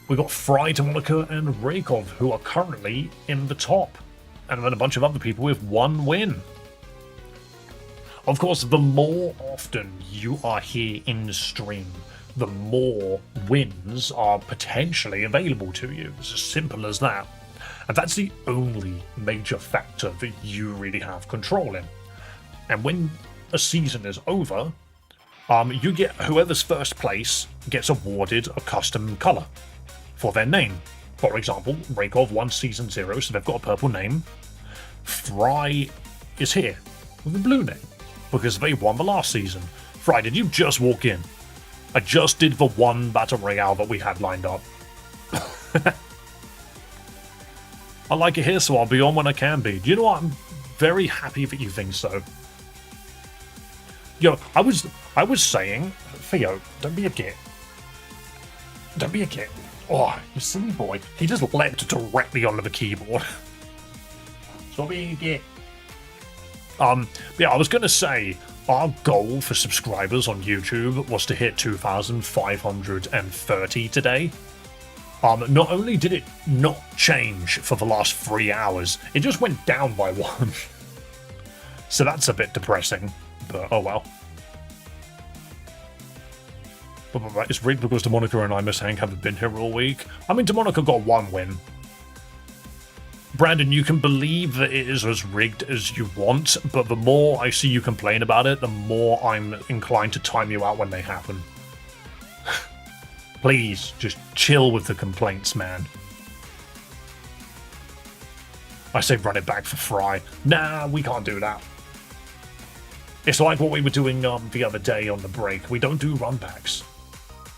We got Fry, Monica, and Rakov, who are currently in the top. And then a bunch of other people with one win. Of course, the more often you are here in the stream, the more wins are potentially available to you. It's as simple as that. And that's the only major factor that you really have control in. And when a season is over, you get whoever's first place gets awarded a custom colour for their name. For example, Rakov won Season 0, so they've got a purple name. Fry is here with a blue name because they won the last season. Fry, did you just walk in? I just did the one Battle Royale that we had lined up. I like it here, so I'll be on when I can be. Do you know what? I'm very happy that you think so. Yo, I was saying, Theo, don't be a git. Don't be a git. Oh, you silly boy. He just leapt directly onto the keyboard. Stop being a git. Yeah, I was going to say, our goal for subscribers on YouTube was to hit 2,530 today. Not only did it not change for the last 3 hours, it just went down by 1. So that's a bit depressing, but oh well. But it's rigged because DeMonica and I, Miss Hank, haven't been here all week. I mean, DeMonica got 1 win. Brandon, you can believe that it is as rigged as you want, but the more I see you complain about it, the more I'm inclined to time you out when they happen. Please, just chill with the complaints, man. I say run it back for Fry. Nah, we can't do that. It's like what we were doing the other day on the break. We don't do runbacks.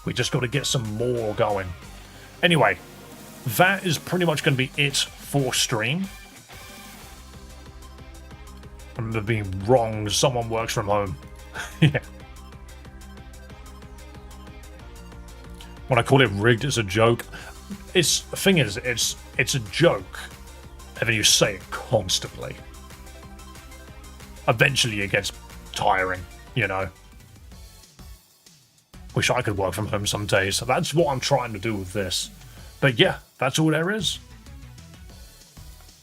We just got to get some more going. Anyway, that is pretty much going to be it for stream. I remember being wrong. Someone works from home. Yeah. When I call it rigged, it's a joke. The thing is, it's a joke, and then you say it constantly. Eventually, it gets tiring, you know. Wish I could work from home some days. So that's what I'm trying to do with this. But yeah, that's all there is.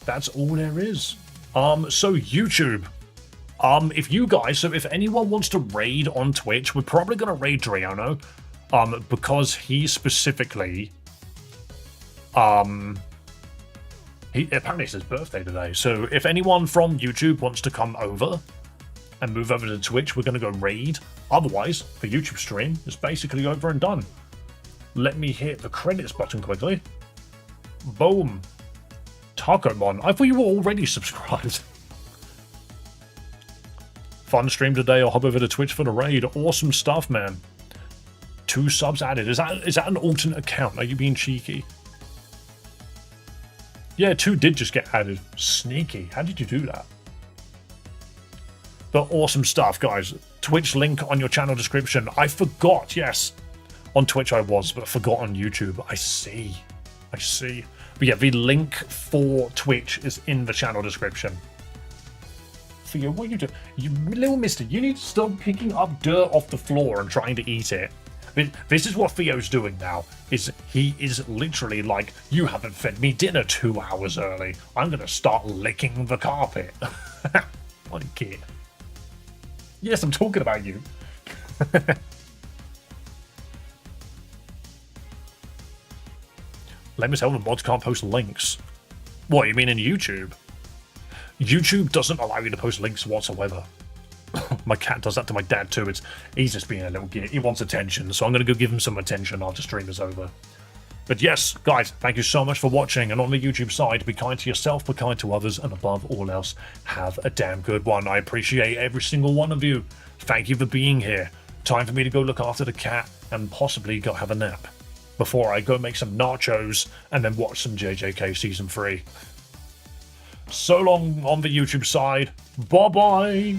That's all there is. So YouTube. If you guys, so if anyone wants to raid on Twitch, we're probably gonna raid Driono. Because he specifically, apparently it's his birthday today. So if anyone from YouTube wants to come over and move over to Twitch, we're going to go raid. Otherwise, the YouTube stream is basically over and done. Let me hit the credits button quickly. Boom. Tacomon. I thought you were already subscribed. Fun stream today. I'll hop over to Twitch for the raid. Awesome stuff, man. 2 subs added. Is that an alternate account? Are you being cheeky? Yeah, 2 did just get added. Sneaky. How did you do that? But awesome stuff, guys. Twitch link on your channel description. I forgot, yes. On Twitch I was, but forgot on YouTube. I see. But yeah, the link for Twitch is in the channel description. Theo, what are you doing? You little mister, you need to stop picking up dirt off the floor and trying to eat it. This is what Theo's doing now. He is literally like, you haven't fed me dinner 2 hours early. I'm going to start licking the carpet. Like it. Yes, I'm talking about you. Let me tell them mods can't post links. What, you mean in YouTube? YouTube doesn't allow you to post links whatsoever. My cat does that to my dad too. He's just being a little git. He wants attention, so I'm going to go give him some attention after stream is over. But yes, guys, thank you so much for watching. And on the YouTube side, be kind to yourself, be kind to others, and above all else, have a damn good one. I appreciate every single one of you. Thank you for being here. Time for me to go look after the cat and possibly go have a nap before I go make some nachos and then watch some JJK Season 3. So long on the YouTube side. Bye-bye.